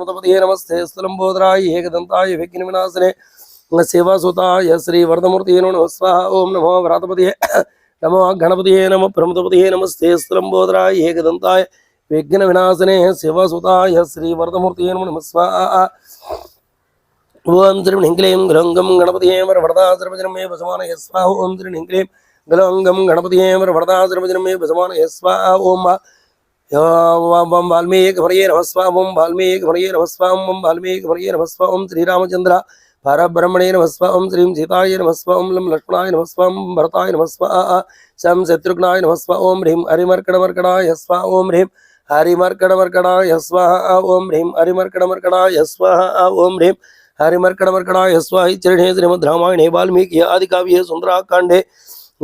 प्रमदपते नमस्ते स्थलंबोधराय एकदंताय विघ्नविनाशने सेवासुताय श्री वरदमूर्ति नमः स्वाहा। ओम नमो व्रातपते नमो गणपते नमः प्रमदपते नमस्ते स्थलंबोधराय एकदंताय विघ्नविनाशने सेवासुताय श्री वरदमूर्ति नमः स्वाहा। ओम श्री ह्रीं ग्रंगम गणपति वरदा सर्वजन में भसमान स्वाहा। ओम श्री ह्रीं ग्रंगम गणपति वरदा सर्वजन में भसमान स्वाहा। ओम वाल्मीकि हरये नमः स्वाहा। ओम वाल्मीकि हरये नमः स्वाहा। ओम वाल्मीकि हरये नमः स्वाहा। ओम श्री रामचंद्र परब्रह्मणे नमः स्वाहा। ओम श्रीं सीताय नमः स्वाहा। ओम लम लक्ष्मणाय नमः स्वाहा। ओम भरताय नमः स्वाहा। शं शत्रुघ्नाय नमः स्वाहा। ओम ह्रीं हरिमर्कटमर्कटाय स्वाहा। ओम ह्रीं हरिमर्कटमर्कटाय स्वाहा। ओम ह्रीं हरिमर्कटमर्कटाय स्वाहा। ओम ह्रीं हरिमर्कटमर्कटाय स्वाहा। चरणे श्रीमद् रामायणे वाल्मीकि आदिकाव्ये सुंदराकांडे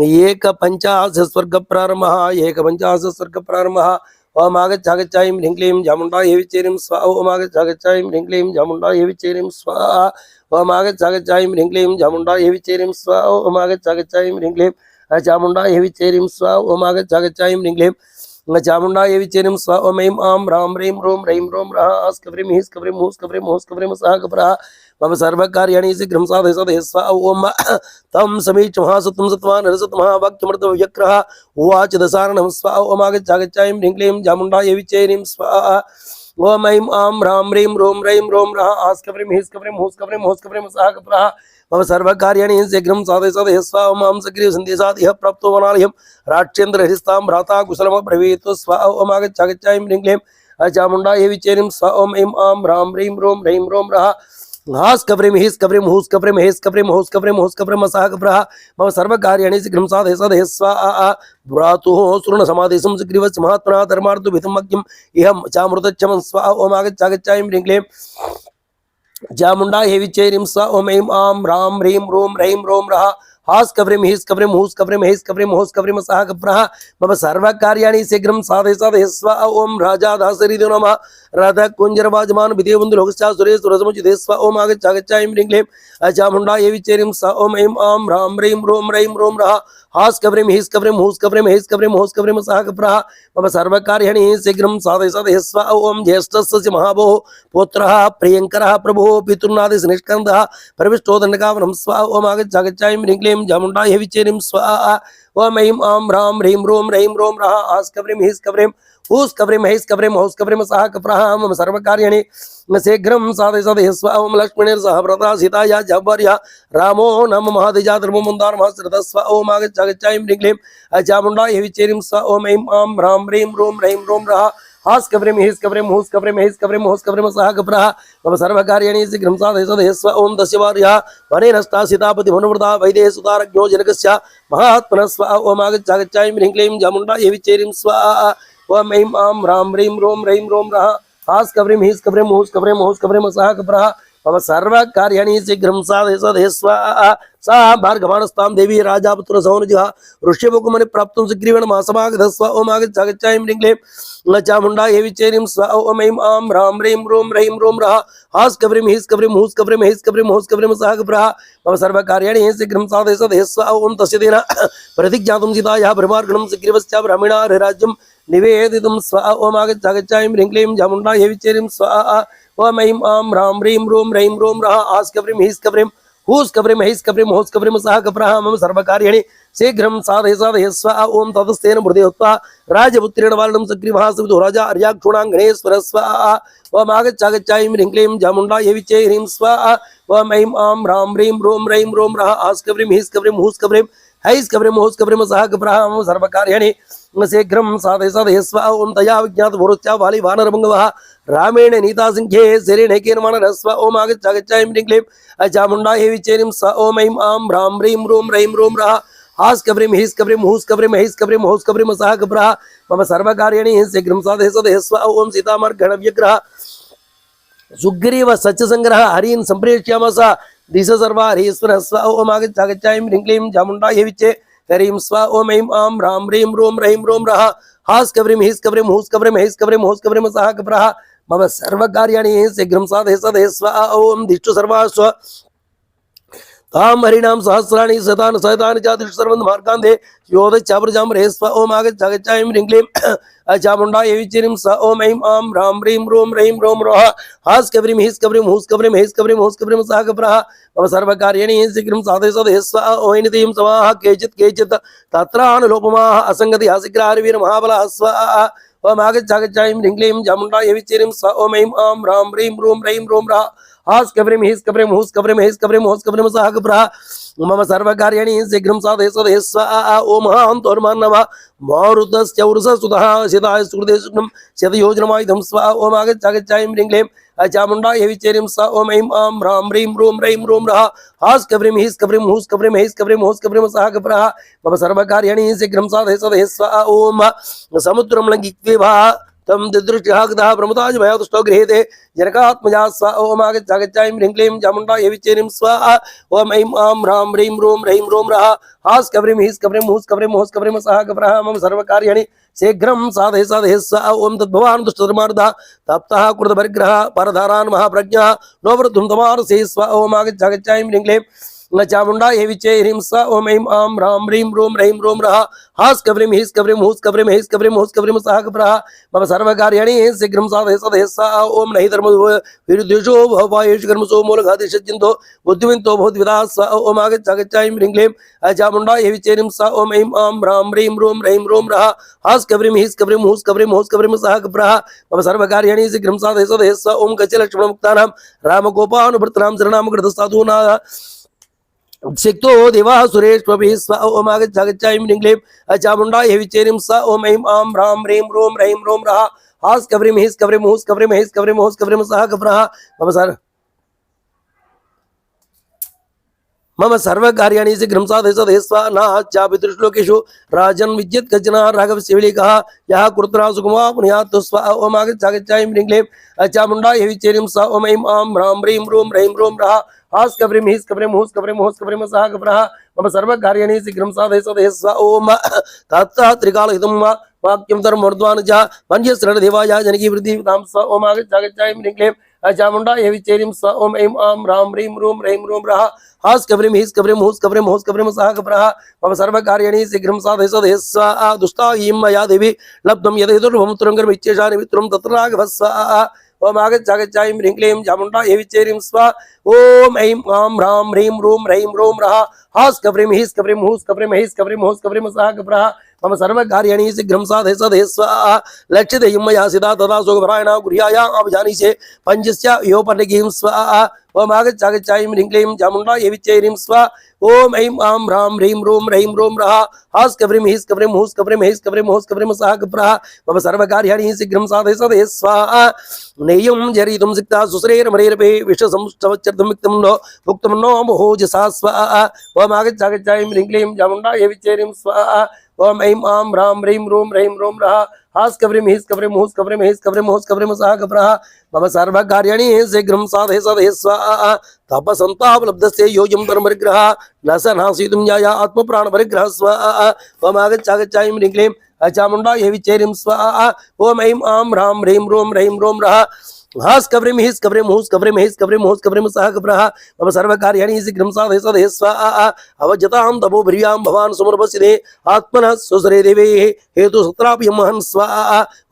एक पंचाश स्वर्ग प्रारंभः। एक पंचाश स्वर्ग प्रारंभः। ओम आगच्छागच्छाईं ह्रीं क्लीं चामुण्डायै विच्चेरीं स्वाहा। ओम आगच्छागच्छाईं ह्रीं क्लीं चामुण्डायै विच्चेरीं स्वाहा। ओम आगच्छागच्छाईं ह्रीं क्लीं चामुण्डायै विच्चेरीं स्वाहा। ओम आगच्छागच्छाईं ह्रीं क्लीं चामुण्डायै विच्चेरीं स्वाहा। ओम आगच्छागच्छाईं ह्रीं क्लीं चामुण्डायै विच्चेरीं स्वाहा। ओम ऐं आं ह्रां ह्रीं ह्रों रः आस्कव्रीं ह्रीं हूस्कव्रीं हूस्कव्रीं सः मम सर्वकार्याणि शीघ्रं साधय साधय स्वाहा। ओम तम समीक्ष महासत्वं सत्त्वा नरसत्तमः वाक्यमृतव्यग्रः उवाच दशार्णं स्वाहा। ओम आगच्छागच्छाईं ह्रीं क्लीं चामुण्डायै विच्चेरीं स्वाहा। ओम ऐं आं ह्रां ह्रीं ह्रों रः आस्कव्रीं हूस्कव्रीं सः मम सर्वकार्याणि शीघ्रं साधय साधय स्वाहा। ओम आं सग्रीव सन्देशात् इह प्राप्तो वनालयं राक्षेन्द्र हरिस्तां भ्राता कुशलमब्रवीत् स्वाहा। ओम आगच्छागच्छाईं ह्रीं क्लीं चामुण्डायै विच्चेरीं स्वाहा। ओम ऐं आं ह्रां ह्रीं ह्रों रः हास्कव्रीं हूस्कव्रीं सः मम सर्वकार्याणि शीघ्रं साधय साधय स्वाहा। भ्रातुः सुवर्णसमादेशं सुग्रीवस्य महात्मना धर्मार्थविधं वाक्यम् इह चामृतच्छमं स्वाहा। ओम आगच्छागच्छाईं ह्रीं क्लीं चामुण्डायै विच्चेरीं स्वाहा। ओम ऐं आं ह्रां ह्रीं ह्रों रः हास्कव्रीं हूस्कव्रीं सः मम सर्वकार्याणि शीघ्रं साधय साधय स्वाहा। ओम राजा दासरिदो नमः राधा कुंजरवाजमान विदेवन्दुलोकश्चा सुरेशुरसमुचिते स्वाहा। ओम आगच्छागच्छाईं ह्रीं क्लीं चामुण्डायै विच्चेरीं स्वाहा। ओम ऐं आं ह्रां ह्रीं ह्रों रः हास्कव्रीं हूस्कव्रीं सः मम सर्वकार्याणि शीघ्रं साधय साधय स्वाहा। ओम ज्येष्ठस्य महाभोः पुत्रः प्रियङ्करः प्रभुः पितृनादिश निष्कन्दः प्रविष्टो दण्डकावनं स्वाहा। ओम आगच्छागच्छाईं ह्रीं क्लीं चामुण्डायै विच्चेरीं स्वाहा। ओम ऐं आं ह्रां ह्रीं ह्रों रः हास्कव्रीं हूस्कव्रीं सः मम सर्वकार्याणि शीघ्रं साधय साधय स्वाहा। ओम लक्ष्मणेर्सह भरता सीताया जभार्या रामो नाम महातेजा धर्ममुन्दार महाश्रतः स्वाहा। ओम आगच्छागच्छाईं ह्रीं क्लीं चामुण्डायै विच्चेरीं स्वाहा। ओम ऐं आं ह्रां ह्रीं ह्रों रः हास्कव्रीं सः मम सर्वकार्याणि शीघ्रं साधय साधय स्वाहा। ओम दस्यभार्या वने नष्टा सीतापति मनुव्रता वैदेह सुतारज्ञो जनकस्य महात्मनः स्वाहा। ओम आगच्छागच्छाईं ह्रीं क्लीं चामुण्डायै विच्चेरीं स्वाहा। ओम ऐं आं ह्रां ह्रीं ह्रों रः हास्कव्रीं सः मम सर्वकार्याणि शीघ्रं साधय साधय स्वाहा। सा भार्गवाणस्तां देवी राजापुत्र सौनजः ऋष्यमुखमुनि प्राप्तुं सुग्रीवेण मासमागतः स्वाहा। ओम आगच्छागच्छाईं ह्रीं क्लीं चामुण्डायै विच्चेरीं स्वाहा। ओम ऐं आं ह्रां ह्रीं ह्रों रः हास्कव्रीं सः मम सर्वकार्याणि शीघ्रं साधय साधय स्वाहा। ओम तस्य तेन प्रतिज्ञातं सीतायाः ब्रह्मार्पणं सुग्रीवस्य ब्राह्मणा राज्यं निवेदितं स्वाहा। ओम आगच्छागच्छाईं ह्रीं क्लीं चामुण्डायै विच्चेरीं स्वाहा। ओम ऐं आं ह्रां ह्रीं ह्रों रः हास्कव्रीं हूस्कव्रीं सः मम सर्वकार्याणि शीघ्रं साधय साधय स्वाहा। ओम ततस्तेन मृदे उक्त्वा राजपुत्रेण वारणं सुग्रीवः सुविदो राजा अर्याक्षोणाङ्गणेश्वरः स्वाहा। ओम आगच्छागच्छाईं ह्रीं क्लीं चामुण्डायै विच्चेरीं स्वाहा। ओम ऐं आं ह्रां ह्रीं ह्रों रः हास्कव्रीं हूस्कव्रीं सः मम सर्वकार्याणि शीघ्रं साधय साधय स्वाहा। ओम तया विज्ञातपुरुश्च वाली वानरपुङ्गवः रामेण नीतासंख्ये शरेणैकेन वानरः स्वाहा। ओम आगच्छागच्छाईं ह्रीं क्लीं चामुण्डायै विच्चेरीं स्वाहा। ओम ऐं आं ह्रां ह्रीं ह्रों रः हास्कव्रीं सः मम सर्वकार्याणि शीघ्रं साधय साधय स्वाहा। ओम सीतामार्गणव्यग्रह सुग्रीव सच्चसंग्रह हरीन् सम्प्रेष्यामः दिश सर्वा हरीश्वरः स्वाहा। ओम आगच्छागच्छाईं ह्रीं क्लीं चामुण्डायै विच्चेरीं स्वाहा। ओम ऐं आं ह्रां ह्रीं ह्रों रः हास्कव्रीं सः मम सर्वकार्याणि शीघ्रं साधय साधय स्वाहा। ओम दिष्टु सर्वास्व ताम हरिणाम सहस्राणि शतान शतानि च सर्वं मार्गान्धे योध चाप्रजां रेस्व ओम आगच्छ ह्रीं क्लीं चामुंडा एविचेरिं स ओम ऐं आं ह्रां ह्रीं ह्रूं ह्रैं ह्रों ह्रः हास् कब्रीं हीस् कब्रीं हूस् कब्रीं हैस् कब्रीं हूस् कब्रीं सः कब्रः मम सर्वकार्याणि शीघ्रं साधय सदय स्व ओहिनीतीं समाः केचित् केचित् तत्रानुलोपमाः असङ्गति हासिग्रहारवीर महाबलः स्व ओम आगच्छ ह्रीं क्लीं चामुंडा एविचेरिं स ओम ऐं आं ह्रां ह्रीं ह्रूं ह्रैं ह्रों ह्रः हास् कब्रीं हीस् कब्रीं हूस् कब्रीं हैस् कब्रीं हूस् कब्रीं सः कब्रः मम सर्वकार्याणि शीघ्रं साधय सदय स्व ओम हन्तोर्मान्नवः मारुतस्य उरुससुतः शिताय सुकृते सुग्नं शतयोजनमायुधं स्व ओम आगच्छ ह्रीं क्लीं चामुंडा एविचेरिं स ओम ऐं आं ह्रां ह्रीं ह्रूं ह्रैं ह्रों ह्रः हास् कब्रीं हीस् कब्रीं हूस् कब्रीं हैस् कब्रीं हूस् कब्रीं सः कब्रः मम सर्वकार्याणि शीघ्रं साधय सदय स्व ओम समुद्रं लङ्घित्वा तम दिदृष्टिहागतः प्रमुताज भयातुष्टो गृहीते जनकात्मजा स्व ओम आगच्छ ह्रीं क्लीं चामुंडा एविचेरिं स्व ओम ऐं आं ह्रां ह्रीं ह्रूं ह्रैं ह्रों ह्रः हास् कब्रीं हीस् कब्रीं हूस् कब्रीं हूस् कब्रीं सः कब्रः मम सर्वकार्याणि शीघ्रं साधय साधय स्व ओम तद्भवान् दुष्टधर्मार्धः तप्तः कृतपरिग्रहः परधारान् महाप्रज्ञः नोवृद्धुं तमारसे स्व ओम आगच्छ ह्रीं क्लीं चामुंडा एविचे ह्रीं स ओम ऐं आं ह्रां ह्रीं ह्रूं ह्रैं ह्रों ह्रः हास् कब्रीं हीस् कब्रीं हूस् कब्रीं हैस् कब्रीं हूस् कब्रीं सः कब्रः मम सर्वकार्याणि शीघ्रं साधय सदय स ओम नहि धर्म विरुद्धेषु भवपायेषु कर्मसु मूलघातिषज्जिन्तो बुद्धिवन्तो भवद्विदाः स ओम आगच्छ ह्रीं क्लीं चामुंडा एविचेरिं स ओम ऐं आं ह्रां ह्रीं ह्रूं ह्रैं ह्रों ह्रः हास् कब्रीं हीस् कब्रीं हूस् कब्रीं हूस् कब्रीं सः कब्रः मम सर्वकार्याणि शीघ्रं साधय सदय स ओम गजलक्ष्मणमुक्तानां रामगोपानुभृतानां शरणामकृतसाधूनां सिक्तो देवा सुरेश्वभिः स्व ओम आगच्छ ह्रीं क्लीं चामुंडा एविचेरिं स ओम ऐं आं ह्रां ह्रीं ह्रूं ह्रैं ह्रों ह्रः हास् कब्रीं हीस् कब्रीं हूस् कब्रीं हैस् कब्रीं हूस् कब्रीं सः कब्रः मम सर्वकार्याणि शीघ्रं साधय सदय स्व नाच्चापि त्रिश्लोकेषु राजन् विद्युत् गजना राघवस्य विलिखः यः कृत्रा सुकुमार पुण्यात् स्व ओम आगच्छ ह्रीं क्लीं चामुंडा एविचेरिं स ओम ऐं आं ह्रां ह्रीं ह्रूं ह्रैं ह्रों ह्रः हास् कब्रीं हीस् कब्रीं हूस् कब्रीं हूस् कब्रीं सः कब्रः मम सर्वकार्याणि शीघ्रं साधय सदय स्व ओम तत्तः त्रिकालहितं वाक्यं धर्मवर्धमानं च मन्यश्रणदेवाय जनकीवृद्धिं स्व ओम आगच्छ ह्रीं क्लीं चामुंडा एविचेरिं स ओम ऐं आं ह्रां ह्रीं ह्रूं ह्रैं ह्रों ह्रः हास् कब्रीं हीस् कब्रीं हूस् कब्रीं हूस् कब्रीं सः कब्रः मम सर्वकार्याणि शीघ्रं साधय सदय स्व दुष्टायीं मया देवी लब्धं यदेतुर्भमुत्रं गर्भमिच्छेषानि मित्रं तत्र राघवः स्व ओम आगच्छ ह्रीं क्लीं चामुंडा एविचेरिं स्व ओम ऐं आं ह्रां ह्रीं ह्रूं ह्रैं ह्रों ह्रः हास् कब्रीं हीस् कब्रीं हूस् कब्रीं हैस् कब्रीं हूस् कब्रीं सः कब्रः मम सर्वकार्याणि शीघ्रं साधय सदय स्व लक्ष्यते मया सिदा तदा सुखपरायणा गृह्यायां अभिजानीषे पञ्चस्य योपनिकीं स्व ओम आगच्छ ह्रीं क्लीं चामुंडा एविचेरिं स्व ओम ऐं आं ह्रां ह्रीं ह्रूं ह्रैं ह्रों ह्रः हास् कब्रीं हीस् कब्रीं हूस् कब्रीं हैस् कब्रीं हूस् कब्रीं सः कब्रः मम सर्वकार्याणि शीघ्रं साधय सदय स्व नेयं जरितुं सिक्ता सुश्रेरमरेरपे विश्वसंस्तवच्चर्तुं मिक्तं नो भुक्तं नो मोहोजसा स्व ओम आगच्छ ह्रीं क्लीं चामुंडा एविचेरिं स्व ओम ऐं आं ह्रां ह्रीं ह्रूं ह्रैं ह्रों ह्रः हास् कब्रीं हीस् कब्रीं हूस् कब्रीं हैस् कब्रीं हूस् कब्रीं सः कब्रः मम सर्वकार्याणि शीघ्रं साधय सदय स्व तपसन्तापलब्धस्य योजं धर्मपरिग्रहः न स नासीतुं न्याय आत्मप्राणपरिग्रहः स्व ओम आगच्छ ह्रीं क्लीं चामुंडा एविचेरिं स्व ओम ऐं आं ह्रां ह्रीं ह्रूं ह्रैं ह्रों ह्रः हास् कब्रीं हीस् कब्रीं हूस् कब्रीं हैस् कब्रीं हूस् कब्रीं सः कब्रः मम सर्वकार्याणि शीघ्रं साधय सदय स्व अवजतां तपोभिर्यां भवान् समर्पस्यते आत्मनः स्वसरे देवेः हेतु सत्रापि महन् स्व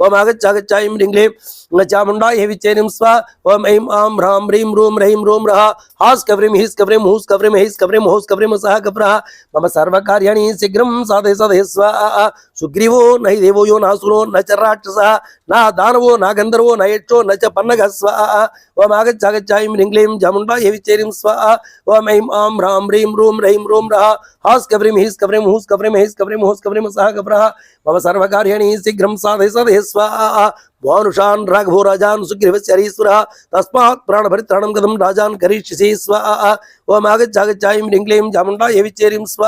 ओम आगच्छ ह्रीं क्लीं चामुंडा एविचेरिं स्व ओम ऐं आं ह्रां ह्रीं ह्रूं ह्रैं ह्रों ह्रः हास् कब्रीं हीस् कब्रीं हूस् कब्रीं हैस् कब्रीं हूस् कब्रीं सः कब्रः मम सर्वकार्याणि शीघ्रं साधय सदय स्व सुग्रीवो न हि देवो यो नासुरो न च राक्षसः न दानवो न गन्धर्वो न यक्षो न च पन्नगः स्व ओम आगच्छ ह्रीं क्लीं चामुंडा एविचेरिं स्व ओम ऐं आं ह्रां ह्रीं ह्रूं ह्रैं ह्रों ह्रः हास् कब्रीं हीस् कब्रीं हूस् कब्रीं हैस् कब्रीं हूस् कब्रीं सः कब्रः मम सर्वकार्याणि शीघ्रं साधय सदय स्व मानुषान् राघवो राजान् सुग्रीवस्य हरीश्वरः तस्मात् प्राणपरित्राणं कथं राजान् करिष्यसि स्व ओम आगच्छ ह्रीं क्लीं चामुंडा एविचेरिं स्व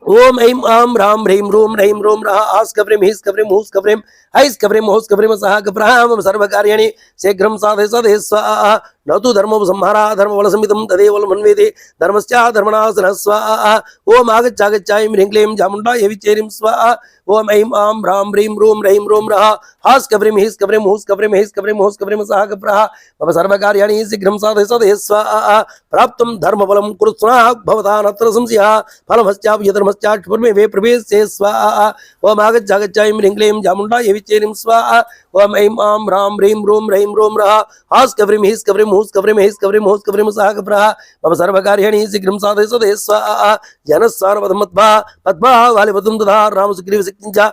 ओम ऐं आं ह्रां ह्रीं ह्रूं ह्रैं ह्रों ह्रः हास् कब्रीं हीस् कब्रीं हूस् कब्रीं ऐस् कब्रिं होस् कब्रिं सह कब्रः मम सर्वकार्याणि शीघ्रं साधय साधय स्वाहा न तु धर्मोपसंहारा धर्मबलसंहितं तदेव मन्वेति धर्मस्य धर्मनाशनः स्वाहा ओम आगच्छ ह्रीं क्लीं चामुण्डायै विच्चेरिं स्वाहा ओम ऐं आं ह्रां ह्रीं रूं रैं रूं रः हास् कब्रिं हीस् कब्रिं हूस् कब्रिं हैस् कब्रिं होस् कब्रिं सह कब्रः मम सर्वकार्याणि शीघ्रं साधय साधय स्वाहा प्राप्तं धर्मबलं कुरु स्वाहा भवता नत्र संशयः फलमस्यापि धर्मस्याक्षुर्मे वे प्रवेशे स्वाहा ओम आगच्छ ह्रीं क्लीं चामुण्डायै विच्चेरिं स्वाहा ओम ऐं आं ह्रां ह्रीं रूं रैं रूं रः हास् कब्रिं हीस् कब्रिं हूस् कब्रिं हैस् कब्रिं होस् कब्रिं सह कब्रः मम सर्वकार्याणि शीघ्रं साधय साधय स्वाहा जनस्सारवधमत्वा पद्मा वालिपदं तथा रामसुग्रीवशक्तिं च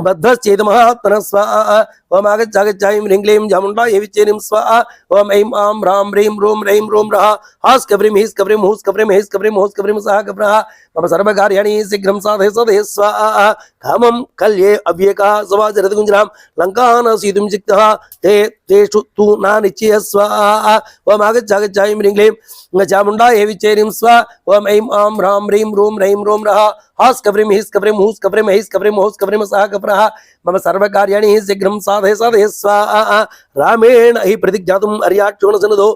बद्धश्चेतमहात्मनः स्वाहा ओम आगच्छ ह्रीं क्लीं चामुण्डायै विच्चेरिं स्वाहा ओम ऐं आं ह्रां ह्रीं रूं रैं रूं रः हास् कब्रिं हीस् कब्रिं हूस् कब्रिं हैस् कब्रिं होस् कब्रिं सह कब्रः मम सर्वकार्याणि शीघ्रं साधय साधय स्वाहा कामं कल्ये अव्येकः समाचरति लङ्कान् सीतुं सिक्तः ते तेषु तु न निश्चयः स्वाहा ओम आगच्छ ह्रीं क्लीं चामुण्डायै विच्चेरिं स्वाहा ओम ऐं आं ह्रां ह्रीं रूं रैं रूं रः हास् कब्रिं हीस् कब्रिं हूस् कब्रिं हैस् कब्रिं होस् कब्रिं सह कब्रः मम सर्वकार्याणि शीघ्रं साधय साधय स्वाहा रामेण हि प्रतिज्ञातुम् अर्याक्षोणसन्निधौ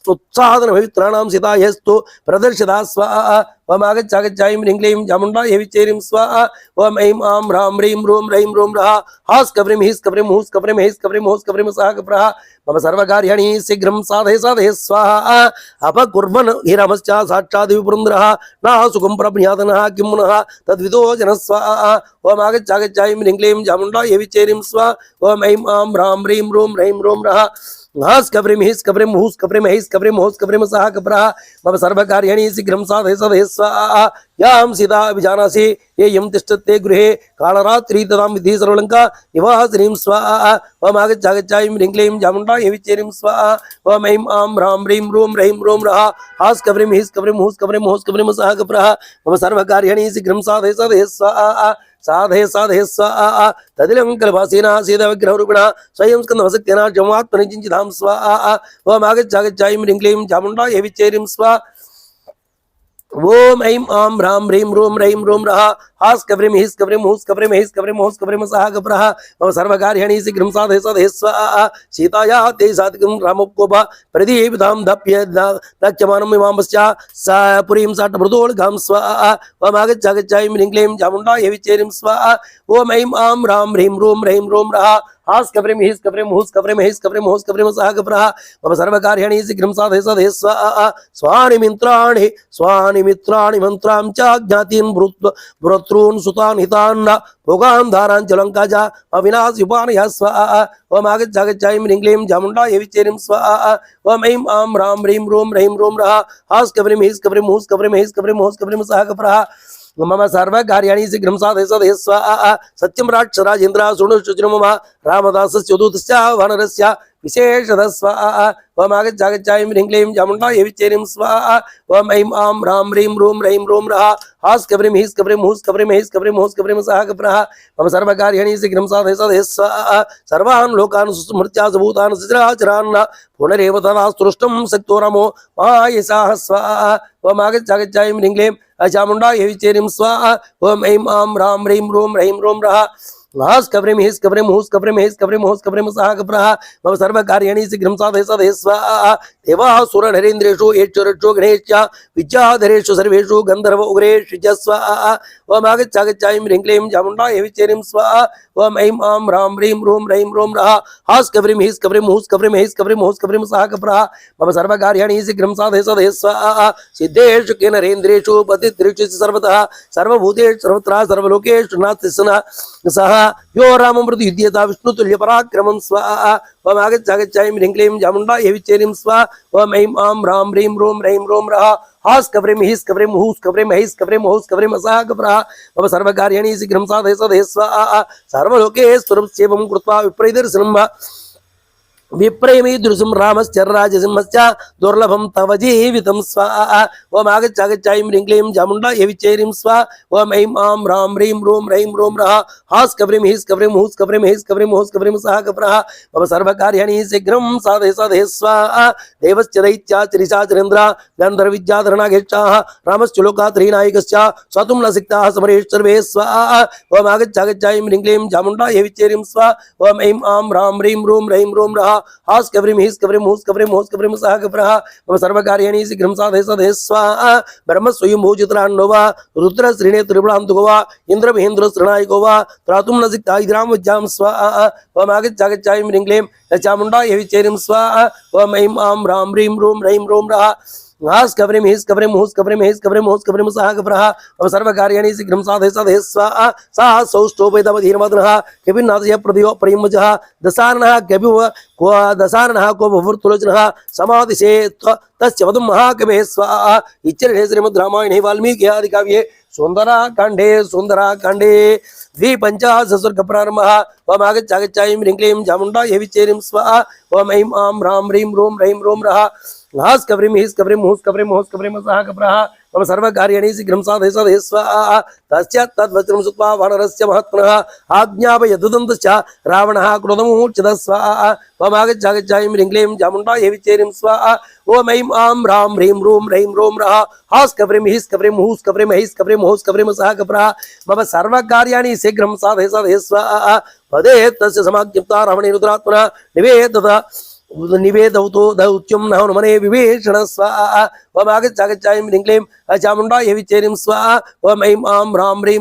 उत्साहन पवित्राणां सीतायस्तु प्रदर्शिता स्वाहा ओम आगच्छ ह्रीं क्लीं चामुण्डायै विच्चेरिं स्वाहा ओम ऐं आं ह्रां ह्रीं रूं रैं रूं रः हास् कब्रिं हीस् कब्रिं हूस् कब्रिं हैस् कब्रिं होस् कब्रिं सह कब्रः मम सर्वकार्याणि शीघ्रं साधय साधय स्वाहा अपकुर्वन् हि रामश्च साक्षात् विपुरन्दरः न सुखं प्रप्नुयातनः किं पुनः तद्विदो जनः स्वाहा ओम आगच्छ ह्रीं क्लीं चामुण्डायै विच्चेरिं स्वाहा ओम ऐं आं ह्रां ह्रीं रूं रैं रूं रः हास् कब्रिं हीस् कब्रिं हूस् कब्रिं हैस् कब्रिं होस् कब्रिं सह कब्रः मम सर्वकार्याणि शीघ्रं साधय साधय स्वाहा यां सीता विजानासि येयं तिष्ठते गृहे कालरात्रि तदां विद्धि सर्वलङ्का निवासिनीं स्वाहा ओम आगच्छ ह्रीं क्लीं चामुण्डायै विच्चेरिं स्वाहा ओम ऐं आं ह्रां ह्रीं रूं रैं रूं रः हास् कब्रिं हीस् कब्रिं हूस् कब्रिं होस् कब्रिं सह कब्रः मम सर्वकार्याणि शीघ्रं साधय साधय स्वाहा साधय साधय स्वाहा तदिलङ्कलवासिना सीताविग्रहरूपिणा स्वयं स्कन्दवसक्तेन जमात्मनि चिञ्चितां स्वाहा ओम आगच्छ ह्रीं क्लीं चामुण्डायै विच्चेरिं स्वाहा ओम ऐं आं ह्रां ह्रीं रूं रैं रूं रः हास् कब्रिं हीस् कब्रिं हूस् कब्रिं हैस् कब्रिं होस् कब्रिं सह कब्रः मम सर्वकार्याणि शीघ्रं साधय साधय स्वाहा सीतायाः ते सात्विकं रामोपकोप प्रदीपितां दप्यमानम् इमामस्य सा पुरीं साट्टमृतोल्गां स्वाहा ओम आगच्छ ह्रीं क्लीं चामुण्डायै विच्चेरिं स्वाहा ओम ऐं आं ह्रां ह्रीं रूं रैं रूं रः हास् कब्रिं हीस् कब्रिं हूस् कब्रिं हैस् कब्रिं होस् कब्रिं सह कब्रः मम सर्वकार्याणि शीघ्रं साधय साधय स्वाहा स्वानि मित्राणि मन्त्रां च ज्ञातीन् भ्रातॄन् सुतान् हितान् भोगान् धारान् च लङ्का च अविनाशयुपानयः स्वाहा ओम आगच्छ ह्रीं क्लीं चामुण्डायै विच्चेरिं स्वाहा ओम ऐं आं ह्रां ह्रीं रूं रैं रूं रः हास् कब्रिं हीस् कब्रिं हूस् कब्रिं हैस् कब्रिं होस् कब्रिं सह कब्रः मम सर्वकार्याणि शीघ्रं साधय साधय स्वाहा सत्यं राक्षराजेन्द्र शृणुष्व मम रामदासस्य दूतस्य वानरस्य विशेषतः स्वाहा ओम आगच्छ ह्रीं क्लीं चामुण्डायै विच्चेरिं स्वाहा ओम ऐं आं ह्रां ह्रीं रूं रैं रूं रः हास् कब्रिं हीस् कब्रिं हूस् कब्रिं हैस् कब्रिं होस् कब्रिं सह कब्रः मम सर्वकार्याणि शीघ्रं साधय साधय स्वाहा सर्वान् लोकान् सुस्मृत्या भूतान् सचराचरान् पुनरेव तदा स्तुष्टं सक्तो रामो महायशः स्वाहा ओम आगच्छ ह्रीं क्लीं चामुण्डायै विच्चेरिं स्वाहा ओम ऐं आं ह्रां ह्रीं रूं रैं रूं रः हास् कब्रिं हीस् कब्रिं हूस् कब्रिं हैस् कब्रिं होस् कब्रिं सह कब्रः मम सर्वकार्याणि शीघ्रं साधय साधय स्वाहा देवाः सुरनरेन्द्रेषु येष्वरक्षो गणेश्च विद्याधरेषु सर्वेषु गन्धर्व उग्रेषु च स्वाहा ओम आगच्छ ह्रीं क्लीं चामुण्डायै विच्चेरिं स्वाहा ओम ऐं आं ह्रां ह्रीं रूं रैं रूं रः हास् कब्रिं हीस् कब्रिं हूस् कब्रिं हैस् कब्रिं होस् कब्रिं सह कब्रः मम सर्वकार्याणि शीघ्रं साधय साधय स्वाहा सिद्धेषु किन्नरेन्द्रेषु पतित्रेषु सर्वतः सर्वभूतेषु सर्वत्र सर्वलोकेषु नास्ति सः यो रामं प्रति युध्यता विष्णुतुल्य पराक्रमं स्वाहा ओम आगच्छ ह्रीं क्लीं चामुण्डायै विच्चेरिं स्वाहा ओम ऐं आं ह्रां ह्रीं रूं रैं रूं रः हास् कब्रिं हीस् कब्रिं हूस् कब्रिं हैस् कब्रिं होस् कब्रिं सह कब्रः मम सर्वकार्याणि शीघ्रं साधय साधय स्वाहा सर्वलोकेषु सेवं कृत्वा विप्रैर्दर्शनं विप्रेमी दृशं रामश्चर्राजसिंहश्च दुर्लभं तव जीवितं स्वाहा ओम आगच्चागच्चायं ह्रीं क्लीं चामुण्डा यविचेरिं स्वाहा ओम ऐं आं ह्रां ह्रीं ह्रैं ह्रूं रः हास् कव्रीं हीस् कव्रीं हूस् कव्रीं heiस् कव्रीं होस् कव्रीं सः कव्रः मम सर्वकार्याणि शीघ्रं साधय साधय स्वाहा देवश्च दैत्याश्च ऋषाचरेन्द्रा गन्धर्वविद्याधरणागेच्छाः रामश्च लोकात्रीनायकश्च स्वतुं न सिक्ताः समरेश् सर्वे स्वाहा ओम आगच्चागच्चायं ह्रीं क्लीं चामुण्डा यविचेरिं स्वाहा ओम ऐं आं ह्रां ह्रीं ह्रूं रः हास् कव्रीं हीस् कव्रीं हूस् कव्रीं होस् कव्रीं सः कव्रः मम सर्वकार्याणि शीघ्रं साधय साधय स्वाहा ब्रह्मस्वयंभूजितरान्नो वा रुद्रश्रीणे त्रिपुरान्तको वा इन्द्रमहेन्द्रश्रणायको वा त्रातुं न सिक्ता इद्रां विद्यां स्वाहा ओम आगच्चागच्चायं ह्रीं क्लीं चामुण्डा यविचेरिं स्वाहा ओम ऐं आं ह्रां ह्रीं ह्रूं रः हास् कव्रीं हीस् कव्रीं हूस् कव्रीं heiस् कव्रीं होस् कव्रीं सः कव्रः मम सर्वकार्याणि शीघ्रं साधय साधय स्वाहा सा सौष्ठोपैतवधीर्मधुनः कविनाथय प्रदियो प्रेमजः दशाननः कविव दशाननः को भवुर्तुलोचनः समादिशे तस्य वदं महाकवेः स्वाहा इत्यर्थे श्रीमद्रामायणे वाल्मीकि आदिकाव्ये सुन्दराकाण्डे द्विपञ्चाशत्सर्गप्रारम्भः ओम आगच्चागच्चायं ह्रीं क्लीं चामुण्डा यविचेरिं स्वाहा ओम ऐं आं ह्रां ह्रीं ह्रूं रः हास् कव्रीं हीस् कव्रीं हूस् कव्रीं होस् कव्रीं सः कव्रः मम सर्वकार्याणि शीघ्रं साधय साधय स्वाहा तस्य तद्वचनं श्रुत्वा वानरस्य महात्मनः आज्ञापयदुदन्तश्च रावणः क्रोधमुच्यतः स्वाहा ओम आगच्चागच्चायं ह्रीं क्लीं चामुण्डा यविचेरिं स्वाहा ओम ऐं आं ह्रां ह्रीं ह्रूं रः हास् कव्रीं हीस् कव्रीं हूस् कव्रीं heiस् कव्रीं होस् कव्रीं सः कव्रः मम सर्वकार्याणि शीघ्रं साधय साधय स्वाहा पदे तस्य समाज्ञप्ता रावणेन रुद्रात्मना निवेदौतो दौत्यं न हनुमने विभीषण स्वाहा ओम आगच्चागच्चायं ह्रीं क्लीं चामुण्डा यविचेरिं स्वाहा ओम ऐं आं ह्रां ह्रीं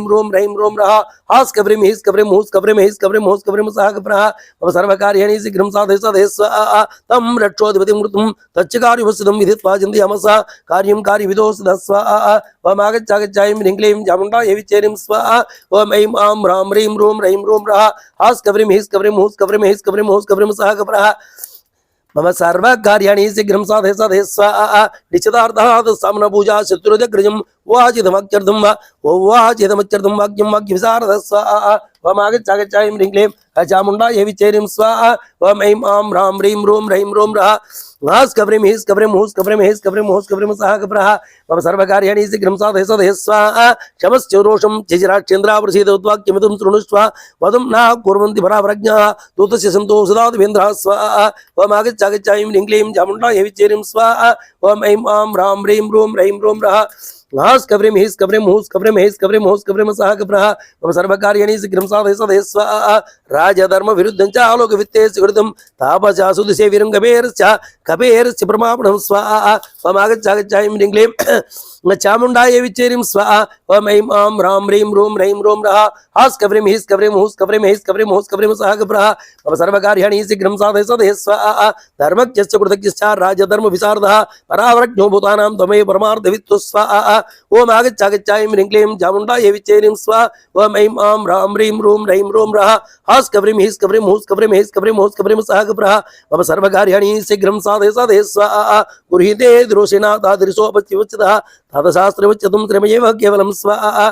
रः हास् कव्रीं हीस् कव्रीं हूस् कव्रीं heiस् कव्रीं होस् कव्रीं सः कव्रः मम सर्वकार्याणि शीघ्रं साधय साधय स्वाहा तं रक्षोधिपतिं मृतं तच्च कार्यमुपस्थितं विदित्वा चिन्तयामसा कार्यं कार्यविदोऽस्तु स्वाहा ओम आगच्चागच्चायं ह्रीं क्लीं चामुण्डा यविचेरिं स्वाहा ओम ऐं आं ह्रां ह्रीं रः हास् कव्रीं हीस् कव्रीं हूस् कव्रीं heiस् कव्रीं होस् कव्रीं सः कव्रः मम सर्वकार्याणि शीघ्रं साधय साधय स्वाहा निश्चितार्थात् सामनपूजा शत्रुजग्रजं वाचिदमत्यर्थं वाचिदमत्यर्थं वाक्यं वाक्यविशारद स्वाहा ओम आगच्चागच्चायं ह्रीं क्लीं चामुण्डा यविचेरिं स्वाहा ओम ऐं आं ह्रां ह्रीं रः हास् कव्रीं हीस् कव्रीं हूस् कव्रीं heiस् कव्रीं होस् कव्रीं सः कव्रः मम सर्वकार्याणि शीघ्रं साधय साधय स्वाहा शमश्च रोषं चिजिराक्षेन्द्राप्रसीदोद्वाक्यमिदं शृणुष्व वदं न कुर्वन्ति पराप्रज्ञाः दूतस्य सन्तो सदा देवेन्द्राः स्वाहा ओम आगच्चागच्चायं ह्रीं क्लीं चामुण्डा यविचेरिं स्वाहा ओम ऐं आं ह्रां ह्रीं रः हास् कव्रीं हीस् कव्रीं हूस् कव्रीं heiस् कव्रीं होस् कव्रीं सः कव्रः मम सर्वकार्याणि शीघ्रं साधय साधय स्वाहा राजधर्मविरुद्धं च आलोकवित्तेस्य कृतं तापचासुदिशे वीरं कपेरस्य प्रमापणं स्वाहा ओम आगच्चागच्चायं ह्रीं क्लीं चामुण्डा यविचेरिं स्वाहा ओम ऐं आं ह्रां ह्रीं रः हास् कव्रीं हीस् कव्रीं हूस् कव्रीं heiस् कव्रीं होस् कव्रीं सः कव्रः मम सर्वकार्याणि शीघ्रं साधय साधय स्वाहा धर्मज्ञश्च कृतज्ञश्च राजधर्मविशारदः परावरज्ञो भूतानां त्वमेव परमार्थवित्तु स्वाहा ओम आगच्चागच्चायं ह्रीं क्लीं चामुण्डा यविचेरिं स्वाहा ओम ऐं आं ह्रां ह्रीं रः हास् कव्रीं हीस् कव्रीं हूस् कव्रीं heiस् कव्रीं होस् कव्रीं सः कव्रः मम सर्वकार्याणि शीघ्रं साधय साधय स्वाहा गृहीते द्रोषेण तादृशोपत्युच्यतः तदशास्त्रमुच्यतं त्रिमयेव केवलं स्वाहा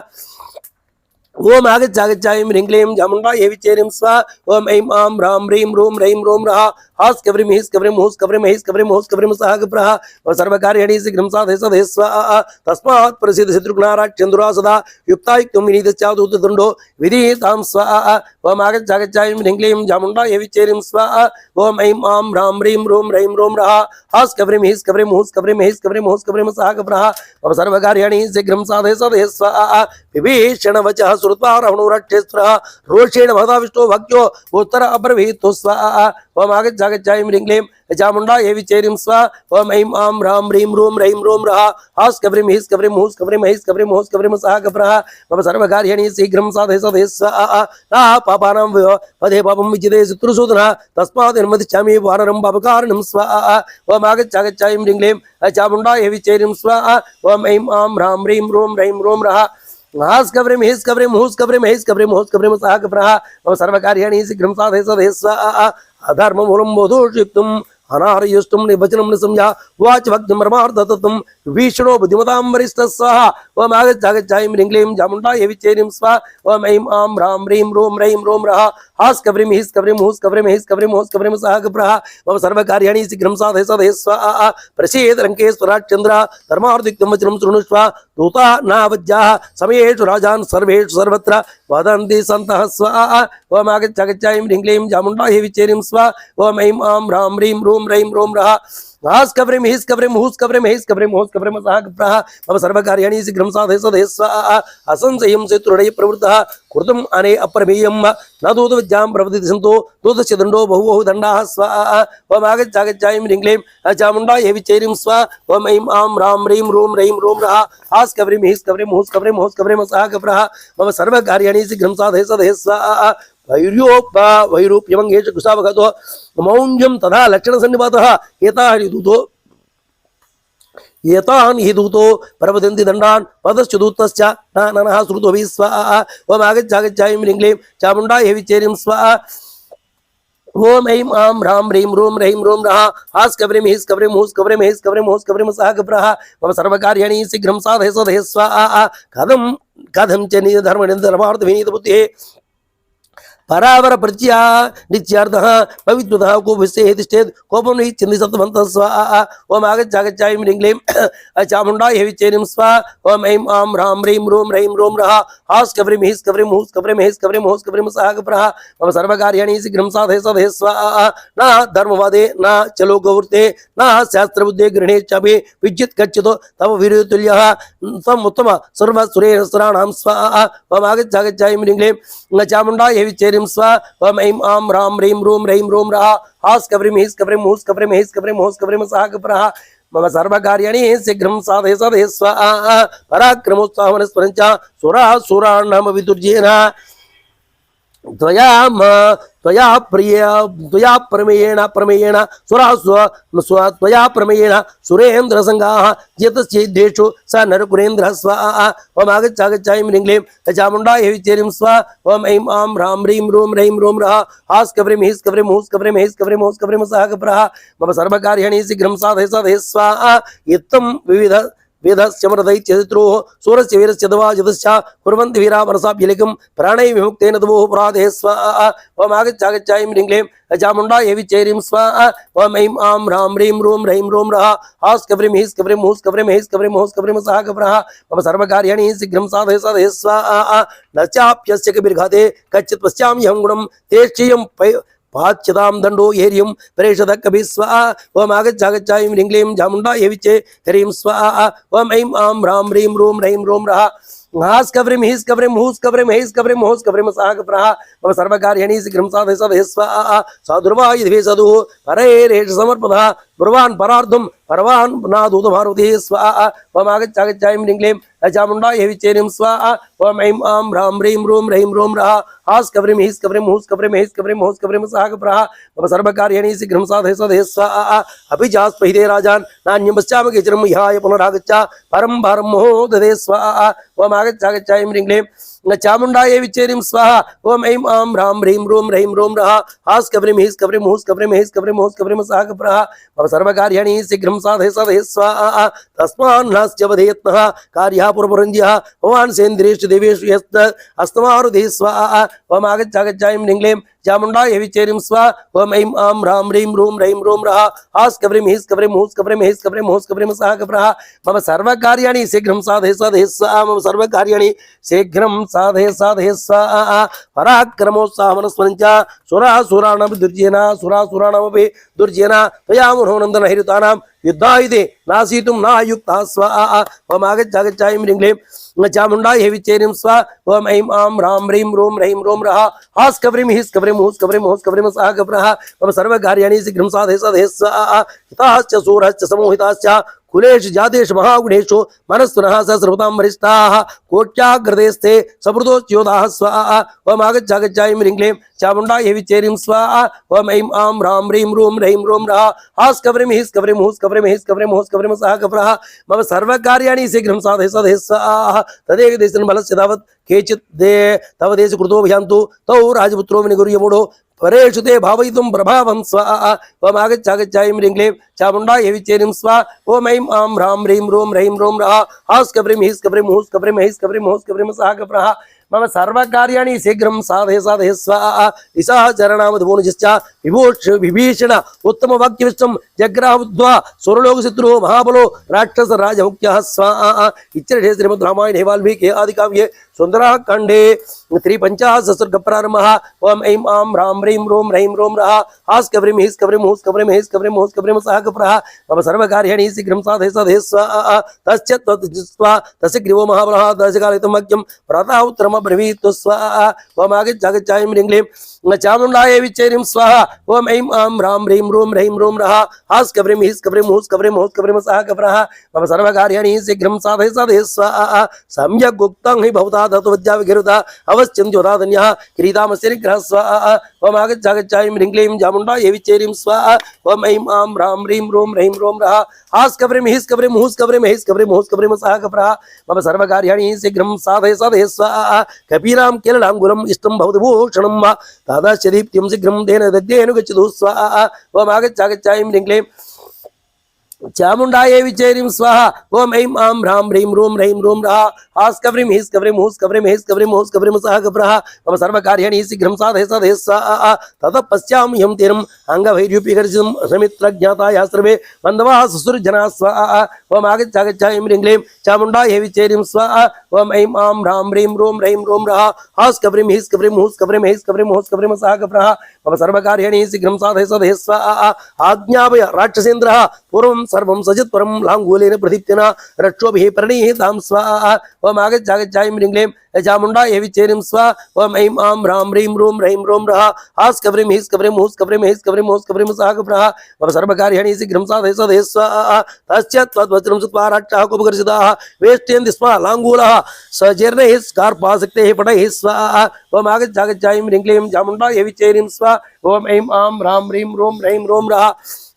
ओम आगच्चागच्चायं ह्रीं क्लीं चामुण्डा यविचेरिं स्वाहा ओम ऐं आं ह्रां ह्रीं रः हास् कव्रीं हीस् कव्रीं हूस् कव्रीं heiस् कव्रीं होस् कव्रीं सः कव्रः मम सर्वकार्याणि शीघ्रं साधय साधय स्वाहा तस्मात् प्रसीद शत्रुघ्नाराक्षेन्दुरा सदा युक्तायुक्तं विनीतश्चादूतदण्डो विधीतां स्वाहा ओम आगच्चागच्चायं ह्रीं क्लीं चामुण्डा यविचेरिं स्वाहा ओम ऐं आं ह्रां ह्रीं रः हास् कव्रीं हीस् कव्रीं हूस् कव्रीं heiस् कव्रीं होस् कव्रीं सः कव्रः मम सर्वकार्याणि शीघ्रं साधय साधय स्वाहा विभीषणवचः श्रुत्वा रावणोरक्षेस्त्रः रोषेण महदाविष्टो भक्त्यो उत्तर अब्रवीत् स्वाहा ओम आगच्चागच्चायं ह्रीं क्लीं चामुण्डा यविचेरिं स्वाहा ओम ऐं आं ह्रां ह्रीं रः हास् कव्रीं हीस् कव्रीं हूस् कव्रीं heiस् कव्रीं होस् कव्रीं सः कव्रः मम सर्वकार्याणि शीघ्रं साधय साधय स्वाहा न पापानां पदे पापं विजिते शत्रुसूदनः तस्मात् निर्मदिच्छामि वानरं पापकारणं स्वाहा ओम आगच्चागच्चायं ह्रीं क्लीं चामुण्डा यविचेरिं स्वाहा ओम ऐं आं ह्रां ह्रीं रः हास् कव्रीं हीस् कव्रीं हूस् कव्रीं heiस् कव्रीं होस् कव्रीं सः कव्रः मम सर्वकार्याणि शीघ्रं साधय साधय स्वाहा अधर्ममूलं बोधोषयुक्तं अनारयुष्टं निवचनं निसंज्ञा वाच भक्तिं परमार्थतत्त्वं विष्णो बुद्धिमतां वरिष्ठः स्वाहा ओम आगच्छ ह्रीं क्लीं चामुण्डायै विच्चेरीं स्वाहा ओम ऐं आं ह्रां ह्रीं ह्रैं ह्रौं रः हास् कव्रीं हीस् कव्रीं हूस् कव्रीं हीस् कव्रीं हूस् कव्रीं सः कप्रः मम सर्वकार्याणि शीघ्रं साधय साधय स्वाहा प्रसीद रङ्केश्वराच्चन्द्र धर्मार्थिकं वचनं शृणुष्व दूता नावज्याः समयेषु राजान् सर्वेषु सर्वत्र वदन्ति सन्तः स्वाहा ओम आगच्छ ह्रीं क्लीं चामुण्डायै विच्चेरीं स्वाहा ओम ऐं आं ह्रां ह्रीं ह्रैं ह्रौं रः हास् कव्रीं हीस् कव्रीं हूस् कव्रीं हीस् कव्रीं हूस् कव्रीं सः कप्रः मम सर्वकार्याणि शीघ्रं साधय साधय स्वाहा असंशयं शत्रुडय प्रवृत्तः कृतम् अने अप्रमेयं न दूतविद्यां प्रवदिति सन्तो दूतस्य दण्डो बहु दण्डाः स्वाहा ओम आगच्छ ह्रीं क्लीं चामुण्डायै विच्चेरीं स्वाहा ओम ऐं आं ह्रां ह्रीं ह्रौं रः हास् कव्रीं हीस् कव्रीं हूस् कव्रीं सः कप्रः मम सर्वकार्याणि शीघ्रं साधय साधय स्वाहा वैरूप्यमंगेश कुशावगतो मौंज्यं तथा लक्षणसन्निपातः एतान् हि दूतो प्रवदन्ति दण्डान् पदश्च दूतश्च ननः श्रुतोभिः स्वाहा ओम आगच्छ ह्रीं क्लीं चामुण्डायै विच्चेरीं स्वाहा ओम ऐं आं ह्रां ह्रीं ह्रौं रः हास् कव्रीं हीस् कव्रीं हूस् कव्रीं सः कप्रः मम सर्वकार्याणि शीघ्रं साधय साधय स्वाहा कथं च धर्मनिर्धर्मार्थविनीतबुद्धिः परावर प्रत्या नित्यार्थः पवित्रतः कोपस्य हेतिष्ठेत् कोपं हि चिन्ति सत्त्वन्तः स्वाहा ओम आगच्छ ह्रीं क्लीं चामुण्डायै विच्चेरीं स्वाहा ओम ऐं आं ह्रां ह्रीं ह्रौं रः हास् कव्रीं हीस् कव्रीं हूस् कव्रीं सः कप्रः मम सर्वकार्याणि शीघ्रं साधय साधय स्वाहा न धर्मवादे न च लोकवृत्ते न शास्त्रबुद्धे गृह्णेच्छापि विद्युत् कच्चित् तव वीर्यतुल्यः तम् उत्तम सर्वसुरेश्वराणां स्वाहा ओम आगच्छ ह्रीं क्लीं चामुण्डायै विच्चेरीं स्वाहा ओम ऐं आं ह्रां ह्रीं ह्रौं रः हास् कव्रीं हीस् कव्रीं हूस् कव्रीं सः कप्रः मम सर्वकार्याणि शीघ्रं साधय साधय स्वाहा पराक्रमोत्साहवनस्परञ्च सुरासुराणाम विदुर्जेन त्वया प्रमेयेण त्वया प्रमेयेण सुरेन्द्र संगाः यतश्चेद्देषु स नरकुरेन्द्रः स्वाहा ओम आगच्छ ह्रीं क्लीं चामुण्डायै विच्चेरीं स्वाहा ओम ऐं आं ह्रां ह्रीं ह्रौं रः हास् कव्रीं हीस् कव्रीं सः कप्रः मम सर्वकार्याणि शीघ्रं साधय साधय स्वाहा इत्थं विविध वेदस्यमरदैत्यशत्रोः सूरस्य वीरस्य दवाजतश्च कुर्वन्ति वीरा मनसाभ्यलिकं प्राणैः विमुक्तेन तवोः पुराधे स्वाहा ओम आगच्छ ह्रीं क्लीं चामुण्डायै विच्चेरीं स्वाहा ओम ऐं आं ह्रां ह्रीं ह्रौं रः हास् कव्रीं हीस् कव्रीं सः कप्रः मम सर्वकार्याणि शीघ्रं साधय साधय स्वाहा न चाप्यस्य कविर्घाते कच्चित् पश्याम्यहं गुणं तेष्ठियं पाच्यतां दण्डो हेर्यं प्रेषद कवि स्वाहा ओम आगच्छ ह्रीं क्लीं चामुण्डायै विच्चेरीं स्वाहा ओम ऐं आं ह्रां ह्रीं ह्रौं रः हास् कव्रीं हीस् कव्रीं सः कप्रः मम सर्वकार्याणि शीघ्रं साधय साधय स्वाहा साधुर्वा यदि साधुः परेरेष समर्पदः ब्रुवान् परार्धं परवान् नादूतभारवतिः स्वाहा ओम आगच्छ ह्रीं क्लीं चामुण्डायै विच्चेरीं स्वाहा ओम ऐं आं ह्रां ह्रीं ह्रौं रः हास् कव्रीं हीस् कव्रीं सः कप्रः मम सर्वकार्याणि शीघ्रं साधय साधय स्वाहा अभिजास्पहिते राजान् नान्यं पश्यामि केचनं विहाय पुनरागच्छ परं भारं मोहो ददे स्वाहा ओम आगच्छ ह्रीं क्लीं चामुण्डायै विच्चेरीं स्वाहा ओम ऐं आं ह्रां ह्रीं ह्रौं रः हास् कव्रीं हीस् कव्रीं सः कप्रः मम सर्वकार्याणि शीघ्रं साधय साधय स्वाहा तस्मान्नास्य वधेयत्नः कार्यः पुरपुरञ्ज्यः भवान् सेन्द्रियेषु देवेषु यस्त अस्तमारुधे स्वाहा ओम आगच्छ ह्रीं क्लीं चामुण्डायै विच्चेरीं स्वाहा ओम ऐं आं ह्रां ह्रीं ह्रौं रः हास् कव्रीं हीस् कव्रीं सः कप्रः मम सर्वकार्याणि शीघ्रं साधय साधय स्वाहा मम सर्वकार्याणि शीघ्रं साधय साधय स्वाहा पराक्रमोत्साहवनस्परञ्च सुरासुराणां सुरासुराणामपि दुर्जेन त्वया मनोनन्दन हैरुतानां युद्धायुधे नासीतुं नायुक्तः स्वाहा ओम आगच्छ ह्रीं क्लीं चामुण्डायै विच्चेरीं स्वाहा ओम ऐं आं ह्रां ह्रीं ह्रौं रः हास् कव्रीं हीस् कव्रीं सः कप्रः मम सर्वकार्याणि शीघ्रं साधय साधय स्वाहा हिताश्च सूरश्च समोहिताश्च कुलेषु जातेषु महागुणेषु मनस्विनः सहस्रभूतां वरिष्ठाः कोट्याग्रदेस्ते समृद्धोच्योधाः स्वाहा ओम आगच्छ ह्रीं क्लीं चामुण्डायै विच्चेरीं स्वाहा ओम ऐं आं ह्रां ह्रीं ह्रौं रः हास् कव्रीं हीस् कव्रीं सः कप्रः मम सर्वकार्याणि शीघ्रं साधय साधय स्वाहा तदेकदेशेन बलस्य तावत् केचित् तव देशकृतो भयान्तु तौ राजपुत्रो विनिगुर्यमूढो परेषु ते भावयितुं प्रभावं स्वाहा ओम आगच्छागच्छायं ह्रीं क्लीं चामुण्डायै विच्चेरिं स्वाहा ओम ऐं आं ह्रां ह्रीं ह्रैं ह्रों रः हास् कब्रीं हीस् कब्रीं हूस् कब्रीं हैस् कब्रीं हूस् कब्रीं सः कप्रः मम सर्वकार्याणि शीघ्रं साधय साधय स्वाहा दिशः चरणामधुपूर्णश्च विभीषण उत्तम वाक्यविष्टं जग्राहुद्वा सुरलोकशत्रुः महाबलो राक्षसराजमुख्यः स्वाहा इत्यर्थे श्रीमद् रामायणे वाल्मीकि आदिकाव्ये सुन्दराकाण्डे 350 प्रारम्भः ओम ऐं आं ह्रां ह्रीं ह्रों रः हास् कब्रीं हीस् कब्रीं हूस् कब्रीं हैस् कब्रीं हूस् कब्रीं सः कप्रः मम सर्वकार्याणि शीघ्रं साधय साधय स्वाहा तस्य त्वद्दृष्ट्वा तस्य ग्रीवो महाबलः दशकालितं वाक्यं प्रातः उत्तरमब्रवीत् स्वाहा ओम आगच्छागच्छायं ह्रीं क्लीं चामुण्डायै विच्चेरिं स्वाहा ओम ऐं आं ह्रां ह्रीं ह्रों रः हास् कब्रीं हीस् कब्रीं हूस् कब्रीं सः कप्रः मम सर्वकार्याणि शीघ्रं साधय साधय स्वाहा सम्यक् उक्तं हि भवता तत्त्वविद्या विगिरुता अवश्यन्त्योदाधन्यः किरीटामस्य निग्रहः स्वाहा ओम आगच्छागच्छायं ह्रीं क्लीं चामुण्डायै विच्चेरिं स्वाहा ओम ऐं आं ह्रां ह्रीं ह्रों रः हास् कब्रीं हीस् कब्रीं हूस् कब्रीं सः कप्रः मम सर्वकार्याणि शीघ्रं साधय साधय स्वाहा कपीनां केललाङ्गुलम् इष्टं भवति भूषणं वा तादृश दीप्तिं शीघ्रं तेन दग्धेन गच्छतु स्वाहा ओम आगच्छागच्छायं ह्रीं क्लीं चामुण्डायै विच्चेरिं स्वाहा ओम ऐं आं ह्रां ह्रीं ह्रों रः हास् कब्रीं हीस् कब्रीं हूस् कब्रीं सः कप्रः मम सर्वकार्याणि शीघ्रं साधय साधय स्वाहा ततः पश्यामि ह्यं तीरम् अङ्गभैर्यूपीकर्षितं समित्रज्ञातायाः सर्वे बन्धवः सुसुरजनाः स्वाहा ओम आगच्छागच्छायं ह्रीं क्लीं चामुण्डायै विच्चेरिं स्वाहा ओम ऐं आं ह्रां ह्रीं ह्रों रः हास् कब्रीं हीस् कब्रीं हूस् कब्रीं सः कप्रः मम सर्वकार्याणि शीघ्रं साधय साधय स्वाहा आज्ञापय राक्षसेन्द्रः पूर्वं सर्वं सजित् परं लाङ्गूलेन प्रदीप्तेन रक्षोभिः परिणीतां स्वाहा ओम आगच्छागच्छायं ह्रीं क्लीं चामुण्डायै विच्चेरिं स्वाहा ओम ऐं आं ह्रां ह्रीं ह्रों रः हास् कब्रीं हीस् कब्रीं हूस् कब्रीं सः कप्रः मम सर्वकार्याणि शीघ्रं साधय साधय स्वाहा तस्य त्वद्वचनं श्रुत्वा राक्षसः कोपगर्जिताः वेष्टयन्ति स्म लाङ्गूलः सजीर्णैः स्कार्पासक्तैः पटैः स्वाहा ओम आगच्छागच्छायं ह्रीं क्लीं चामुण्डायै विच्चेरिं स्वाहा ओम ऐं आं ह्रां ह्रीं ह्रों रः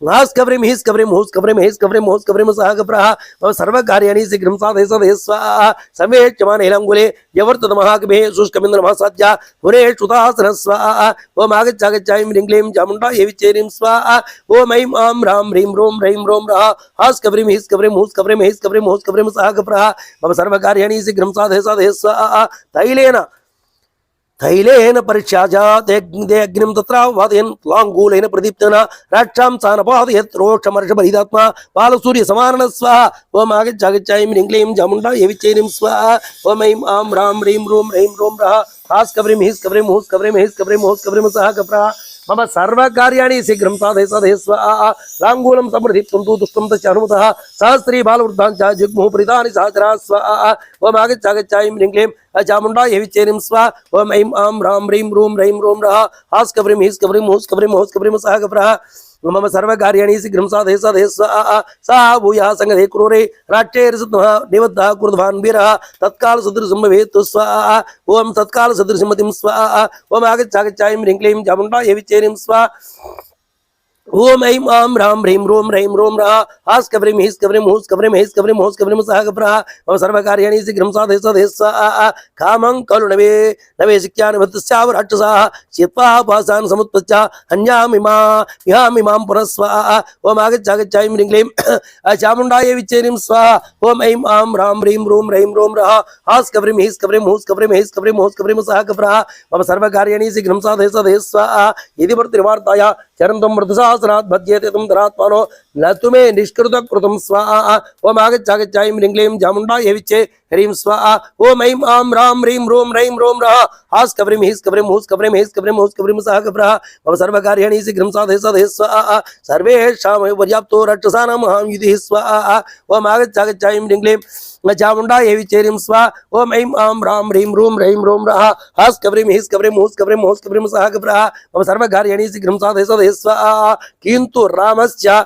हास् कब्रीं हीस् कब्रीं हूस् कब्रीं सः कप्रः मम सर्वकार्याणि शीघ्रं साधय साधय स्वाहा समेच्यमाने लाङ्गूले व्यवर्तत महाकविः शुष्कमिन्द्रमहासाध्या पुरेषुतासनः स्वाहा ओम आगच्छागच्छायं ह्रीं क्लीं चामुण्डायै विच्चेरिं स्वाहा ओम ऐं आं ह्रां ह्रीं ह्रों रः हास् कब्रीं हीस् कब्रीं हूस् कब्रीं सः कप्रः मम सर्वकार्याणि शीघ्रं साधय साधय स्वाहा तैलेन परिक्षाजा अग्निं तत्र वादयन् लाङ्गूलेन प्रदीप्तेन राक्षांसानपादयत् रोषमर्षबलिदात्मा बालसूर्यसमानः स्वाहा ओम आगच्छागच्छायं ह्रीं क्लीं चामुण्डायै विच्चेरिं स्वाहा ओम ऐं आं ह्रां ह्रीं ह्रों रः हास् कब्रीं हीस् कब्रीं हूस् कब्रीं सः कप्रः मम सर्वकार्याणि शीघ्रं साधय साधय स्वाहा लाङ्गूलं समृद्धीप्तं तु दुष्टं तस्य हनुमतः सहस्री बालवृद्धां च जिग्मुः प्रीतानि सहस्राः स्वाहा ओम आगच्छागच्छायं ह्रीं क्लीं चामुण्डायै विच्चेरिं स्वाहा ओम ऐं आं ह्रां ह्रीं ह्रों रः हास् कब्रीं हीस् कब्रीं हूस् कब्रीं सः कप्रः मम सर्वकार्याणि शीघ्रं साधय साधय स्वाहा सा भूयः संगते क्रूरे राक्षैर्सुतः निबद्धः क्रुधवान् वीरः तत्काल सदृशं भवेत् स्वाहा ओम तत्काल सदृशमतिं स्वाहा ओम आगच्छागच्छायं ह्रीं क्लीं चामुण्डायै विच्चेरिं स्वाहा ओम ऐं आं ह्रां ह्रीं ह्रों रः हास् कब्रीं हीस् कब्रीं हूस् कब्रीं सः कप्रः मम सर्वकार्याणि शीघ्रं साधय साधय स्वाहा कामं खलु नवे शिक्यानिबद्धस्याव राक्षसाः चित्वा पाशान् समुत्पत्य हन्यामिमां पुनः स्वाहा ओम आगच्छागच्छायं ह्रीं क्लीं चामुण्डायै विच्चेरिं स्वाहा ओम ऐं आं ह्रां ह्रीं ह्रों रः हास् कब्रीं हीस् कब्रीं हूस् कब्रीं सः कप्रः मम सर्वकार्याणि शीघ्रं साधय साधय स्वाहा इति प्रतिवार्ताया चरन्तं मृदुसहस्रात् भज्येते तं धरात्मानो न तु मे निष्कृतं स्वाहा ओम आगच्छागच्छायं ह्रीं क्लीं चामुण्डायै विच्चेरिं स्वाहा ओम ऐं आं ह्रां ह्रीं ह्रों रः हास् कब्रीं हीस् कब्रीं हूस् कब्रीं सः कप्रः मम सर्वकार्याणि शीघ्रं साधय साधय स्वाहा सर्वेषां पर्याप्तो राक्षसानां महायुधिः स्वाहा ओम आगच्छागच्छायं ह्रीं क्लीं चामुण्डायै विच्चेरिं स्वाहा ओम ऐं आं ह्रां ह्रीं ह्रों रः हास् कब्रीं हीस् कब्रीं हूस् सः कप्रः मम सर्वकार्याणि शीघ्रं साधय साधय स्वाहा किन्तु रामस्य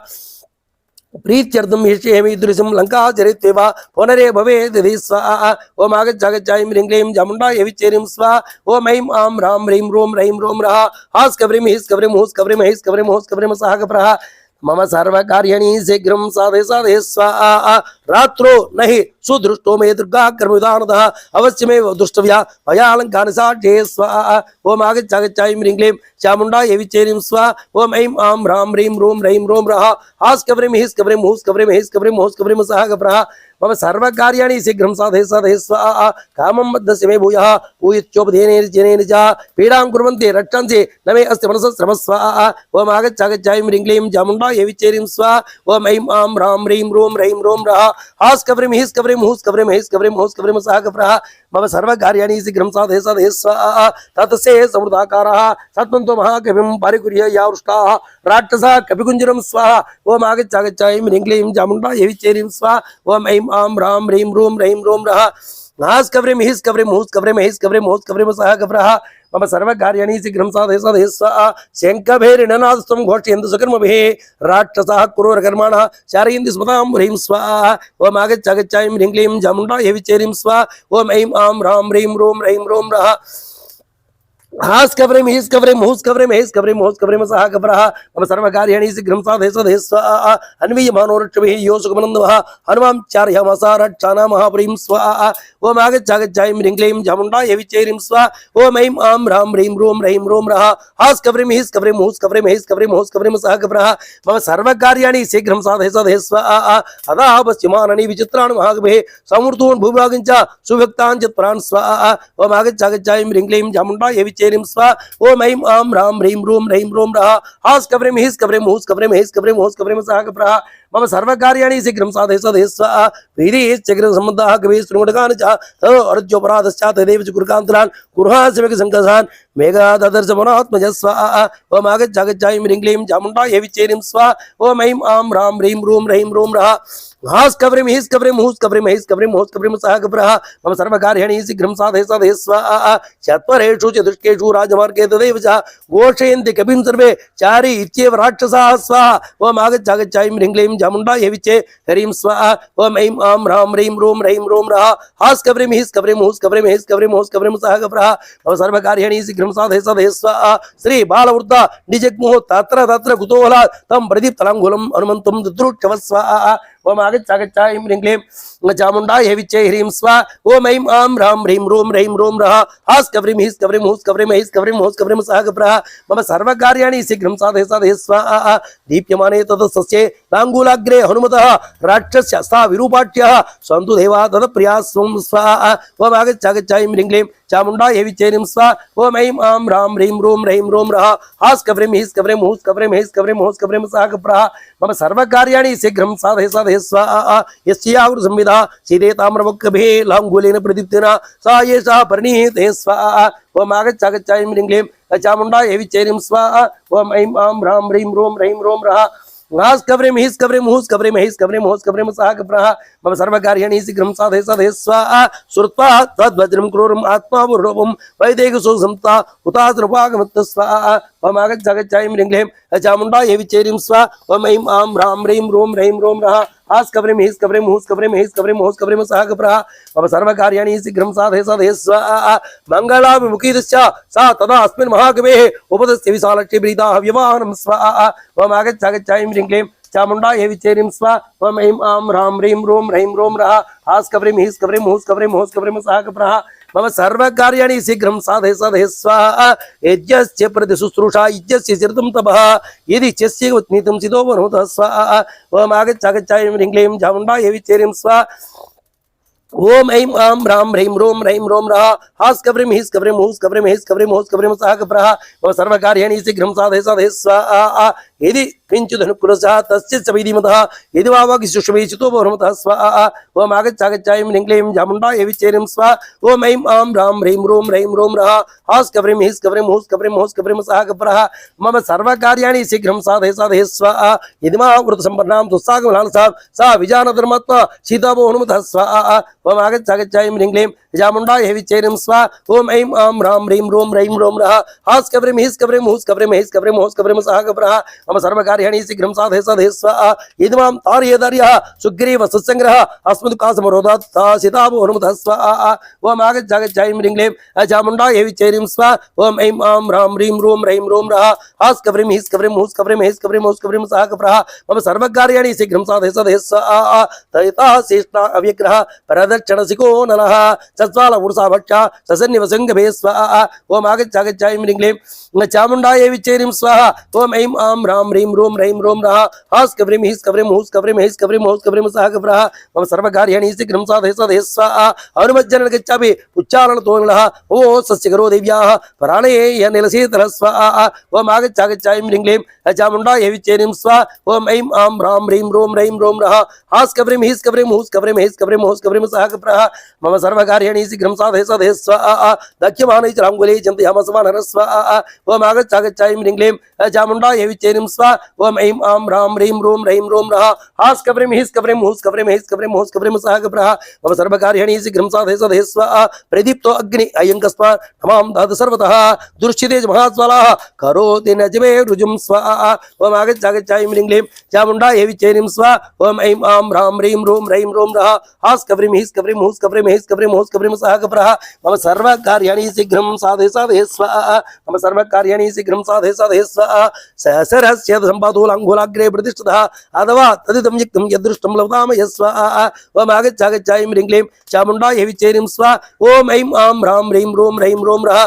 प्रीत्यर्थं हिष्यामि दृशं लङ्का चरित्वेव पुनरे भवेत् इति स्वाहा ओम आगच्छागच्छायं ह्रीं क्लीं चामुण्डायै विच्चेरिं स्वाहा ओम ऐं आं ह्रां ह्रीं ह्रों रः हास् कब्रीं हीस् कब्रीं हूस् कब्रीं सः कप्रः मम सर्वकार्याणि शीघ्रं साधय साधय स्वाहा रात्रो न हि सुदृष्टो मे दुर्गा कर्मविधानतः अवश्यमेव दुष्टव्या भयालङ्कारसाढ्ये स्वाहा ओम आगच्छागच्छायं ह्रीं क्लीं चामुण्डायै विच्चेरीं स्वाहा ओम ऐं आं ह्रां ह्रीं ह्रूं ह्रैं ह्रों ह्रः हास्कव्रीं हीस्कव्रीं हूस्कव्रीं heiस्कव्रीं होस्कव्रीं सह गप्रः मम सर्वकार्याणि शीघ्रं साधय साधय स्वाहा कामं बद्धस्य मे भूयः भूयित्योपदेनेन जनेन च पीडां कुर्वन्ति रक्षन्ति न मे अस्ति मनसः श्रमः स्वाहा ओम आगच्छागच्छायं ह्रीं क्लीं चामुण्डायै विच्चेरीं स्वाहा ओम ऐं आं ह्रां ह्रीं ह्रूं ह्रैं ह्रों ह्रः हास्कव्रीं हीस्कव्रीं हूस्कव्रीं heiस्कव्रीं होस्कव्रीं सह गप्रः मम सर्वकार्याणि शीघ्रं साधय साधय स्वाहा ततसे समृद्धाकारः सत्वन्तो महाकविं परिकुर्य यावृष्टाः राक्षसः कपिकुञ्जरं स्वाहा ओम आगच्छागच्छायं ह्रीं क्लीं चामुण्डायै विच्चेरीं स्वाहा ओम ऐं आं ह्रां ह्रीं ह्रूं ह्रैं ह्रों ह्रः हास्कव्रीं हीस्कव्रीं हूस्कव्रीं heiस्कव्रीं होस्कव्रीं सह गप्रः मम सर्वकार्याणि शीघ्रं साधय साधय स्वाहा शङ्खभैर्णनादस्त्वं घोषयन्तु सकर्मभिः राक्षसाः क्रूरकर्माणः चारयन्ति स्मतां ह्रीं स्वाहा ओम आगच्छागच्छायं ह्रीं क्लीं चामुण्डायै विच्चेरीं स्वाहा ओम ऐं आं ह्रां ह्रीं ह्रूं ह्रैं ह्रों ह्रः हास्कव्रीं हीस्कव्रीं हूस्कव्रीं heiस्कव्रीं होस्कव्रीं सह गप्रः मम सर्वकार्याणि शीघ्रं साधय साधय स्वाहा अन्वीयमानो रक्षभिः यो सुखमनन्दवः हनुमां चारयामास रक्षाणां महाप्रीं स्वाहा ओम आगच्छागच्छायं ह्रीं क्लीं चामुण्डायै विच्चेरीं स्वाहा ओम ऐं आं ह्रां ह्रीं ह्रूं ह्रैं ह्रों ह्रः हास्कव्रीं हीस्कव्रीं हूस्कव्रीं heiस्कव्रीं होस्कव्रीं सह गप्रः मम सर्वकार्याणि शीघ्रं साधय साधय स्वाहा अतः पश्चिमाननि विचित्राणि महागभिः समृद्धून् भूभागं च सुभक्तान् चित्परान् स्वाहा ओम आगच्छागच्छायं ह्रीं क्लीं चामुण्डायै विच्चेरीं स्वाहा ओम ऐं आं ह्रां ह्रीं ह्रूं ह्रैं ह्रों ह्रः हास्कव्रीं हीस्कव्रीं हूस्कव्रीं heiस्कव्रीं होस्कव्रीं सह गप्रः मम सर्वकार्याणि शीघ्रं साधय साधय स्वाहा प्रीतिश्चक्रसम्बद्धाः कविः शृण्वकानि च अर्ज्योपराधश्च तदेव च कुरुकान्तरान् कुर्हासविकसङ्कसान् मेघादर्शमनात्मज स्वाहा ओम आगच्छागच्छायं ह्रीं क्लीं चामुण्डायै विच्चेरीं स्वाहा ओम ऐं आं ह्रां ह्रीं ह्रूं ह्रैं ह्रों ह्रः हास्कव्रीं हीस्कव्रीं हूस्कव्रीं heiस्कव्रीं होस्कव्रीं सह गप्रः मम सर्वकार्याणि शीघ्रं साधय साधय स्वाहा चत्वरेषु चतुष्केषु राजमार्गे तदेव च घोषयन्ति कविं सर्वे चारि इत्येव राक्षसाः स्वाहा ओम आगच्छागच्छायं ह्रीं क्लीं चामुण्डायै विच्चेरीं स्वाहा ओम ऐं आं ह्रां ह्रीं ह्रूं ह्रैं ह्रों ह्रः हास्कव्रीं हीस्कव्रीं हूस्कव्रीं heiस्कव्रीं होस्कव्रीं सह गप्रः मम सर्वकार्याणि शीघ्रं साधय साधय स्वाहा श्री बालवृद्धा निजग्मुः तत्र तत्र कुतूहलात् तं प्रदीप्तलाङ्गुलं हनुमन्तं ददृक्षव स्वाहा ओम आगच्छागच्छायं ह्रीं क्लीं चामुण्डायै विच्चेरीं स्वाहा ओम ऐं आं ह्रां ह्रीं ह्रूं ह्रैं ह्रों ह्रः हास्कव्रीं हीस्कव्रीं हूस्कव्रीं heiस्कव्रीं होस्कव्रीं सह गप्रः मम सर्वकार्याणि शीघ्रं साधय साधय स्वाहा दीप्यमाने ततस्तस्यै लाङ्गूलाग्रे हनुमतः राक्षस्य सा विरूपाढ्यः सन्तु देवा तत्प्रियाः स्वं स्वाहा ओम आगच्छागच्छायं ह्रीं क्लीं चामुण्डायै विच्चेरीं स्वाहा ओम ऐं आं ह्रां ह्रीं ह्रूं ह्रैं ह्रों ह्रः हास्कव्रीं हीस्कव्रीं हूस्कव्रीं heiस्कव्रीं होस्कव्रीं सह गप्रः मम सर्वकार्याणि शीघ्रं साधय साधय स्वाहा यस्यावृतसंविदा सीते ताम्रवक्कभिः लाङ्गूलेन प्रदीप्तेन सा एषा परिणीते स्वाहा ओम आगच्छागच्छायं ह्रीं क्लीं चामुण्डायै विच्चेरीं स्वाहा ओम ऐं आं ह्रां ह्रीं ह्रूं ह्रैं ह्रों ह्रः हास्कव्रीं हीस्कव्रीं हूस्कव्रीं heiस्कव्रीं होस्कव्रीं सह गप्रः मम सर्वकार्याणि शीघ्रं साधय साधय स्वाहा श्रुत्वा तद्वज्रं क्रूरम् आत्मावरूपं वैदेहिकसु संस्था हुतासुरुपागमत्त स्वाहा ओम आगच्छागच्छायं ह्रीं क्लीं चामुण्डायै विच्चेरीं स्वाहा ओम ऐं आं ह्रां ह्रीं ह्रूं ह्रैं ह्रों ह्रः हास्कव्रीं हीस्कव्रीं हूस्कव्रीं heiस्कव्रीं होस्कव्रीं सह गप्रः मम सर्वकार्याणि शीघ्रं साधय साधय स्वाहा मङ्गलाभिमुखीदश्च सा तदा अस्मिन् महाकवेः उपदस्य विशालक्ष्मी प्रीताः व्यवहारं स्वाहा ओम आगच्छागच्छायं ह्रीं क्लीं चामुण्डायै विच्चेरीं स्वाहा ओम ऐं आं ह्रां ह्रीं ह्रूं ह्रैं ह्रों ह्रः हास्कव्रीं हीस्कव्रीं हूस्कव्रीं होस्कव्रीं सह गप्रः मम सर्वकार्याणि शीघ्रं साधय साधय स्वाहा यज्ञस्य प्रतिशुश्रूषा यज्ञस्य चिरतं तपः यदि चस्य नीतं सितो वनुतः स्वाहा ओम आगच्छागच्छायं ह्रीं क्लीं चामुण्डायै विच्चेरीं स्वाहा ओम ऐं आं ह्रां ह्रीं ह्रूं ह्रैं ह्रों ह्रः हास्कव्रीं हीस्कव्रीं हूस्कव्रीं heiस्कव्रीं होस्कव्रीं सह गप्रः मम सर्वकार्याणि शीघ्रं साधय साधय स्वाहा यदि किञ्चिदनुकुलसः तस्य च विधिमतः यदि वा वागिशुष्मीचितो भवतः स्वाहा ओम आगच्छागच्छायं ह्रीं क्लीं चामुण्डायै विच्चेरीं स्वाहा ओम ऐं आं ह्रां ह्रीं ह्रूं ह्रैं ह्रों ह्रः हास्कव्रीं हीस्कव्रीं हूस्कव्रीं होस्कव्रीं सह गप्रः मम सर्वकार्याणि शीघ्रं साधय साधय स्वाहा यदि मा वृतसम्पन्नां दुस्सागमलानसां सा विजानधर्मात्मा सीताभो हनुमतः स्वाहा ओम आगच्छागच्छायं ह्रीं क्लीं चामुण्डायै विच्चेरीं स्वाहा ओम ऐं आं ह्रां ह्रीं ह्रूं ह्रैं ह्रों ह्रः हास्कव्रीं हीस्कव्रीं हूस्कव्रीं heiस्कव्रीं होस्कव्रीं सह गप्रः मम सर्वकार्याणि सर्वकार्याणि शीघ्रं साधय साधय स्वाहा इदमां तारयेदर्यः सुग्रीव सत्संग्रह अस्मत्कासमरोधात् सीताभोरमुतः स्वाहा ओम आगच्छागच्छायं ह्रीं क्लीं चामुण्डायै विच्चैरीं स्वाहा ओम ऐं आं ह्रां ह्रीं रूं रैं रूं रः हास्कव्रीं हीस्कव्रीं हूस्कव्रीं हेस्कव्रीं हूस्कव्रीं सहाकप्रः मम सर्वकार्याणि शीघ्रं साधय साधय स्वाहा तयितः शेष्णा अव्यग्रह प्रदक्षिणसिको नलः चत्वाल उर्सा भक्षा ससन्निवसङ्गभे स्वाहा ओम आगच्छागच्छायं ह्रीं क्लीं चामुण्डायै विच्चैरीं स्वाहा ओम ऐं आं ह्रां ह्रीं रूं रैं रूं रः हास्कव्रीं हीस्कव्रीं हूस्कव्रीं हेस्कव्रीं हूस्कव्रीं सहाकप्रः मम सर्वकार्याणि शीघ्रं साधय साधय स्वाहा हनुमज्जन गच्छामि उच्चारणतोनलः ओ सस्यकरो देव्याः प्राणये निलसीतलः स्वाहा ओम आगच्छागच्छायं ह्रीं क्लीं चामुण्डायै विच्चैरीं स्वाहा ओम ऐं आं ह्रां ह्रीं रूं रैं रूं रः हास्कव्रीं हीस्कव्रीं हूस्कव्रीं हेस्कव्रीं हूस्कव्रीं सहाकप्रः मम सर्वकार्याणि शीघ्रं साधय साधय स्वाहा दक्ष्यमानै च राङ्गुली चिन्तयामसमानः स्वाहा ओम आगच्छागच्छायं ह्रीं क्लीं चामुण्डायै विच्चैरीं स्वाहा ओम ऐं आं ह्रां ह्रीं रूं रैं रूं रः हास्कव्रीं हीस्कव्रीं हूस्कव्रीं हेस्कव्रीं हूस्कव्रीं सहाकप्रः मम सर्वकार्याणि शीघ्रं साधय साधय स्वाहा प्रदीप्तो अग्नि अयंकस्मात् नमां दातु सर्वतः दुर्शिते महाज्वालाः करोति नजमे रुजुं स्वाहा ओम आगच्छागच्छायं ह्रीं क्लीं चामुण्डायै विच्चैरीं स्वाहा ओम ऐं आं ह्रां ह्रीं रूं रैं रूं रः हास्कव्रीं हीस्कव्रीं हूस्कव्रीं हेस्कव्रीं हूस्कव्रीं सहाकप्रः मम सर्वकार्याणि शीघ्रं साधय साधय स्वाहा मम सर्वकार्याणि शीघ्रं साधय साधय स्वाहा सहस्रस्य सम्पादोलाङ्गुलाग्रे प्रतिष्ठितः अथवा तदिदं युक्तं यदृष्टं लभतामय स्वाहा ओम आगच्छागच्छायं ह्रीं क्लीं चामुण्डायै विच्चैरीं स्वाहा ओम ऐं आं ह्रां ह्रीं रूं रैं रूं रः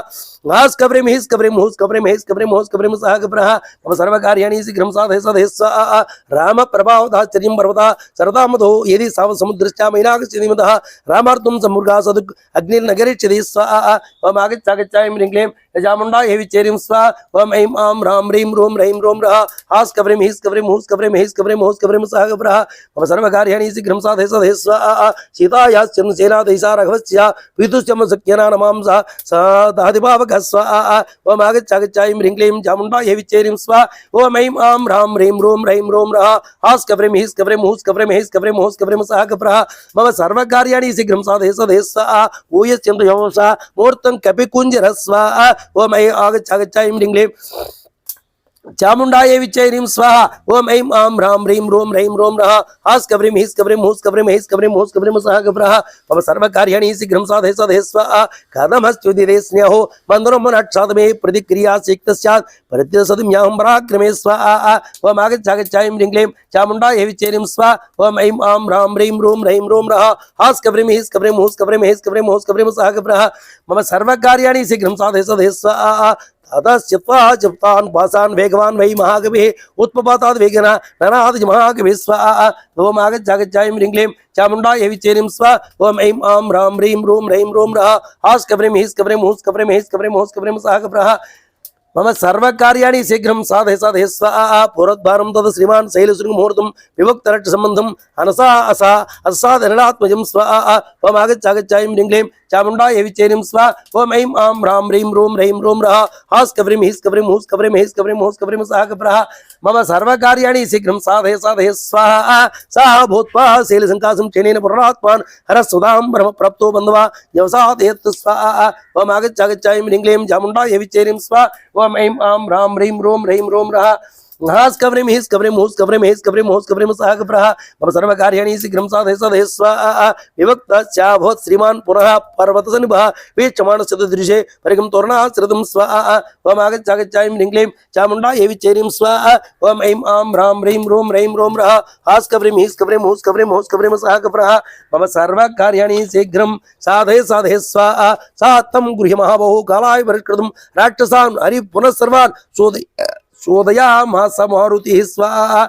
हास्कव्रीं हीस्कव्रीं हूस्कव्रीं हेस्कव्रीं हूस्कव्रीं सहाकप्रः मम सर्वकार्याणि शीघ्रं साधय साधय स्वाहा राम प्रभावदाश्चर्यं पर्वतः सरदामधो यदि साव समुद्रश्चामैनागच्छतिमतः रामार्तुं सम्मुर्गा सदुक् अग्निर्नगरिष्यति स्वाहा ओम आगच्छागच्छायं ह्रीं क्लीं चामुण्डायै विच्चैरीं स्वाहा ओम ऐं आं ह्रां ह्रीं रूं रैं रूं रः हास्कव्रीं हीस्कव्रीं हूस्कव्रीं हेस्कव्रीं हूस्कव्रीं सहाकप्रः मम सर्वकार्याणि शीघ्रं साधय साधय स्वाहा सीतायाश्च सेनाधीशा राघवस्य पितुश्च सख्यना नमांसः साधिभावकः स्वाहा ओम आगच्छागच्छायं ह्रीं क्लीं चामुण्डायै विच्चैरीं स्वाहा ओम ऐं आं ह्रां ह्रीं रूं रैं रूं रः हास्कव्रीं हीस्कव्रीं हूस्कव्रीं हेस्कव्रीं हूस्कव्रीं सहाकप्रः मम सर्वकार्याणि शीघ्रं साधय साधय स्वाहा भूयश्चन्द्रयोषा मूर्तं कपिकुञ्जरः स्वाहा ओम ऐं आगच्छागच्छायं ह्रीं क्लीं चामुण्डायै विच्चैरीं स्वाहा ओम ऐं आं ह्रां ह्रीं रूं रैं रूं रः हास्कव्रीं हीस्कव्रीं हूस्कव्रीं हेस्कव्रीं हूस्कव्रीं सहाकप्रः मम सर्वकार्याणि शीघ्रं साधय साधय स्वाहा कथमस्त्युदिते स्नेहो बन्धुरमुनक्षात् मे प्रतिक्रिया सिक्तः स्यात् प्रत्यसदम्याहं पराक्रमे स्वाहा ओम आगच्छागच्छायं ह्रीं क्लीं चामुण्डायै विच्चैरीं स्वाहा ओम ऐं आं ह्रां ह्रीं रूं रैं रूं रः हास्कव्रीं हीस्कव्रीं हूस्कव्रीं हेस्कव्रीं हूस्कव्रीं सहाकप्रः मम सर्वकार्याणि शीघ्रं साधय साधय स्वाहा ततश्चित्तान् पासान् वेगवान् वै महाकविः उत्पपाताद् वेगेन ननाद महाकविः स्वाहा ओम आगच्छागच्छायं ह्रीं क्लीं चामुण्डायै विच्चैरीं स्वाहा ओम ऐं आं ह्रां ह्रीं रूं रैं रूं रः हास्कव्रीं हीस्कव्रीं हूस्कव्रीं हेस्कव्रीं हूस्कव्रीं सहाकप्रः मम सर्वकार्याणि शीघ्रं साधय साधय स्वाहा पुरद्वारं तद् श्रीमान् शैलशृङ्गमुहूर्तं विभक्तरक्षसम्बन्धम् अनसा असा असाधनरात्मजं स्वाहा ओम आगच्छागच्छायं ह्रीं क्लीं चामुण्डायै विच्चैरीं स्वाहा ओम ऐं आं ह्रां ह्रीं रूं रैं रूं रः हास्कव्रीं हीस्कव्रीं हूस्कव्रीं हेस्कव्रीं हूस्कव्रीं सहाकप्रः मम सर्वकार्याणि शीघ्रं साधय साधय स्वाहा सः भूत्वा शैलसङ्कासं चेनेन पुरात्मान् हरस्वदां ब्रह्मप्राप्तो बन्धवा व्यवसादयत् स्वाहा ओम आगच्छागच्छायं ह्रीं क्लीं चामुण्डायै विच्चैरीं स्वाहा ओम ऐं आं ह्रां ह्रीं रूं रैं रूं रः हास्कव्रीं हीस्कव्रीं हूस्कव्रीं हेस्कव्रीं हूस्कव्रीं सहाकप्रः मम सर्वकार्याणि शीघ्रं साधय साधय स्वाहा विभक्तश्चाभवत् श्रीमान् पुनः पर्वतसन्निभः वीक्षमाणस्य दृशे परिगं तोरणाश्रितं स्वाहा ओम आगच्छागच्छायं ह्रीं क्लीं चामुण्डायै विच्चैरीं स्वाहा ओम ऐं आं ह्रां ह्रीं रूं रैं रूं रः हास्कव्रीं हीस्कव्रीं हूस्कव्रीं हूस्कव्रीं सहाकप्रः मम सर्वकार्याणि शीघ्रं साधय साधय स्वाहा सा तं गृह्य महाबाहो कालाय परिष्कृतं राक्षसान् हरि पुनः सर्वान् शोधयामास मारुतिः स्वाहा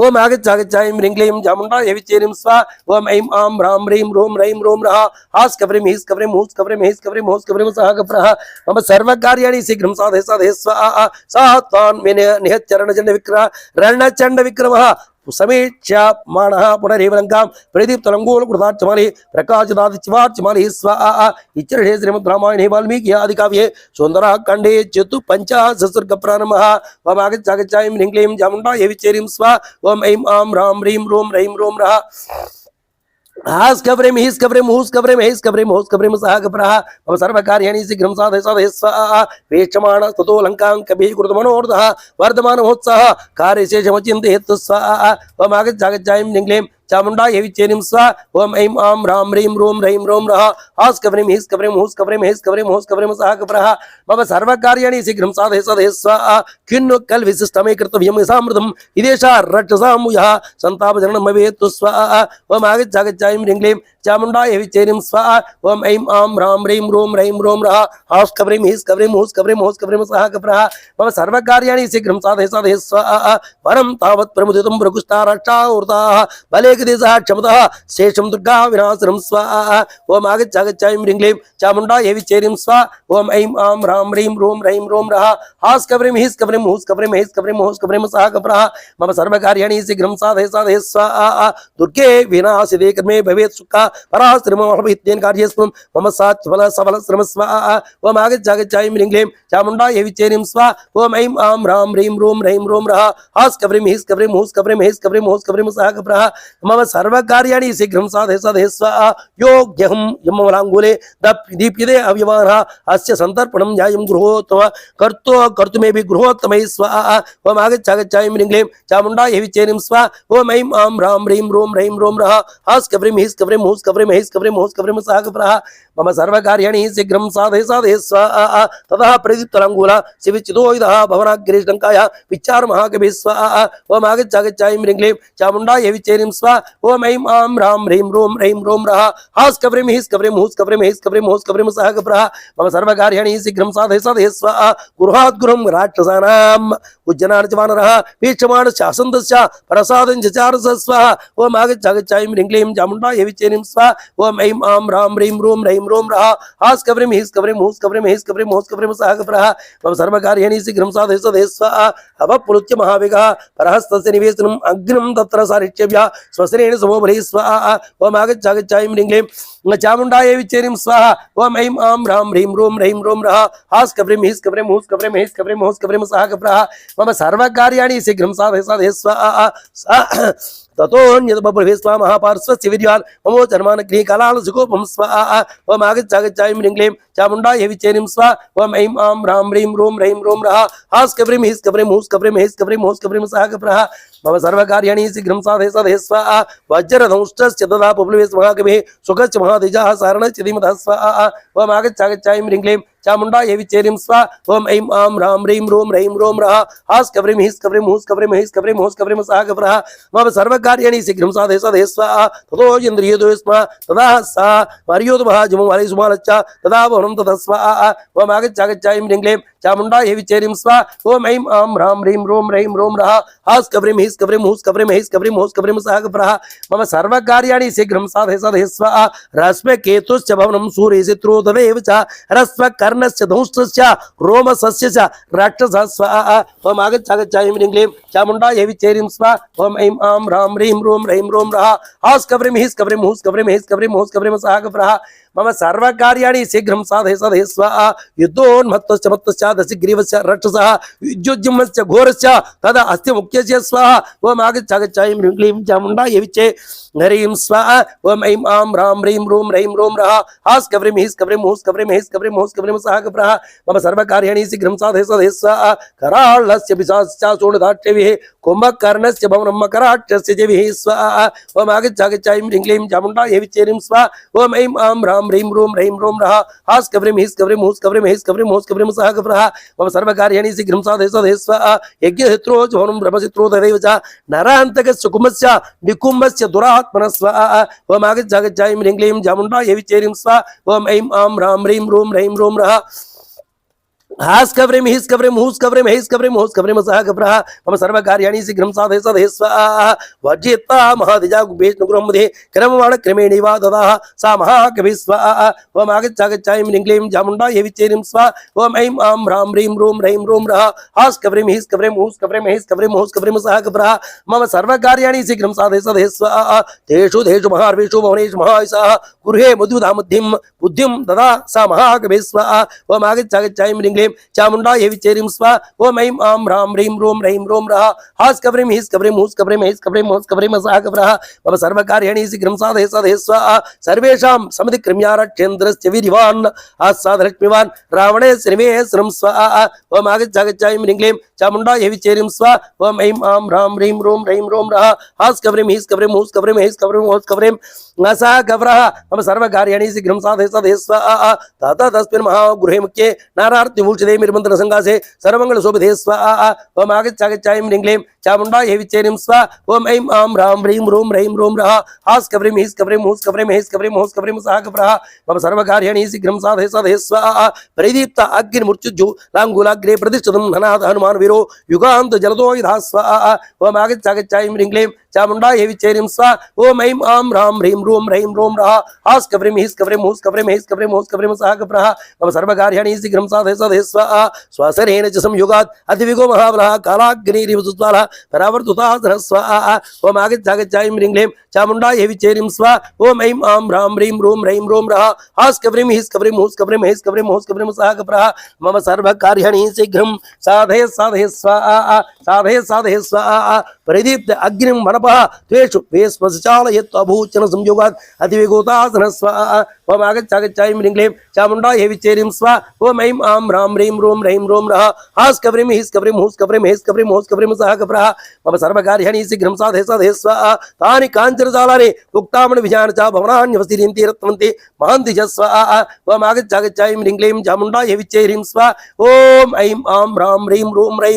ओम आगच्छागच्छायं ह्रीं क्लीं चामुण्डायै विच्चैरीं स्वाहा ओम ऐं आं ह्रां ह्रीं रूं रैं रूं रः हास्कव्रीं हीस्कव्रीं हूस्कव्रीं हेस्कव्रीं हूस्कव्रीं सहाकप्रः मम सर्वकार्याणि शीघ्रं साधय साधय स्वाहा सा तान् निहच्चरणचण्डविक्रमः रणचण्डविक्रमः समीक्ष्यमाणः पुनरेव लङ्कां प्रदीप्तलङ्गोलकृतार्चमालिः प्रकाशदादिच्यवार्चमालिः स्वाहा इत्यर्थे श्रीमद् रामायणे वाल्मीकि आदिकाव्ये सुन्दरकाण्डे चतुःपञ्चाशत्सर्गप्रारम्भः ओम आगच्छागच्छायं ह्रीं क्लीं चामुण्डायै विच्चैरीं स्वाहा ओम ऐं आं ह्रां ह्रीं रूं रैं रूं रः हास कवरे मिहिस कवरे मुहुस कवरे महेस कवरे मोहस कवरे मसह कवरः मम सर्वकार्याणि शीघ्रं साधय साधय स्वाहा वेक्षमाण ततो लङ्कां कभिः कृतमनोरथः वर्धमानमहोत्सः कार्यशेषमचिन्तयेत् स्वाहा ओम आगच्छागच्छायं निङ्ग्लें चामुण्डायै विच्चेनिं स्वाहा ओम ऐं आं रां ह्रीं रों रैं रों रः हास कवरे मिहिस कवरे मुहुस कवरे महेस कवरे मोहस कवरे मसह कवरः मम सर्वकार्याणि शीघ्रं साधय साधय स्वाहा किन्नु कल्विशिष्टमे कर्तव्यं यथामृतं विदेशा रक्षसामुयः सन्तापजननं भवेत् स्वाहा ओम आगच्छागच्छायं निङ्ग्लें चामुण्डायै विच्चेनिं स्वाहा ओम ऐं आं रां ह्रीं रों रः हास कवरे मिहिस कवरे मुहुस कवरे मोहस कवरे मसह कवरः मम सर्वकार्याणि शीघ्रं साधय साधय स्वाहा वरं तावत् प्रमुदितं प्रकुष्टा रक्षावृताः बलेकदेशः क्षमतः शेषं दुर्गा विनाशनं स्वाहा ओम आगच्छागच्छायं निङ्ग्लें चामुण्डायै विच्चेनिं स्वाहा ओम ऐं आं रां ह्रीं रों रः हास कवरे मिहिस कवरे मुहुस कवरे महेस कवरे मोहस कवरे मसह कवरः मम सर्वकार्याणि शीघ्रं साधय साधय स्वाहा दुर्गे विनाशिते कर्मे भवेत् सुखा पराश्रममहमित्येन कार्यस्मं मम सात्फल सफल श्रम स्वाहा ओम आगच्छागच्छायं निङ्ग्लें चामुण्डायै विच्चेनिं स्वाहा ओम ऐं आं रां ह्रीं रों रः हास कवरे मिहिस कवरे मुहुस कवरे महेस कवरे मोहस कवरे मसह कवरः मम सर्वकार्याणि शीघ्रं साधय साधय स्वाहा योग्यहं यमलाङ्गूले दीप्यते अव्यवहारः अस्य सन्तर्पणं न्यायं गृहोत्तम कर्तुमेपि गृहोत्तमै स्वाहा ओम आगच्छागच्छायं निङ्ग्लें चामुण्डायै विच्चेनिं स्वाहा ओम ऐं आं रां ह्रीं रों रः हास कवरे मिहिस कवरे मुहुस कवरे महेस कवरे मोहस कवरे मसह कवरः मम सर्वकार्याणि शीघ्रं साधय साधय स्वाहा ततः प्रदीप्तलाङ्गूल शिवचितोहितः भवनाग्रेष्टङ्काय विचार महाकविः स्वाहा ओम आगच्छागच्छायं निङ्ग्लें चामुण्डायै विच्चेनिं स्वाहा ओम ऐं आं रां ह्रीं रों रः हास कवरे मिहिस कवरे मुहुस कवरे महेस कवरे मोहस कवरे मसह कवरः मम सर्वकार्याणि शीघ्रं साधय साधय स्वाहा गृहात् गृहं राक्षसानाम् उज्जनान् च वानरः वीक्षमाणस्य असन्तस्य प्रसादं चचारस स्वाहा ओम आगच्छागच्छायं निङ्ग्लें चामुण्डायै विच्चेनिं स्वाहा ओम ऐं आं रां ह्रीं रों रः हास कवरे मिहिस कवरे मुहुस कवरे महेस कवरे मोहस कवरे मसह कवरः मम सर्वकार्याणि शीघ्रं साधय साधय स्वाहा अवप्लुत्य महावेगः परहस्तस्य निवेशनम् अग्निं तत्र सारिष्यभ्यः स्वसनेन समो बलिः स्वाहा ओम आगच्छागच्छायं निङ्ग्लें चामुण्डायै विच्चेनिं स्वाहा ओम ऐं आं रां ह्रीं रों रः हास कवरे मिहिस कवरे मुहुस कवरे महेस कवरे मोहस कवरे मसह कवरः मम सर्वकार्याणि शीघ्रं साधय साधय स्वाहा ततोऽन्यद्बभुवे स्वाहा महापार्श्वस्य विद्यान् ममो जन्मानग्निः कालालसुकोपं स्वाहा ओम आगच्छागच्छायं निङ्ग्लें चामुण्डायै विच्चेनिं स्वाहा ओम ऐं आं रां ह्रीं रों रः हास कवरे मिहिस कवरे मुहुस कवरे महेस कवरे मोहस कवरे मसह कवरः मम सर्वकार्याणि शीघ्रं साधय साधय स्वाहा वज्रदंष्टस्य तदा बभुवे महाकविः सुखस्य महातेजः सारणस्य धीमतः स्वाहा ओम आगच्छागच्छायं निङ्ग्लें चामुण्डायै विच्चेनिं स्वाहा ओम ऐं आं रां ह्रीं रों रः हास कवरे मिहिस कवरे मुहुस कवरे महेस कवरे मोहस कवरे मसह कवरः मम सर्वकार्याणि शीघ्रं साधय साधय स्वाहा ततो इन्द्रियतो स्म तदा सा मर्योतमः जमुमालि सुमालच्च तदा भवनं ततः स्वाहा ओम आगच्छागच्छायं निङ्ग्लें चामुण्डायै विच्चेनिं स्वाहा ओम ऐं आं रां ह्रीं रों रः हास कवरे मिहिस कवरे मुहुस कवरे महेस कवरे मोहस कवरे मसह कवरः मम सर्वकार्याणि शीघ्रं साधय साधय स्वाहा रश्मिकेतुश्च भवनं सूर्यशत्रुः तदेव च रश्मिकर्णस्य दंष्टस्य रोमसस्य च राक्षसः स्वाहा ओम आगच्छागच्छायं निङ्ग्लें चामुण्डायै विच्चेनिं स्वाहा ओम ऐं आं रां ह्रीं रों रः हास कवरे मिहिस कवरे मुहुस कवरे महेस कवरे मोहस कवरे मसह कवरः मम सर्वकार्याणि शीघ्रं साधय साधय स्वाहा युद्धोन्मत्तस्य मत्तस्य दशग्रीवस्य रक्षसः विद्युज्जम्यस्य घोरस्य तदा अस्य मुख्यस्य स्वाहा ओम आगच्छागच्छायं निङ्ग्लें चामुण्डायै विच्चे हरीं स्वाहा ओम ऐं आं रां ह्रीं रों रः हास कवरे मिहिस कवरे मुहुस कवरे महेस कवरे मोहस कवरे मसह कवरः मम सर्वकार्याणि शीघ्रं साधय साधय स्वाहा कराळस्य पिशाचस्य शूलदाट्यभिः कुम्भकर्णस्य भवनं मकराट्यस्य जभिः स्वाहा ओम आगच्छागच्छायं निङ्ग्लें चामुण्डायै विच्चेनिं स्वाहा ओम ऐं आं रां ह्रीं रों रः हास कवरे मिहिस कवरे मुहुस कवरे महेस कवरे मोहस कवरे मसह कवरः मम सर्वकार्याणि शीघ्रं साधय साधय स्वाहा यज्ञशत्रो भवनं ब्रह्मशत्रो तदेव च नरान्तकस्य कुम्भस्य निकुम्भस्य दुरात्मनः स्वाहा ओम आगच्छागच्छायं निङ्ग्लें चामुण्डायै विच्चेनिं स्वाहा ओम ऐं आं रां ह्रीं रों रः हास कवरे मिहिस कवरे मुहुस कवरे महेस कवरे मोहस कवरे मसह कवरः मम सर्वकार्याणि शीघ्रं साधय साधय स्वाहा वर्जिता महातेजा गुभेष्णुगृहं मध्ये क्रमवाण क्रमेणैव ददाः सा महाकविः स्वाहा ओम आगच्छागच्छायं निङ्ग्लें चामुण्डायै विच्चेनिं स्वाहा ओम ऐं आं रां ह्रीं रों रः हास कवरे मिहिस कवरे मुहुस कवरे महेस कवरे मोहस कवरे मसह कवरः मम सर्वकार्याणि शीघ्रं साधय साधय स्वाहा तेषु देषु महार्वेषु भवनेषु महायशः गृहे मधुधामद्धिं बुद्धिं ददा सा महाकविः स्वाहा ओम आगच्छागच्छायं निङ्ग्लें ह्रीं चामुण्डायै विचेरिं स्वा ओम ऐं आं ह्रां ह्रीं रों रः हास् कव्रीं हीस् कव्रीं हूस् कव्रीं heiस् कव्रीं हौस् कव्रीं सः कव्रः मम सर्वकार्याणि शीघ्रं साधय साधय स्वाहा सर्वेषां समधिक्रम्यारक्षेन्द्रस्य वीर्यवान् आस्सादलक्ष्मीवान् रावणे श्रीमे श्रं स्वाहा ओम आगच्छागच्छायं ह्रीं क्लीं चामुण्डायै विचेरिं स्वा ओम ऐं आं ह्रां ह्रीं रों रः हास् कव्रीं हीस् कव्रीं हूस् कव्रीं heiस् कव्रीं हौस् कव्रीं सः कव्रः मम सर्वकार्याणि शीघ्रं साधय साधय स्वाहा तथा तस्मिन् महागृहे मुख्ये नारार्तिभूषिते मिर्मन्त्रसङ्गासे सर्वमङ्गलशोभिते स्वाहा ओम आगच्छागच्छायं ह्रीं क्लीं चामुण्डायै विचेरिं स्वा ओम ऐं आं ह्रां ह्रीं रों रः हास् कव्रीं हीस् कव्रीं हूस् कव्रीं heiस् कव्रीं हौस् कव्रीं सः कव्रः मम सर्वकार्याणि शीघ्रं साधय साधय स्वाहा प्रदीप्त अग्निमूर्च्छिज्जु लाङ्गूलाग्रे प्रतिष्ठितं धनाथ हनुमान् वीरो युगान्त जलदो यथा स्वाहा ओम आगच्छागच्छायं ह्रीं क्लीं चामुण्डायै विचेरिं स्वा ओम ऐं आं ह्रां ह्रीं रों रः हास् कव्रीं हीस् कव्रीं हूस् कव्रीं heiस् कव्रीं हौस् कव्रीं सः कव्रः मम सर्वकार्याणि शीघ्रं साधय साधय स्वाहा स्वसरेण च संयुगात् अतिविगो महाबलः कालाग्निरिव सुज्वालः परावर्तुतासनः स्वाहा ओम आगच्छागच्छायं ह्रीं क्लीं चामुण्डायै विचेरिं स्वा ओम ऐं आं ह्रां ह्रीं रों रः हास् कव्रीं हीस् कव्रीं हूस् कव्रीं heiस् कव्रीं हौस् कव्रीं सः कव्रः मम सर्वकार्याणि शीघ्रं साधय साधय स्वाहा साधय साधय स्वाहा प्रदीप्त अग्निं मनपः त्वेषु वेस्वचालयत् अभूचन संयोगात् अतिवेगोतासनः स्वाहा ओम आगच्छागच्छायं ह्रीं क्लीं चामुण्डायै विचेरिं स्वा ओम ऐं आं ह्रां ह्रीं रों रः हास् कव्रीं हीस् कव्रीं हूस् कव्रीं heiस् कव्रीं हौस् कव्रीं सः कव्रः मम सर्वकार्याणि शीघ्रं साधय साधय स्वाहा तानि काञ्चनजालानि उक्तामणि विजान च भवनान्यवसिरिन्ति रत्नवन्ति महान्ति च स्वाहा ओम आगच्छागच्छायं ह्रीं क्लीं चामुण्डायै विचेरिं स्वा ओम ऐं आं ह्रां ह्रीं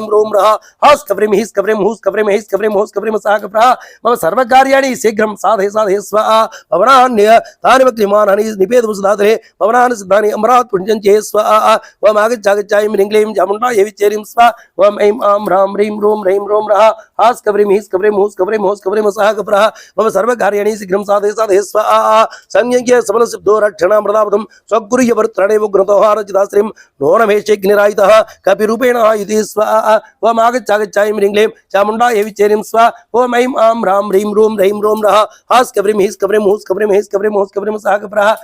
रों रः हास् कव्रीं हीस् कव्रीं हूस् कव्रीं heiस् कव्रीं हौस् कव्रीं सः कव्रः मम सर्वकार्याणि शीघ्रं साधय साधय स्वाहा भवनान्य तानि वक्रियमाणानि निपेदवसुधातरे भवनानि सिद्धानि अमरात् पुण्यञ्चे स्वाहा ओम आगच्छागच्छायं ह्रीं क्लीं चामुण्डायै विचेरिं स्वा ओम ऐं आं ह्रां ह्रीं रों रः हास् कव्रीं हीस् कव्रीं हूस् कव्रीं हौस् कव्रीं सः कव्रः मम सर्वकार्याणि शीघ्रं साधय साधय स्वाहा संयज्ञ सबलसिद्धो रक्षणामृतापदं स्वगुह्य वर्त्राणेव ग्रन्थोहारचिदाश्रीं नोनमेषेऽग्निरायितः कपिरूपेण इति स्वाहा ओम आगच्छागच्छायं ह्रीं क्लीं चामुण्डायै विचेरिं स्वा ओम ऐं आं ह्रां ह्रीं रों रः हास् कव्रीं हीस् कव्रीं हूस् कव्रीं heiस् कव्रीं हौस् कव्रीं सः कव्रः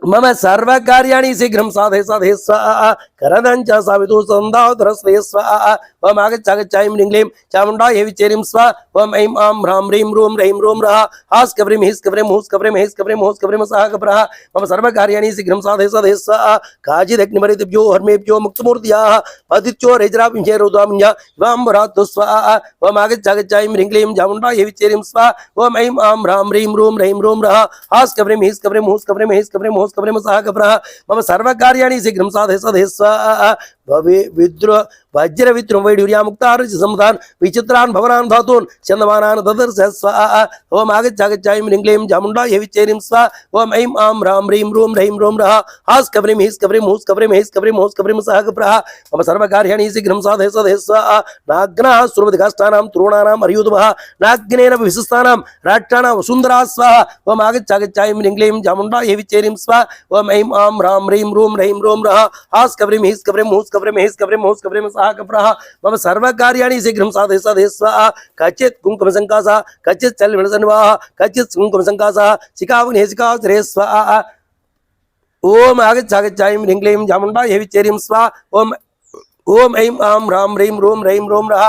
मम सर्वकार्याणि शीघ्रं साधय साधय स्वाहा करदञ्च सावितु सन्दाधरश्रेय स्वाहा ओम आगच्छागच्छायं ह्रीं क्लीं चामुण्डायै विचेरिं स्वा ओम ऐं आं ह्रां ह्रीं रों रः हास् कव्रीं हीस् कव्रीं हूस् कव्रीं heiस् कव्रीं हौस् कव्रीं सः कव्रः मम सर्वकार्याणि शीघ्रं साधय साधय स्वाहा काचिदग्निमरितेभ्यो हर्मेभ्यो मुक्तमूर्तयः पतित्यो रेजरापिञ्चे रुद्रामिञ्ज वाम्बरात्तु स्वाहा ओम आगच्छागच्छायं ह्रीं क्लीं चामुण्डायै विचेरिं स्वा ओम ऐं आं ह्रां ह्रीं रों रः हास् कव्रीं हीस् कव्रीं हूस् कव्रीं heiस् कव्रीं हौस् कव्रीं सः कव्रः मम सर्वकार्याणि शीघ्रं साधय साधय स्वाहा भवे विद्रोह वज्र विद्रोह वैडूर्यामुक्तार्च समदान विचित्रान् भवनान् धातून् चन्दमानान् ददर्श स्वाहा ओम आगच्छागच्छायं ह्रीं क्लीं चामुण्डायै विचेरिं स्वा ओम ऐं आं ह्रां ह्रीं रों रः हास् कव्रीं हीस् कव्रीं हूस् कव्रीं heiस् कव्रीं हौस् कव्रीं सः कव्रः मम सर्वकार्याणि शीघ्रं साधय साधय स्वाहा नाग्नाः सुरवधिकाष्ठानां तृणानाम् अर्युदवः नाग्नेन विशिष्टानां राष्ट्राणां वसुन्धरा स्वाहा ओम आगच्छागच्छायं ह्रीं क्लीं चामुण्डायै विचेरिं स्वा ओम ऐं आं ह्रां ह्रीं रों रः हास् कव्रीं हीस् कव्रीं हूस् कव्रीं heiस् कव्रीं हौस् कव्रीं सः कव्रः मम सर्वकार्याणि शीघ्रं साधय साधय स्वाहा कच्चित् कुङ्कुमसङ्कासः कच्चित् चलविलसन्वाहः कच्चित् कुङ्कुमसङ्कासः शिखावनेशिकाश्रये स्वाहा ओम आगच्छागच्छायं ह्रीं क्लीं चामुण्डायै विचेरिं स्वा ओम ऐं आं ह्रां ह्रीं रों रः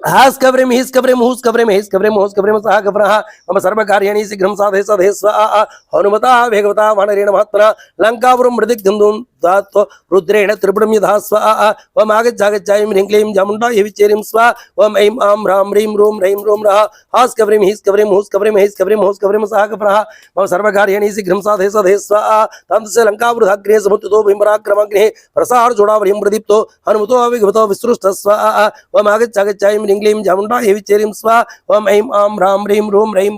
हास् कव्रीं हीस् कव्रीं हूस् कव्रीं heiस् कव्रीं हौस् कव्रीं सः कव्रः मम सर्वकार्याणि शीघ्रं साधय साधय स्वाहा हनुमता वेगवता वानरेण महात्मना लङ्कापुरं मृदिग्धन्दुं दात्वा रुद्रेण त्रिपुरं यथा स्वाहा ओम आगच्छागच्छायं ह्रीं क्लीं चामुण्डायै विचेरिं स्वा ओम ऐं आं ह्रां ह्रीं रों रः हास् कव्रीं हीस् कव्रीं हूस् कव्रीं heiस् कव्रीं हौस् कव्रीं सः कव्रः मम सर्वकार्याणि शीघ्रं साधय साधय स्वाहा तस्य लङ्कापुरधाग्रे समुत्थितो भीमराक्रमग्ने प्रसारचूडावलिं प्रदीप्तो हनुमतो विगतो विसृष्ट स्वाहा ओम आगच्छागच्छायं ह्रीं क्लीं चामुण्डायै विचेरिं स्वा ओम ऐं आं ह्रां ह्रीं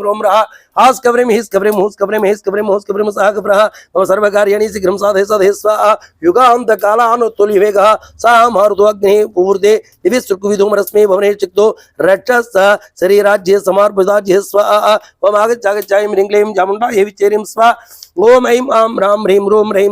रों रः हास् कव्रीं हीस् कव्रीं हूस् कव्रीं heiस् कव्रीं हौस् कव्रीं सः कव्रः मम सर्वकार्याणि शीघ्रं साधय साधय स्वाहा युगान्तकालानुतुल्यवेगः सा मारुतो अग्निः ऊर्ध्वे दिवि सुकृविधूमरश्मि भवने चिक्तो रक्षस शरीराज्ये समार्पिताज्ये स्वाहा ओम आगच्छागच्छायं ह्रीं क्लीं चामुण्डायै विचेरिं स्वा ओम ऐं आं ह्रां ह्रीं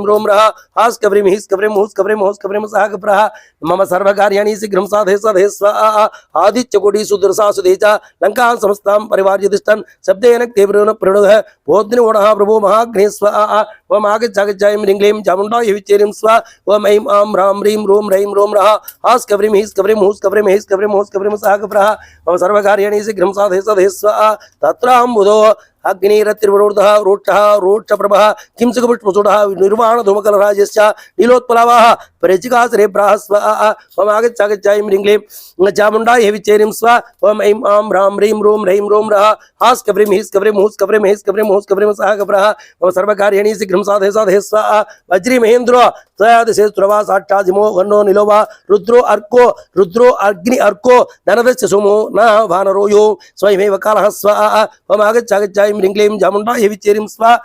रों रः हास् कव्रीं हीस् कव्रीं हूस् कव्रीं heiस् कव्रीं सः कव्रः मम सर्वकार्याणि शीघ्रं साधय साधय स्वाहा आदित्यकोटि सुदर्शा सुदे च लङ्कां समस्तां परिवार्य तिष्ठन् शब्देन प्रणुः बोधिनोणः प्रभो महाग्ने स्वाहा ओम आगच्छागच्छायं ह्रीं क्लीं चामुण्डायै विच्चेरिं स्वाहा ओम ऐं आं ह्रां ह्रीं रूं रैं रों रः हास् कव्रीं हीस् कव्रीं हूस् कव्रीं हेस् कव्रीं हूस् कव्रीं सागप्रः मम सर्वकार्याणि शीघ्रं साधय साधय स्वाहा तत्राम्बुधो अग्निरतिर्वरोधः रोक्षः रोक्षप्रभः किंसुकपुष्पसुडः निर्वाणधूमकलराजश्च नीलोत्पलावाः परिचिकासरे प्राः स्वाहा ओम आगच्छागच्छायं ह्रीं क्लीं चामुण्डायै विच्चेरिं स्वाहा ओम ऐं आं ह्रां ह्रीं रूं रैं रों रः हास् कव्रीं हीस् कव्रीं हूस् कव्रीं हेस् कव्रीं हूस् कव्रीं सागप्रः मम सर्वकार्याणि शीघ्रं साधय साधय स्वाहा वज्री महेन्द्रो त्रयादशेस्त्रवा साक्षाजिमो वन्नो निलोवा रुद्रो अग्नि अर्को धनदस्य सोमो न वानरो यो स्वयमेव कालः स्वाहा ओम आगच्छागच्छायं ह्रीं क्लीं चामुण्डायै विच्चेरिं स्वाहा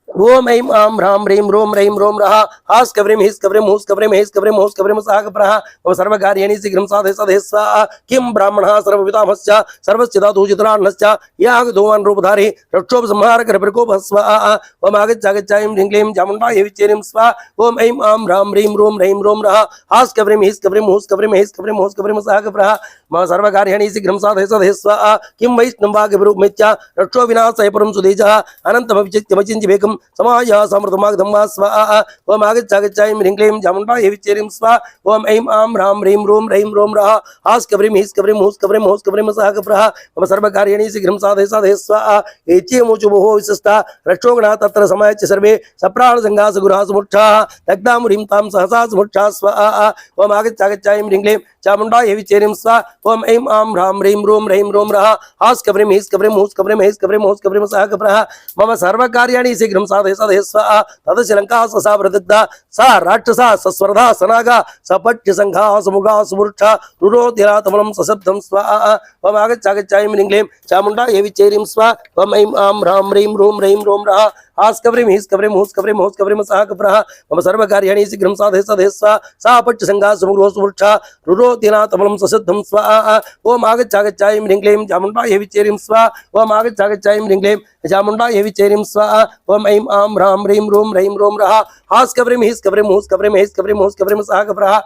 ओम ऐं आं ह्रां ह्रीं रों रैं रों रः हास् कव्रीं हीस् कव्रीं हूस् कव्रीं हेस् कव्रीं हूस् कव्रीं सागप्रः मम सर्वकार्याणि शीघ्रं साधय साधय स्वाहा किं ब्राह्मणः सर्वविदामश्च सर्वस्य धातुचित्रान्नश्च यागधूमान् रूपधारी रक्षोपसंहारकरप्रकोपः स्वाहा ओम आगच्छागच्छायं ह्रीं क्लीं चामुण्डायै विच्चेरिं स्वाहा ओम ऐं आं ह्रां ह्रीं रों रैं रों रः हास् कव्रीं हीस् कव्रीं हूस् कव्रीं हेस् कव्रीं हूस् कव्रीं सागप्रः मम सर्वकार्याणि शीघ्रं साधय साधय स्वाहा किं वैष्णवाग्यरूपमिच्च रक्षो विनाशय परं सुदेजः अनन्तमविचित्यमचिन्त्यवेकं समाय समृद्धमागधं वा स्वाहा ओम आगच्छागच्छायं ह्रीं क्लीं चामुण्डायै विच्चेरिं स्वाहा ओम ऐं आं ह्रां ह्रीं रों रैं रों रः हास् कव्रीं हीस् कव्रीं हूस् कव्रीं हूस् कव्रीं सागप्रः मम सर्वकार्याणि शीघ्रं साधय साधय स्वाहा एच्यमुचुभुः विशिष्टा रक्षोगणा तत्र समायच्य सर्वे सप्राणसङ्घाः सगुराः समुक्षाः दग्धां ह्रीं तां सहसा समुक्षाः स्वाहा ओम आगच्छागच्छायं ह्रीं क्लीं चामुण्डायै विच्चेरिं स्वाहा ओम ऐं आं ह्रां ह्रीं रों रैं रों रः हास् कव्रीं हीस् कव्रीं हूस् कव्रीं हेस् कव्रीं हूस् कव्रीं सागप्रः मम सर्वकार्याणि शीघ्रं साधय साधय स्वाहा तदस्य लङ्का सा प्रदग्धा सा राक्षसा सस्वर्धा सनागा सपट्यसङ्घा समुगा सुमूर्छा रुरोधिरातमलं सशब्दं स्वाहा ओम आगच्छागच्छायं ह्रीं क्लीं चामुण्डायै विच्चेरिं स्वाहा ओम ऐं आं ह्रां ह्रीं रों रैं रों रः हास् कव्रीं हीस् कव्रीं हूस् कव्रीं हूस् कव्रीं सागप्रः मम सर्वकार्याणि शीघ्रं साधय साधय स्वाहा सा पट्यसङ्घा समुग्रो सुमूर्छा रुरोधिरातमलं सशब्दं स्वाहा ओम आगच्छागच्छायं ह्रीं क्लीं चामुण्डायै विच्चेरिं स्वाहा ओम आगच्छागच्छायं ह्रीं क्लीं चामुण्डायै विच्चेरिं स्वाहा ओम ऐं आं ह्रां ह्रीं रों रैं रों रः हास् कव्रीं हीस् कव्रीं हूस् कव्रीं हेस् कव्रीं हूस् कव्रीं सागप्रः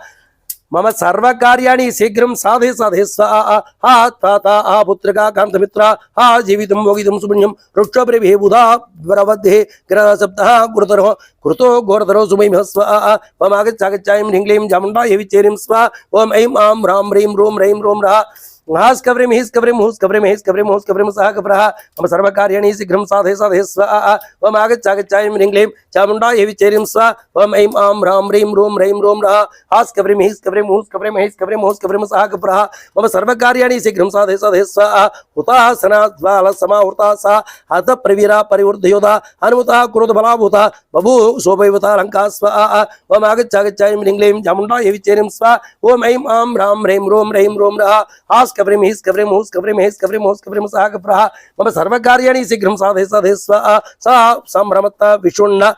मम सर्वकार्याणि शीघ्रं साधय साधय स्वाहा हा ताता हा पुत्रका कान्तमित्रा हा जीवितं भोगितं सुपुण्यं वृक्षप्रेभे बुधा वरवद्धे ग्रहसप्तः गुरुतरो कृतो घोरतरो सुमैमः स्वाहा ओम आगच्छागच्छायं ह्रीं क्लीं चामुण्डायै विच्चेरिं स्वाहा ओम ऐं आं ह्रां ह्रीं रों रैं रों रः हास् कव्रीं हीस् कव्रीं हूस् कव्रीं हेस् कव्रीं हूस् कव्रीं सागप्रः मम सर्वकार्याणि शीघ्रं साधय साधय स्वाहा ओम आगच्छागच्छायं ह्रीं क्लीं चामुण्डायै विच्चेरिं स्वाहा ओम ऐं आं ह्रां ह्रीं रों रैं रों रः हास् कव्रीं हीस् कव्रीं हूस् कव्रीं हेस् कव्रीं हूस् कव्रीं सागप्रः मम सर्वकार्याणि शीघ्रं साधय साधय स्वाहा हुतासना ज्वालसमाहुता सा हत प्रवीरा परिवृद्धयोधा हनुमता क्रोधबलाभूता बभू शोभैवता लङ्का स्वाहा ओम आगच्छागच्छायं ह्रीं क्लीं चामुण्डायै विच्चेरिं स्वाहा ओम ऐं आं ह्रां ह्रीं रों रैं रों रः हास् कव्रीं हीस् कव्रीं हूस् कव्रीं हेस् कव्रीं हूस् कव्रीं सागप्रः मम सर्वकार्याणि शीघ्रं साधय साधय स्वाहा सा संभ्रमत्ता विषुण्ण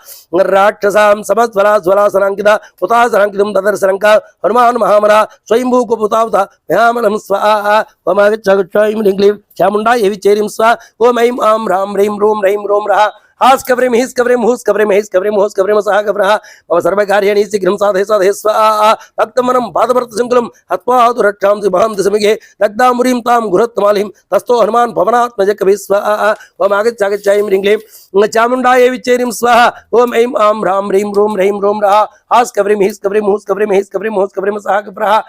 राक्षसां समज्वला ज्वलासनाङ्किता हुतासनाङ्कितं ददर्शलङ्का हनुमान् महामना स्वयंभूकुपुतावता भयामलं स्वाहा ओम आगच्छागच्छायं ह्रीं क्लीं चामुण्डायै विच्चेरिं स्वाहा ओम ऐं आं ह्रां ह्रीं रों रैं रों रः हास् कव्रीं हीस् कव्रीं हूस् कव्रीं हेस् कव्रीं हूस् कव्रीं सागप्रः मम सर्वकार्याणि शीघ्रं साधय साधय स्वाहा भक्तमनं पादभर्तसङ्कुलं हत्वा दुरक्षांसि महां दशमिगे दग्धामुरीं तां गुरुत्तमालिं तस्थो हनुमान् पवनात्मज कविः स्वाहा ओम आगच्छागच्छायं ह्रीं क्लीं चामुण्डायै विच्चेरिं स्वाहा ओम ऐं आं ह्रां ह्रीं रों रैं रों रः हास् कव्रीं हीस् कव्रीं हूस् कव्रीं हेस् कव्रीं हूस् कव्रीं सागप्रः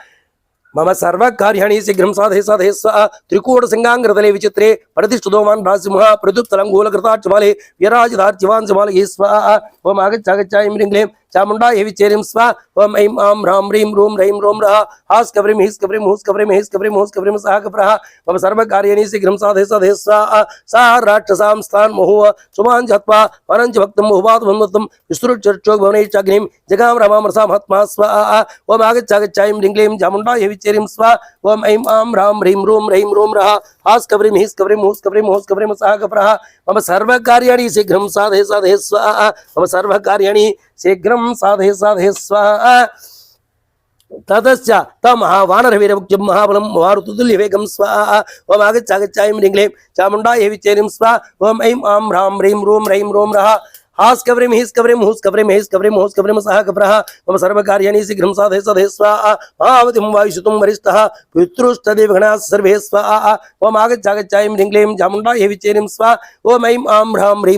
मम सर्वकार्याणि शीघ्रं साधय साधय स्वाहा त्रिकूटसिंहाङ्ग्रतले विचित्रे प्रतिष्ठितोमान् राजसिंहः प्रदुप्तलङ्गूलकृतार्चमाले विराजितार्चिवान् समालये स्वाहा ओम आगच्छागच्छायं ह्रीं क्लीं चामुण्डायै विच्चेरिं स्वाहा ओम ऐं आं ह्रां ह्रीं रों रैं रों रः हास् कव्रीं हीस् कव्रीं हूस् कव्रीं हेस् कव्रीं हूस् कव्रीं सागप्रः मम सर्वकार्याणि शीघ्रं साधय साधय स्वाहा सा राक्षसां स्थान् महुः सुमान् हत्वा वनं च भक्तं बहुपातमन्वतं विस्तृतचर्चोग्भवनैश्चाग्निं जगां रमामरसां हत्मा स्वाहा ओम आगच्छागच्छायं ह्रीं क्लीं चामुण्डायै विच्चेरिं स्वाहा ओम ऐं आं ह्रां ह्रीं रों रैं रों रः हास् कव्रीं हीस् कव्रीं हूस् कव्रीं हूस् कव्रीं सागप्रः मम सर्वकार्याणि शीघ्रं साधय साधय स्वाहा मम सर्वकार्याणि शीघ्रं साधय साधय स्वाहा ततश्च तमहावानरवीरमुख्यं महाबलं मारुतुल्यवेगं स्वाहा ओम आगच्छागच्छायं ह्रीं क्लीं चामुण्डायै विच्चेरिं स्वाहा ओम ऐं आं ह्रां ह्रीं रों रैं रों रः हास कवरिम हिस कवरिम हुस कवरिम हिस कवरिम हुस कवरिम सह कप्रः मम सर्वकार्याणि शीघ्रं साधय साधय स्वाहा महावतिं वायुसुतं वरिष्ठः पितृष्टदेव गणाः सर्वे स्वाहा ओम आगच्छागच्छायं ह्रीं क्लीं चामुण्डायै विचेरिं स्वाहा ओम ऐं आं ह्रां ह्रीं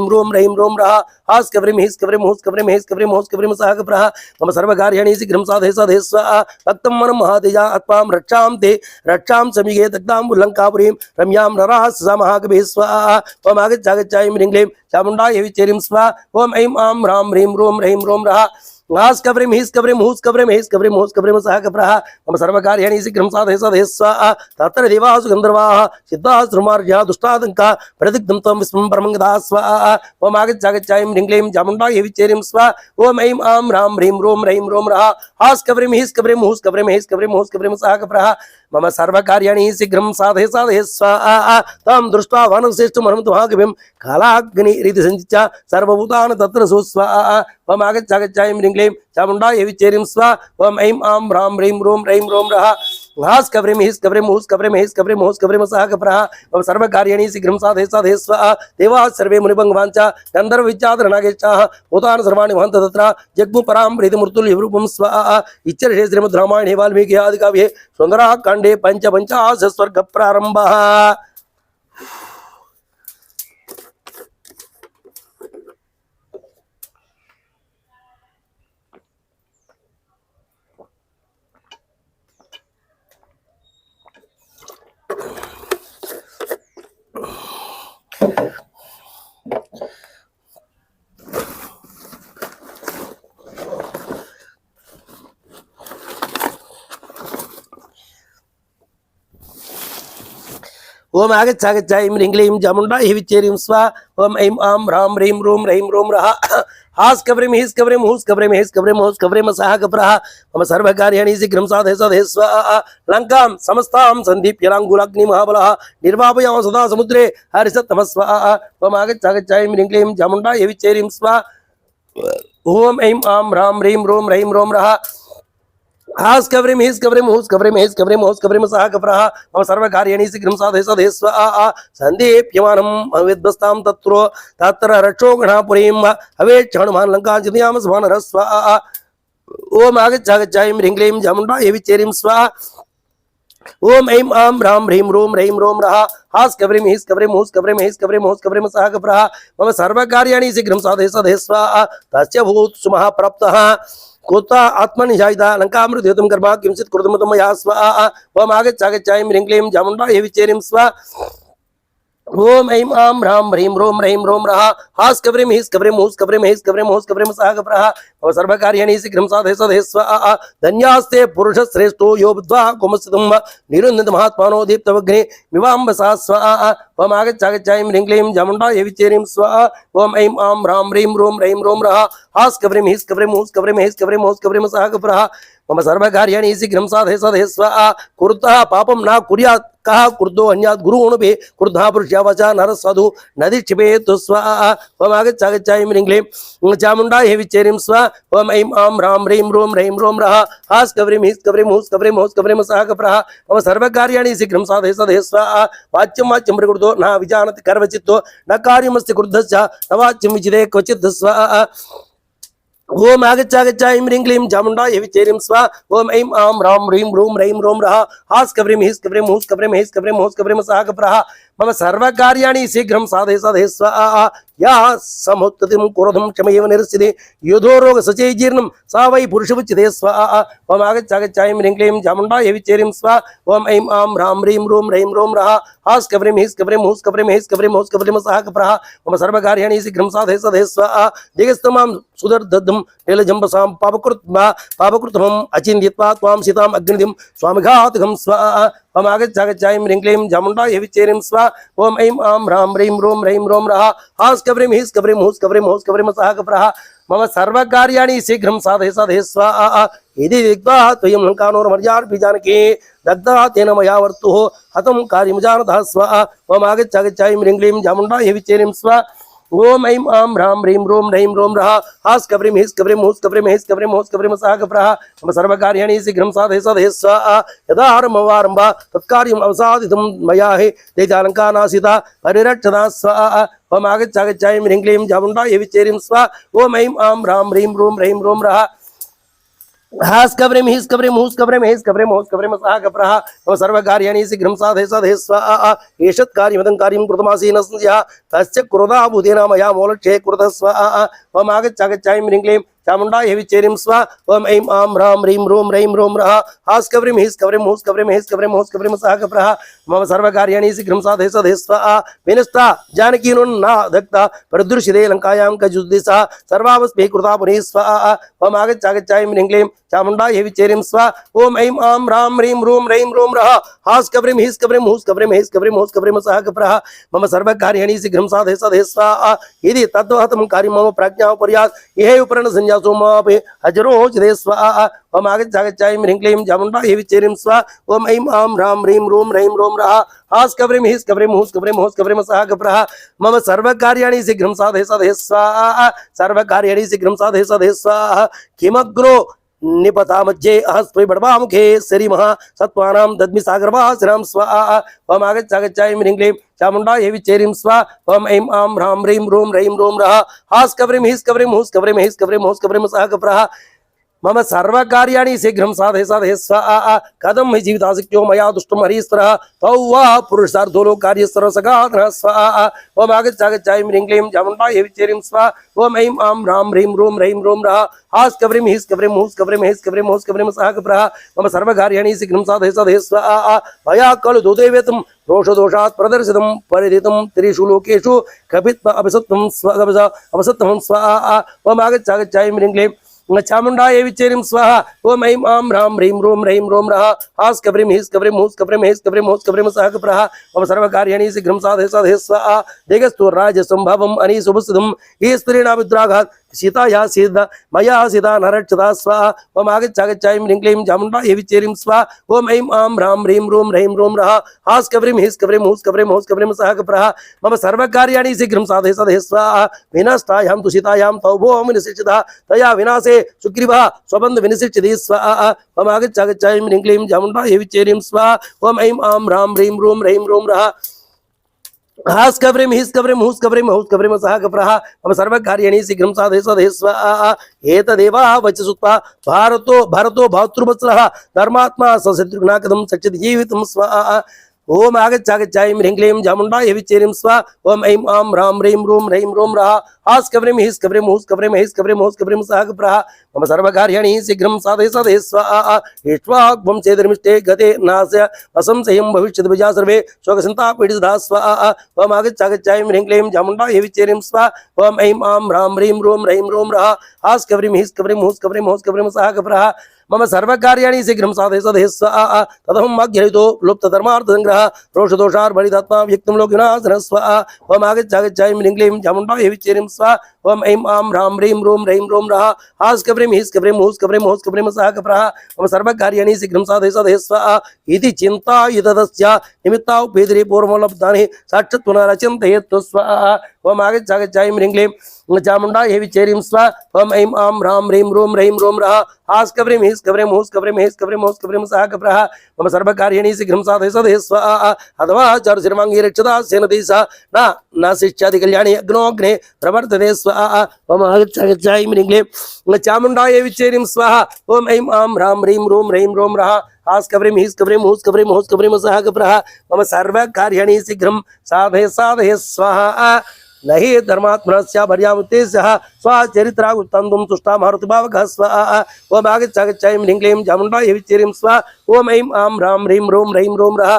रों रः हास कवरिम हिस कवरिम हुस कवरिम हिस कवरिम हुस कवरिम सह कप्रः मम सर्वकार्याणि शीघ्रं साधय साधय स्वाहा भक्तं मनं महातेजा आत्मां रक्षां ते रक्षां समीगे दग्धां लङ्कापुरीं रम्यां नरः स महाकविः स्वाहा ओम आगच्छागच्छायं ह्रीं क्लीं चामुण्डायै विचेरिं स्वाहा ओम ऐं आं ह्रां ह्रीं रों रः हास कवरिम हिस कवरिम हुस कवरिम हिस कवरिम हुस कवरिम सह कप्रः मम सर्वकार्याणि शीघ्रं साधय साधय स्वाहा तत्र देवासु गन्धर्वाः सिद्धाः श्रुमार्याः दुष्टातङ्काः प्रतिग्धं त्वं विस्मं परमं गताः स्वाहा ओम आगच्छागच्छायं ह्रीं क्लीं चामुण्डायै विचेरिं स्वाहा ओम ऐं आं ह्रां ह्रीं रों रः हास कवरिम हिस कवरिम हुस कवरिम हिस कवरिम हुस कवरिम सह कप्रः मम सर्वकार्याणि शीघ्रं साधय साधय स्वाहा तं दृष्ट्वा वनश्रेष्ठमहं तुहागमिं कालाग्निरिति संचित्य सर्वभूतानि तत्र सुस्वाहा ओम आगच्छागच्छायं ह्रीं क्लीं चामुण्डायै विचेरिं स्वाहा ओम ऐं आं ह्रां ह्रीं रों रः हास कवरिम हिस कवरिम हुस कवरिम हिस कवरिम हुस कवरिम सह कप्रः मम सर्वकार्याणि शीघ्रं साधय साधय स्वाहा देवाः सर्वे मुनिभङ्गवाञ्च गन्धर्वविद्याधरनागेशाः भूतानि सर्वाणि वहन्त तत्र जग्मु परां प्रीतिमूर्तुल्यरूपं स्वाहा इत्यर्थे श्रीमद्रामायणे वाल्मीकि आदिकाव्ये सुन्दराकाण्डे पंचपञ्चाशः स्वर्गप्रारम्भः। ओम आगच्छागच्छायं ह्रीं क्लीं चामुण्डायै विचेरिं स्वाहा ओम ऐं आं ह्रां ह्रीं रों रः हास कवरिम हिस कवरिम हुस कवरिम हिस कवरिम हुस कवरिम सह कप्रः मम सर्वकार्याणि शीघ्रं साधय साधय स्वाहा लङ्कां समस्तां सन्दीप्य लाङ्गुलाग्निमहाबलः निर्वापयाम सदा समुद्रे हरिसत्तमः स्वाहा ओम आगच्छागच्छायं ह्रीं क्लीं चामुण्डायै विचेरिं स्वाहा ओम ऐं आं ह्रां ह्रीं रों रः हास कवरिम हिस कवरिम हुस कवरिम हिस कवरिम हुस कवरिम सह कप्रः मम सर्वकार्याणि शीघ्रं साधय साधय स्वाहा सन्दीप्यमानं विद्वस्तां तत्र रक्षो गणापुरीं हवेच्छ हनुमान् लङ्कां चिन्तयाम स्वानरः स्वाहा ओम आगच्छागच्छायं ह्रीं क्लीं चामुण्डायै विचेरिं स्वाहा ओम ऐं आं ह्रां ह्रीं रों रः हास कवरिम हिस कवरिम हुस कवरिम हिस कवरिम हुस कवरिम सह कप्रः मम सर्वकार्याणि शीघ्रं साधय साधय स्वाहा तस्य भूत्सु महाप्राप्तः कोता आत्मनिजायिता लङ्कामृतयुतं कर्म किंचित् कृतमतं मया स्वाहा ओम आगच्छागच्छायं ह्रीं क्लीं चामुण्डायै विचेरिं स्वाहा ओम ऐं आं ह्रां ह्रीं रों रः हास कवरिम हिस कवरिम हुस कवरिम हिस कवरिम हुस कवरिम सह कप्रः मम सर्वकार्याणि शीघ्रं साधय साधय स्वाहा धन्यास्ते पुरुषश्रेष्ठो यो बुद्ध्वा कुमस्थितं निरुन्दितमहात्मानो दीप्तमग्ने मिवाम्बसा स्वाहा ओम आगच्छागच्छायं ह्रीं क्लीं चामुण्डायै विचेरिं स्वाहा ओम ऐं आं ह्रां ह्रीं रों रः हास कवरिम हिस कवरिम हुस कवरिम हिस कवरिम हुस कवरिम सह कप्रः मम सर्वकार्याणि शीघ्रं साधय साधय स्वाहा कुरुतः पापं न कुर्यात् कः कुर्दो अन्यात् गुरुणुभे कुर्धा पुरुषावचा नरः साधु नदीक्षिपेत् स्वाहा ओम आगच्छागच्छायं ह्रीं क्लीं चामुण्डायै विचेरिं स्वाहा ओम ऐं आं ह्रां ह्रीं रों रः हास कवरिम हिस कवरिम हुस कवरिम हुस कवरिम सह कप्रः मम सर्वकार्याणि शीघ्रं साधय साधय स्वाहा वाच्यं प्रकृतो न विजानति कर्मचित्तो न कार्यमस्ति क्रुद्धस्य न वाच्यं विचिते क्वचित् स्वाहा ओम आगच्छागच्छायं ह्रीं क्लीं चामुण्डायै विचेरिं स्वाहा ओम ऐं आं ह्रां ह्रीं रों रः हास कवरिम हिस कवरिम हुस कवरिम हिस कवरिम हुस कवरिम सह कप्रः मम सर्वकार्याणि शीघ्रं साधय साधय स्वाहा यः समुत्थितं क्रोधं क्षमयेव निरस्यते योधो रोगसचे जीर्णं सा वै पुरुषमुच्यते स्वाहा ओम आगच्छागच्छायं ह्रीं क्लीं चामुण्डायै विचेरिं स्वाहा ओम ऐं आं ह्रां ह्रीं रों रः हास कवरिम हिस कवरिम हुस कवरिम हिस कवरिम हुस कवरिम सह कप्रः मम सर्वकार्याणि शीघ्रं साधय साधय स्वाहा दिगस्तमां सुदर्दद्धं नीलजम्बसां पापकृतमम् अचिन्त्यत्वा त्वां सीताम् अग्निदिं स्वामिघातकं स्वाहा ओम आगच्छागच्छायं ह्रीं क्लीं चामुण्डायै विचेरिं स्वाहा ओम ऐं आं ह्रां ह्रीं रों रः हास कवरिम हिस कवरिम हुस कवरिम हुस कवरिम सह कप्रः मम सर्वकार्याणि शीघ्रं साधय साधय स्वाहा यदि दिग्वा त्वयं लङ्कानोर्मर्यार्पि जानकी दग्धा तेन मया वर्तुः हतं कार्यमुजानतः स्वाहा ओम आगच्छागच्छायं ह्रीं क्लीं चामुण्डायै विचेरिं स्वाहा ओम ऐं आं ह्रां ह्रीं रों रः हास कवरिम हिस कवरिम हुस कवरिम हिस कवरिम हुस कवरिम सह कप्रः मम सर्वकार्याणि शीघ्रं साधय साधय स्वाहा यदा आरम्भः तत्कार्यम् अवसादितं मया हि तेजालङ्कानासिता परिरक्षता स्वाहा ओम आगच्छागच्छाय ह्रीं क्लीं चामुण्डायै विच्चेरीं स्वाहा ओम ऐं आं ह्रां ह्रीं ह्रूं रः हास कब्रे में हिस कब्रे मुहस कब्रे में हिस कब्रे मोहस कब्रे मसाह कब्रहा व सर्वकार्याणि शीघ्रं साधे स्वाहा एषत् कार्यमदं कार्यं कृतमासीन संज्ञा तस्य क्रोधा बुधेन मया मोलक्षे कृतः स्वाहा व आगच्छागच्छाय ह्रीं क्लीं चामुण्डायै विच्चेरीं स्वाहा ओम ऐं आं ह्रां ह्रीं ह्रूं रः हास कब्रे में हिस कब्रे मुहस कब्रे में हिस कब्रे मोहस कब्रे मसाह कब्रहा मम सर्वकार्याणि शीघ्रं साधे स्वाहा विनस्ता जानकी नुन्ना दग्धा प्रदृश्यते लङ्कायां कजुद्दिशः सर्वावस्मै कृता पुनः स्वाहा व आगच्छागच्छाय ह्रीं क्लीं चामुण्डायै विच्चेरीं स्वाहा ओम ऐं आं ह्रां ह्रीं ह्रूं रः हास कब्रे में हिस कब्रे मुहस कब्रे में हिस कब्रे मोहस कब्रे मसाह कब्रहा मम सर्वकार्याणि शीघ्रं साधे स्वाहा यदि तद्वहतं कार्यं मम प्रज्ञा पर्यात् इह उपरण संन्यासो मापे हजरो चिदे स्वाहा ओम आगच्छागच्छाय ह्रीं क्लीं चामुण्डायै विच्चेरीं स्वाहा ओम ऐं आं ह्रां ह्रीं ह्रूं रः हास कब्रे में हिस कब्रे मुहस कब्रे मोहस कब्रे मसाह कब्रहा मम सर्वकार्याणि शीघ्रं साधे स्वाहा सर्वकार्याणि शीघ्रं साधे स्वाहा किमग्रो निपता मध्ये अहस्मै बडवा मुखे श्रीमः सत्वानां दद्मि सागरवासिनां स्वाहा ओम आगच्छागच्छाय ह्रीं क्लीं चामुण्डायै विच्चेरीं स्वाहा ओम ऐं आं ह्रां ह्रीं ह्रूं रः हास कब्रे में हिस कब्रे मुहस कब्रे में हिस कब्रे मोहस कब्रे मसाह कब्रहा मम सर्वकार्याणि शीघ्रं साधे स्वाहा कथं हि जीविताशक्यो मया दुष्टं हरीश्वरः तौ वा पुरुषार्थो लोककार्यस्सर्व सगाधनः स्वाहा ओम आगच्छागच्छाय ह्रीं क्लीं चामुण्डायै विच्चेरीं स्वाहा ओम ऐं आं ह्रां ह्रीं ह्रूं रः हास कब्रे में हिस कब्रे मुहस कब्रे में हिस कब्रे मोहस कब्रे मसाह कब्रहा मम सर्वकार्याणि शीघ्रं साधे स्वाहा मया खलु दुर्दैवेतं रोषदोषात् प्रदर्शितं परिदितं त्रिषु लोकेषु कपित्वा अपसत्वं स्वाहा ओम आगच्छागच्छाय ह्रीं क्लीं चामुण्डायै विच्चेरीं स्वाहा ओम ऐं आं ह्रां ह्रीं ह्रूं रः हास कब्रे में हिस कब्रे मुहस कब्रे में हिस कब्रे मोहस कब्रे मसाह कब्रहा मम सर्वकार्याणि शीघ्रं साधे स्वाहा देगस्तु राजसंभवम् अनीसुभस्थितं ये स्त्रीणाविद्राघात् सीताया सीता मया सीता नरक्षता स्वाहा ओम आगच्छागच्छाय ह्रीं क्लीं चामुण्डायै विच्चेरीं स्वाहा ओम ऐं आं ह्रां ह्रीं ह्रूं रः हास कब्रे में हिस कब्रे मुहस कब्रे मोहस कब्रे मसाह कब्रहा मम सर्वकार्याणि शीघ्रं साधे स्वाहा विनष्टायां तु सीतायां तौ भो विनिशिचितः तया विनाशे सुग्रीवः स्वबन्ध विनिशिच्यते स्वाहा ओम आगच्छागच्छाय ह्रीं क्लीं चामुण्डायै विच्चेरीं स्वाहा ओम ऐं आं ह्रां ह्रीं ह्रूं रः हास कब्रे में हिस कब्रे मुहस कब्रे मोहस कब्रे मसाह कब्रहा मम सर्वकार्याणि शीघ्रं साधे स्वाहा एतदेव वचसुत्वा भारतो भातृवत्सलः धर्मात्मा सशत्रुघ्ना कथं शक्ष्यति जीवितं स्वाहा ओम आगच्छागच्छाय ह्रीं क्लीं चामुण्डायै विच्चेरीं स्वाहा ओम ऐं आं ह्रां ह्रीं ह्रूं रः हास कब्रे में हिस कब्रे मुहस कब्रे में हिस कब्रे मोहस कब्रे मसाह कब्रहा मम सर्वकार्याणि शीघ्रं साधे स्वाहा इक्ष्वाकुवंशे चेदर्मिष्टे गते नास्य असंशयं भविष्यति प्रजा सर्वे शोकसन्तापीडिताः स्वाहा ओम आगच्छागच्छाय ह्रीं क्लीं चामुण्डायै विच्चेरीं स्वाहा ओम ऐं आं ह्रां ह्रीं ह्रूं रः हास कब्रे में हिस कब्रे मुहस कब्रे मोहस कब्रे मसाह कब्रहा मम सर्वकार्याणि शीघ्रं साधे स्वाहा तदहं अज्ञहितो लुप्तधर्मार्थसंग्रहः रोषदोषार्बलिदात्मा व्यक्तं लोकविनाशनः स्वाहा ओम आगच्छागच्छाय ह्रीं क्लीं चामुण्डायै विच्चेरीं स्वाहा ओम ऐं आं ह्रां ह्रीं ह्रूं रः हास कब्रे में हिस कब्रे मुहस कब्रे मोहस कब्रे मसाह कब्रहा मम सर्वकार्याणि शीघ्रं साधे स्वाहा इति चिन्तायुतस्य निमित्तावपेदरे पूर्वमलब्धानि साक्षात् पुनरचिन्तयेत् स्वाहा ओम आगच्छागच्छाय ह्रीं क्लीं चामुण्डायै विच्चेरीं स्वाहा ओम ऐं आं ह्रां ह्रीं ह्रूं रः हास कब्रे में हिस कब्रे मुहस कब्रे में हिस कब्रे मोहस कब्रे मसाह कब्रहा मम सर्वकार्याणि शीघ्रं साधे स्वाहा अथवा चारुशिरमाङ्गी रक्षता सेनदेशः न शिष्यादि कल्याणे अग्नोऽग्ने प्रवर्तते स्वाहा ओम आगच्छागच्छाय ह्रीं क्लीं चामुण्डायै विच्चेरीं स्वाहा ओम ऐं आं ह्रां ह्रीं ह्रूं रः हास कब्रे में हिस कब्रे मुहस कब्रे मोहस कब्रे मसाह कब्रहा मम सर्वकार्याणि शीघ्रं साधे स्वाहा नहि धर्मात्मनस्य भर्यामुद्देश्यः स्वचरित्राग उत्तन्दुं तुष्टा मारुतिभावकः स्वाहा ओम आगच्छागच्छाय ह्रीं क्लीं चामुण्डायै विच्चेरीं स्वाहा ओम ऐं आं ह्रां ह्रीं ह्रूं रः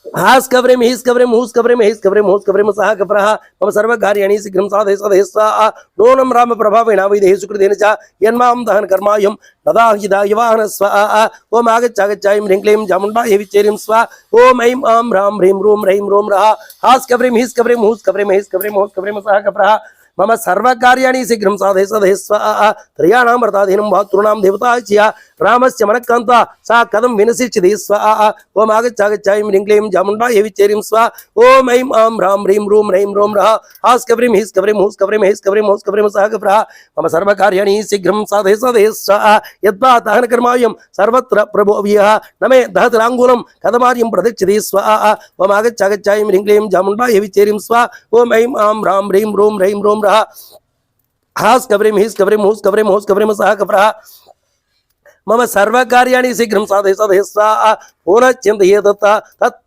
हास कब्रे में हिस कब्रे मुहस कब्रे में हिस कब्रे मोहस कब्रे मसाह कब्रहा मम सर्वकार्याणि शीघ्रं साधे स्वाहा नूनं राम प्रभावेण वैदेहि सुकृतेन च यन्मां दहन कर्मायं नदाहिदाय वाहन स्वाहा ओम आगच्छागच्छाय ह्रीं क्लीं चामुण्डायै विच्चेरीं स्वाहा ओम ऐं आं ह्रां ह्रीं ह्रूं रः हास कब्रे में हिस कब्रे मुहस कब्रे में हिस कब्रे मोहस कब्रे मसाह कब्रहा मम सर्वकार्याणि शीघ्रं साधय साधय स्वाहा त्रयाणां व्रताधीनं भातॄणां देवता च रामस्य मनक्कान्ता सा कथं विनशिष्यति स्वाहा ओम आगच्छागच्छायं ह्रीं क्लीं चामुण्डायै विच्चेरिं स्वाहा ओम ऐं आं ह्रां ह्रीं रूं ह्रैं रों रः हास् कव्रीं हीस् कव्रीं हूस् कव्रीं हैस् कव्रीं हौस् कव्रीं सः कव्रः मम सर्वकार्याणि शीघ्रं साधय साधय स्वाहा यद्वा दहनकर्मायं सर्वत्र प्रभोव्यः न मे दहतराङ्गूलं कथमार्यं प्रदक्षिते स्वाहा ओम आगच्छागच्छायं ह्रीं क्लीं चामुण्डायै विच्चेरिं स्वाहा ओम ऐं आं ह्रां ह्रीं रूं ह्रैं रों रः हास् कव्रीं हीस् कव्रीं हूस् कव्रीं हौस् कव्रीं सः कव्रः मम सर्वकार्याणि शीघ्रं साधय साधय स्वाहा पुनः चिन्तयेत् तत्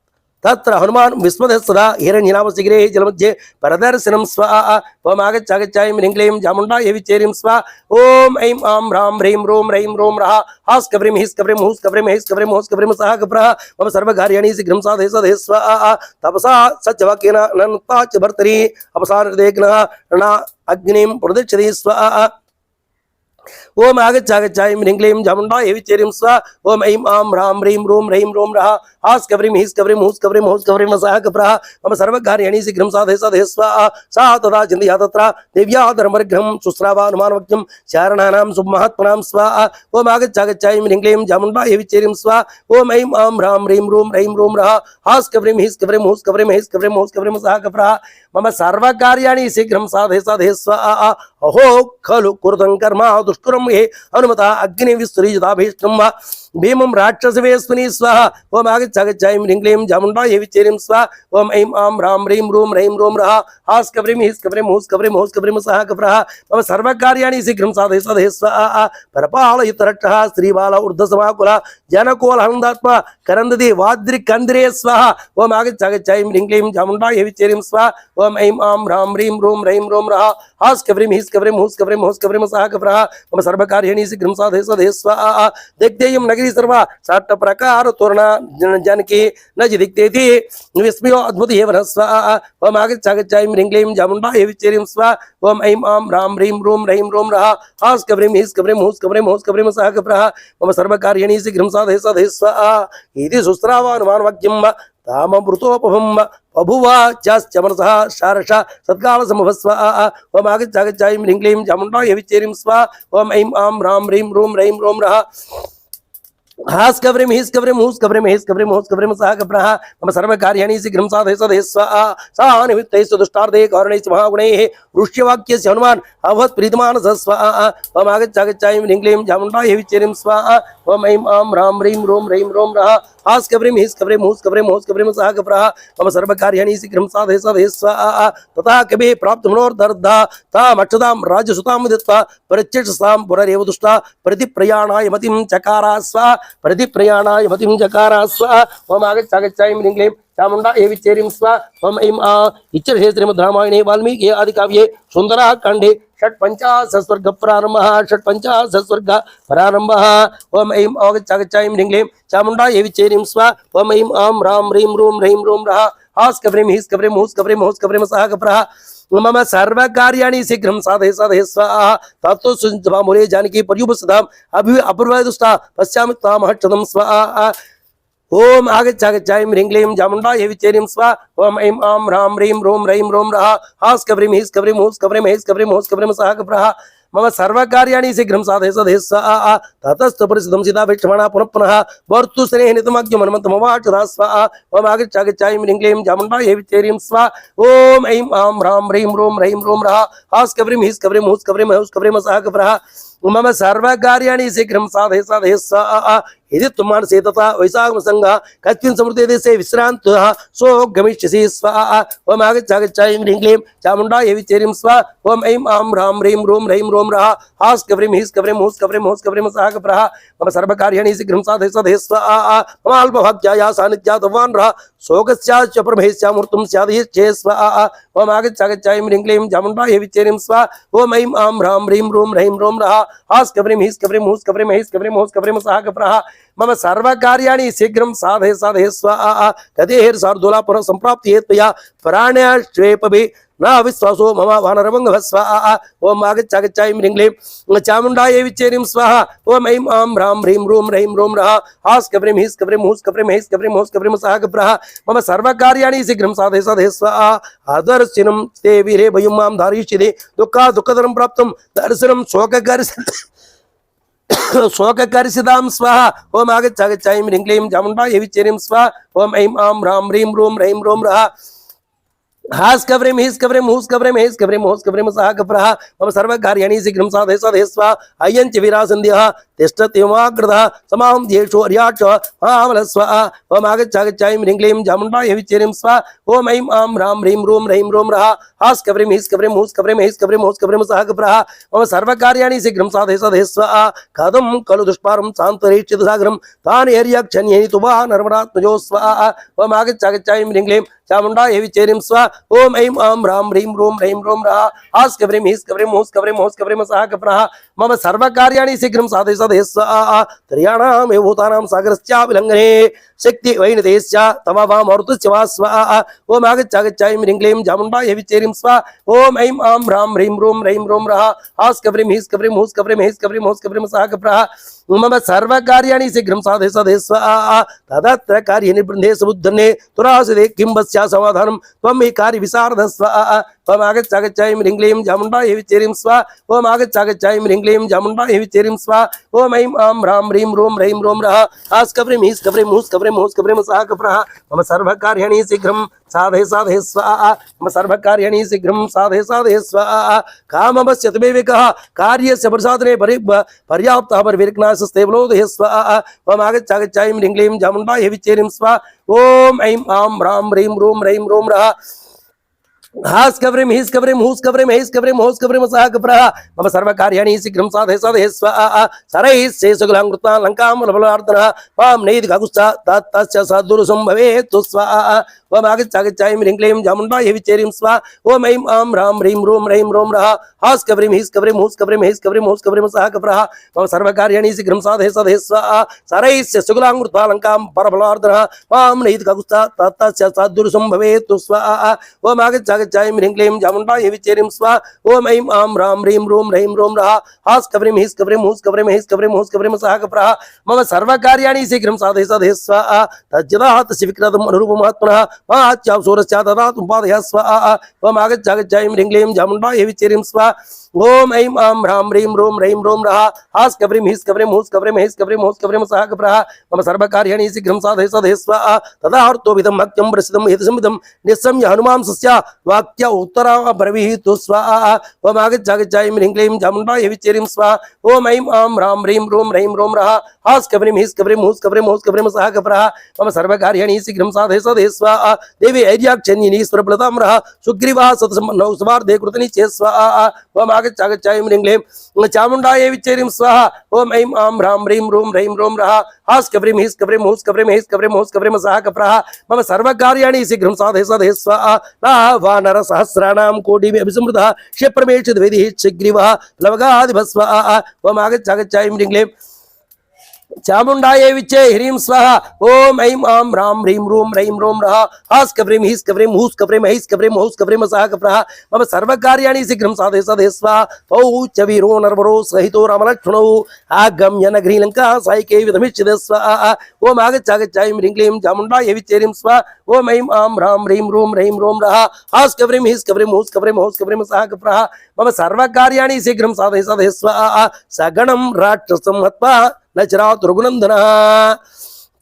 तत्र हनुमान् विस्मतः सदा हिरण्यनामशिखरे जलमध्ये परदर्शनं स्वाहा ओम आगच्छागच्छायं ह्रीं क्लीं चामुण्डायै विच्चेरिं स्वाहा ओम ऐं आं ह्रां ह्रीं रूं ह्रैं रों रः हास् कव्रीं हीस् कव्रीं हूस् कव्रीं हैस् कव्रीं हौस् कव्रीं सः कव्रः मम सर्वकार्याणि शीघ्रं साधय साधय स्वाहा तपसा सत्यवाक्येन नन्ता च भर्तरि अपसारदेग्नः न अग्निं प्रदक्षिते स्वाहा ओम आगच्छागच्छायं ह्रीं क्लीं चामुण्डायै विच्चेरिं स्वाहा ओम ऐं आं ह्रां ह्रीं रूं ह्रैं रों रः हास् कव्रीं हीस् कव्रीं हूस् कव्रीं हौस् कव्रीं सः कव्रः मम सर्वकार्याणि शीघ्रं साधय साधय स्वाहा सा तदा चिन्तया तत्र दिव्या धर्मविग्रहं शुश्रावा हनुमानवाक्यं चारणानां शुभमहात्मनां स्वाहा ओम आगच्छागच्छायं ह्रीं क्लीं चामुण्डायै विच्चेरिं स्वाहा ओम ऐं आं ह्रां ह्रीं रूं ह्रैं रों रः हास् कव्रीं हीस् कव्रीं हूस् कव्रीं हैस् कव्रीं हौस् कव्रीं सः कव्रः मम सर्वकार्याणि शीघ्रं साधय साधय स्वाहा अहो खलु कुरुतं कर्म दुष्करं हे हनुमता अग्निविस्तृजताभीष्टं वा भीमं राक्षसवेस्मिनि स्वाहा ओम आगच्छागच्छायं ह्रीं क्लीं चामुण्डायै विच्चेरिं स्वाहा ओम ऐं आं ह्रां ह्रीं रूं ह्रैं रों रः हास् कव्रीं हीस् कव्रीं हूस् कव्रीं हौस् कव्रीं सः कव्रः मम सर्वकार्याणि शीघ्रं साधय साधय स्वाहा परपालयित रक्षः श्रीबाल ऊर्ध्वसमाकुल जनकोलहन्दात्मा करन्दति वाद्रिकन्दिरे स्वाहा ओम आगच्छागच्छायं ह्रीं क्लीं चामुण्डायै विच्चेरिं स्वाहा ओम ऐं आं ह्रां ह्रीं रूं ह्रैं रों रः हास् कव्रीं हीस् कव्रीं हूस् कव्रीं हौस् कव्रीं सः कव्रः मम सर्वकार्याणि शीघ्रं साधय साधय स्वाहा दिग्देयं नगरी सर्वा साट्ट प्रकार तोरणा जानकी न दिक्तेति विस्मयो अद्भुत एव न स्वाहा ओम आगच्छागच्छायं ह्रीं क्लीं चामुण्डायै विच्चेरिं स्वाहा ओम ऐं आं ह्रां ह्रीं रूं ह्रैं रों रः हास् कव्रीं हीस् कव्रीं हूस् कव्रीं हौस् कव्रीं सः कव्रः मम सर्वकार्याणि शीघ्रं साधय साधय स्वाहा इति शुश्रावा हनुमानवाक्यं ताममृतोपभं बभुव चास्य मनसः शारश सत्कालसमभस्वाहा ओम आगच्छागच्छायं ह्रीं क्लीं चामुण्डायै विच्चेरिं स्वाहा ओम ऐं आं ह्रां ह्रीं रूं ह्रैं रों रः हास् कव्रीं हीस् कव्रीं हूस् कव्रीं हैस् कव्रीं हौस् कव्रीं सः कव्रः मम सर्वकार्याणि शीघ्रं साधय साधय स्वाहा सा निमित्तैस्तु दुष्टार्थे कारणैश्च महागुणैः ऋष्यवाक्यस्य हनुमान् अभवत् प्रीतमानसः स्वाहा ओम आगच्छागच्छायं ह्रीं क्लीं चामुण्डायै विच्चेरिं स्वाहा ओम ऐं आं ह्रां ह्रीं रूं ह्रैं रों रः हास् कव्रीं हीस् कव्रीं हूस् कव्रीं हौस् कव्रीं सः कव्रः मम सर्वकार्याणि शीघ्रं साधय साधय स्वाहा तथा कविः प्राप्त मनोरथार्था तामक्षतां राजसुतां दत्त्वा प्रत्यक्षसां पुनरेव दुष्टा प्रतिप्रयाणाय मतिं चकारा स्वाहा प्रतिप्रयाणाय मतिं चकारा स्वाहा ओम आगच्छागच्छायं ह्रीं क्लीं चामुण्डायै विच्चेरिं स्वाहा ओम ऐं इच्छसे श्रीमद्रामायणे वाल्मीकि आदिकाव्ये सुन्दरकाण्डे षट्पञ्चाशत् सर्ग प्रारम्भः षट्पञ्चाशत् सर्ग प्रारम्भः ओम ऐं आगच्छागच्छायं ह्रीं क्लीं चामुण्डायै विच्चेरिं स्वाहा ओम ऐं आं ह्रां ह्रीं रूं ह्रैं रों रः हास् कव्रीं हीस् कव्रीं हूस् कव्रीं हौस् कव्रीं सः कव्रः मम सर्वकार्याणि शीघ्रं साधय साधय स्वाहा ततो सुजमामुरे जानकी पर्युपस्थिताम् अपूर्वदुष्टा पश्यामि तामहक्षतं स्वाहा ओम आगच्छागच्छायं ह्रीं क्लीं चामुण्डायै विच्चेरिं स्वाहा ओम ऐं आं ह्रां ह्रीं रूं ह्रैं रों रः हास् कव्रीं हीस् कव्रीं हूस् कव्रीं हैस् कव्रीं हौस् कव्रीं सः कव्रः मम सर्वकार्याणि शीघ्रं साधय साधय स्वाहा ततस्तु परिसिद्धं सीताभीक्ष्यमाणा पुनः पुनः वर्तु स्नेहनितमग्निमन्मथमवाचदा स्वाहा ओम आगच्छागच्छायं ह्रीं क्लीं चामुण्डायै विच्चेरिं स्वाहा ओम ऐं आं ह्रां ह्रीं रूं ह्रैं रों रः हास् कव्रीं हीस् कव्रीं हूस् कव्रीं हौस् कव्रीं सः कव्रः मम सर्वकार्याणि शीघ्रं साधय साधय स्वाहा यदि तुमानसे तथा वैशाखसंगः कस्मिन् समृद्धे देशे विश्रान्तः सो गमिष्यसि स्वाहा ओम आगच्छागच्छायं ह्रीं क्लीं चामुण्डायै विच्चेरिं स्वाहा ओम ऐं आं ह्रां ह्रीं रूं ह्रैं रों रः हास् कव्रीं हीस् कव्रीं हूस् कव्रीं हौस् कव्रीं सः कव्रः मम सर्वकार्याणि शीघ्रं साधय साधय स्वाहा मम अल्पभाग्याया सान्निध्यात् वानरः शोकस्याश्च प्रभेस्यामूर्तं स्यादयिष्ये स्वाहा ओम आगच्छागच्छायं ह्रीं क्लीं चामुण्डायै विच्चेरिं स्वाहा ओम ऐं आं ह्रां ह्रीं रूं ह्रैं रों रः हास् कव्रीं हीस् कव्रीं हूस् कव्रीं हैस् कव्रीं हौस् कव्रीं सः कव्रः मम सर्वकार्याणि शीघ्रं साधय साधय स्वाहा गतेर्शार्दूला पुनः संप्राप्ति त्वया प्राण्याश्वेपि न विश्वासो मम वानरभङ्गः स्वाहा ओम आगच्छ म्रीं चामुण्डायै विच्चेरिं स्वाहा ओम ऐं आं ह्रां ह्रीं ह्रीं रों रः हास् कब्रीं हीस् कब्रीं हूस् कब्रीं हैस् कब्रीं हौस् कब्रीं सः कब्रः मम सर्वकार्याणि शीघ्रं साधय साधय स्वाहा आदर्शिनं ते वीरे भयं मां धारयिष्यति दुःखदरं प्राप्तं दर्शनं शोककर्षितां स्वाहा ओम आगच्छ म्रीं चामुण्डायै विच्चेरिं स्वाहा ओम ऐं आं ह्रां ह्रीं रों रः हास् कब्रीं हीस् कब्रीं हूस् कब्रीं हैस् कब्रीं हौस् कब्रीं सः कब्रः मम सर्वकार्याणि शीघ्रं साधय साधय स्वाहा अयं च वीरासन्ध्यः तिष्ठति ममाकृतः समाहं ध्येषो अर्याक्ष महामलः स्वाहा ओम आगच्छ म्रीं चामुण्डायै विच्चेरिं स्वाहा ओम ऐं आं ह्रां ह्रीं रों रः हास् कब्रीं हीस् कब्रीं हूस् कब्रीं हैस् कब्रीं हौस् कब्रीं सः कब्रः मम सर्वकार्याणि शीघ्रं साधय साधय स्वाहा कथं खलु दुष्पारं शान्तरीक्षित सागरं तानि हर्यक्षण्येनि तुवा नर्मदात्मजो स्वाहा ओम आगच्छ म्रीं चामुण्डायै विच्चेरिं स्वाहा ओम ऐं आं ह्रां ह्रीं रों रः हास् कब्रीं हीस् कब्रीं हूस् कब्रीं हौस् कब्रीं सः कब्रः मम सर्वकार्याणि शीघ्रं साधय साधय स्वाहा त्रयाणामेव भूतानां सागरस्याभिलङ्घने शक्ति वैनतेश्च तव वामरुतश्च वा स्वाहा ओम आगच्छ म्रीं चामुण्डायै विच्चेरिं स्वाहा ओम ऐं आं ह्रां ह्रीं रों रः हास् कब्रीं हीस् कब्रीं हूस् कब्रीं हैस् कब्रीं हौस् कब्रीं सः कब्रः मम सर्वकार्याणि शीघ्रं साधय साधय स्वाहा तदत्र कार्यनिर्बन्धे समुद्धरणे तुरासिते किं वस्या समाधानं त्वं मे कार्यविशारदः स्वाहा ओम आगच्छ म्रीं चामुण्डायै विच्चेरिं स्वाहा ओम आगच्छ म्रीं चामुण्डायै विच्चेरिं स्वाहा ओम ऐं आं ह्रां ह्रीं रों रः हास् कब्रीं हीस् कब्रीं हूस् कब्रीं हौस् कब्रीं सः कब्रः मम सर्वकार्याणि शीघ्रं साधय साधय स्वाहा मम सर्वकार्याणि शीघ्रं साधय साधय स्वाहा काममस्य तमेवेकः कार्यस्य प्रसादने पर्याप्तः परिविघ्नाशस्ते बलोदय स्वाहा ओम आगच्छ म्रीं चामुण्डायै विच्चेरिं स्वाहा ओम ऐं आं ह्रां ह्रीं रों रः हास् कब्रीं हीस् कब्रीं हूस् कब्रीं हैस् कब्रीं हौस् कब्रीं सः कब्रः मम सर्वकार्याणि शीघ्रं साधय साधय स्वाहा सरैः शेषकुलां कृत्वा लङ्कां बलार्दनः मां नैति काकुश्च तस्य सद्दुरुसं भवेत् स्वाहा ओम आगच्छ म्रीं चामुण्डायै विच्चेरिं स्वाहा ओम ऐं आं ह्रां ह्रीं रों रः हास् कब्रीं हीस् कब्रीं हूस् कब्रीं हैस् कब्रीं हौस् कब्रीं सः कब्रः मम सर्वकार्याणि शीघ्रं साधय साधय स्वाहा सरैः शेषकुलां कृत्वा लङ्कां बलार्दनः मां नैति काकुश्च तस्य सद्दुरुसं भवेत् स्वाहा ओम आगच्छ म्रीं चामुण्डायै विच्चेरिं स्वाहा ओम ऐं आं ह्रां ह्रीं रों रः हास् कब्रीं हीस् कब्रीं हूस् कब्रीं हैस् कब्रीं हौस् कब्रीं सः कब्रः मम सर्वकार्याणि शीघ्रं साधय साधय स्वाहा तज्जदा तस्य विक्रतम् अनुरूपमात्मनः माच्चावसूरश्च ददातु पादयः स्वाहा ओम आगच्छ म्रीं चामुण्डायै विच्चेरिं स्वाहा ओम ऐं आं ह्रां ह्रीं रों रः हास् कब्रीं हीस् कब्रीं हूस् कब्रीं हैस् कब्रीं हौस् कब्रीं सः कब्रः मम सर्वकार्याणि शीघ्रं साधय साधय स्वाहा तदार्थोभिदं वाक्यं प्रसिद्धं हितसंहितं निस्संय हनुमांसस्य वाक्य उत्तरा ब्रवीतु स्वाहा ओम आगच्छ म्रीं चामुण्डायै विच्चेरिं स्वाहा ओम ऐं आं ह्रां ह्रीं रों रः हास् कब्रीं हीस् कब्रीं हूस् कब्रीं हौस् कब्रीं सः कब्रः मम सर्वकार्याणि शीघ्रं साधय साधय स्वाहा देवी ऐर्याक्षण्यिनी स्वरप्रताम्रः सुग्रीवः सतसम्पन्नौ समार्धे कृतनिश्चये स्वाहा ओम आगच्छ म्रीं चामुण्डायै विच्चेरिं स्वाहा ओम ऐं आं ह्रां ह्रीं रों रः हास् कब्रीं हीस् कब्रीं हूस् कब्रीं हैस् कब्रीं हौस् कब्रीं सः कब्रः मम सर्वकार्याणि शीघ्रं साधय साधय स्वाहा वानर सहस्राणां कोटिभिः अभिसमृतः क्षिप्रमेष द्विधिः शीघ्रीवः प्लवगाधिपः स्वाहा ओम आगच्छ म्रीं चामुण्डायै विच्चे ह्रीं स्वाहा ओम ऐं आं ह्रां ह्रीं रों रः हास् कब्रीं हीस् कब्रीं हूस् कब्रीं हैस् कब्रीं हौस् कब्रीं सः कब्रः मम सर्वकार्याणि शीघ्रं साधय साधय स्वाहा तौ च वीरो नरवरो सहितो रामलक्ष्मणौ आगम्य नगरी लङ्का सायिके विधमिष्यते स्वाहा ओम आगच्छ म्रीं चामुण्डायै विच्चेरिं स्वाहा ओम ऐं आं ह्रां ह्रीं रों रः हास् कब्रीं हीस् कब्रीं हूस् कब्रीं हौस् कब्रीं सः कब्रः मम सर्वकार्याणि शीघ्रं साधय साधय स्वाहा सगणं राक्षसं हत्वा न चिरात् रघुनन्दनः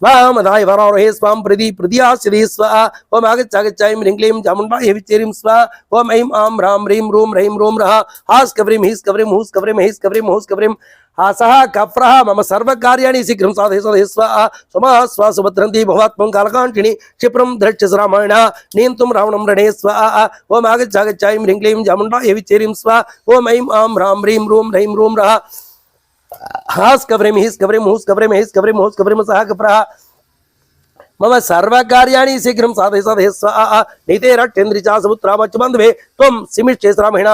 वामदाय वरारोहे स्वां प्रदियास्यति स्वाहा ओम आगच्छ म्रीं चामुण्डायै विच्चेरिं स्वाहा ओम ऐं आं ह्रां ह्रीं रों रः हास् कब्रीं हीस् कब्रीं हूस् कब्रीं हैस् कब्रीं हौस् कब्रीं सः कब्रः मम सर्वकार्याणि शीघ्रं साधय साधय स्वाहा स्वमः स्वासुभद्रन्ति भवात्मं कालकाण्ठिनि क्षिप्रं द्रक्ष्यसि रामायण नेन्तुं रावणं रणे स्वाहा ओम आगच्छ म्रीं चामुण्डायै विच्चेरिं स्वाहा ओम ऐं आं ह्रां ह्रीं रों रः हास् कब्रीं हीस् कब्रीं हूस् कब्रीं हैस् कब्रीं हौस् कब्रीं सः कब्रः मम सर्वकार्याणि शीघ्रं साधय साधय स्वाहा नीतेरक्षेन्द्रिचा समुद्रामच्युबन्धवे त्वं सिमिश्चेश्रामहिण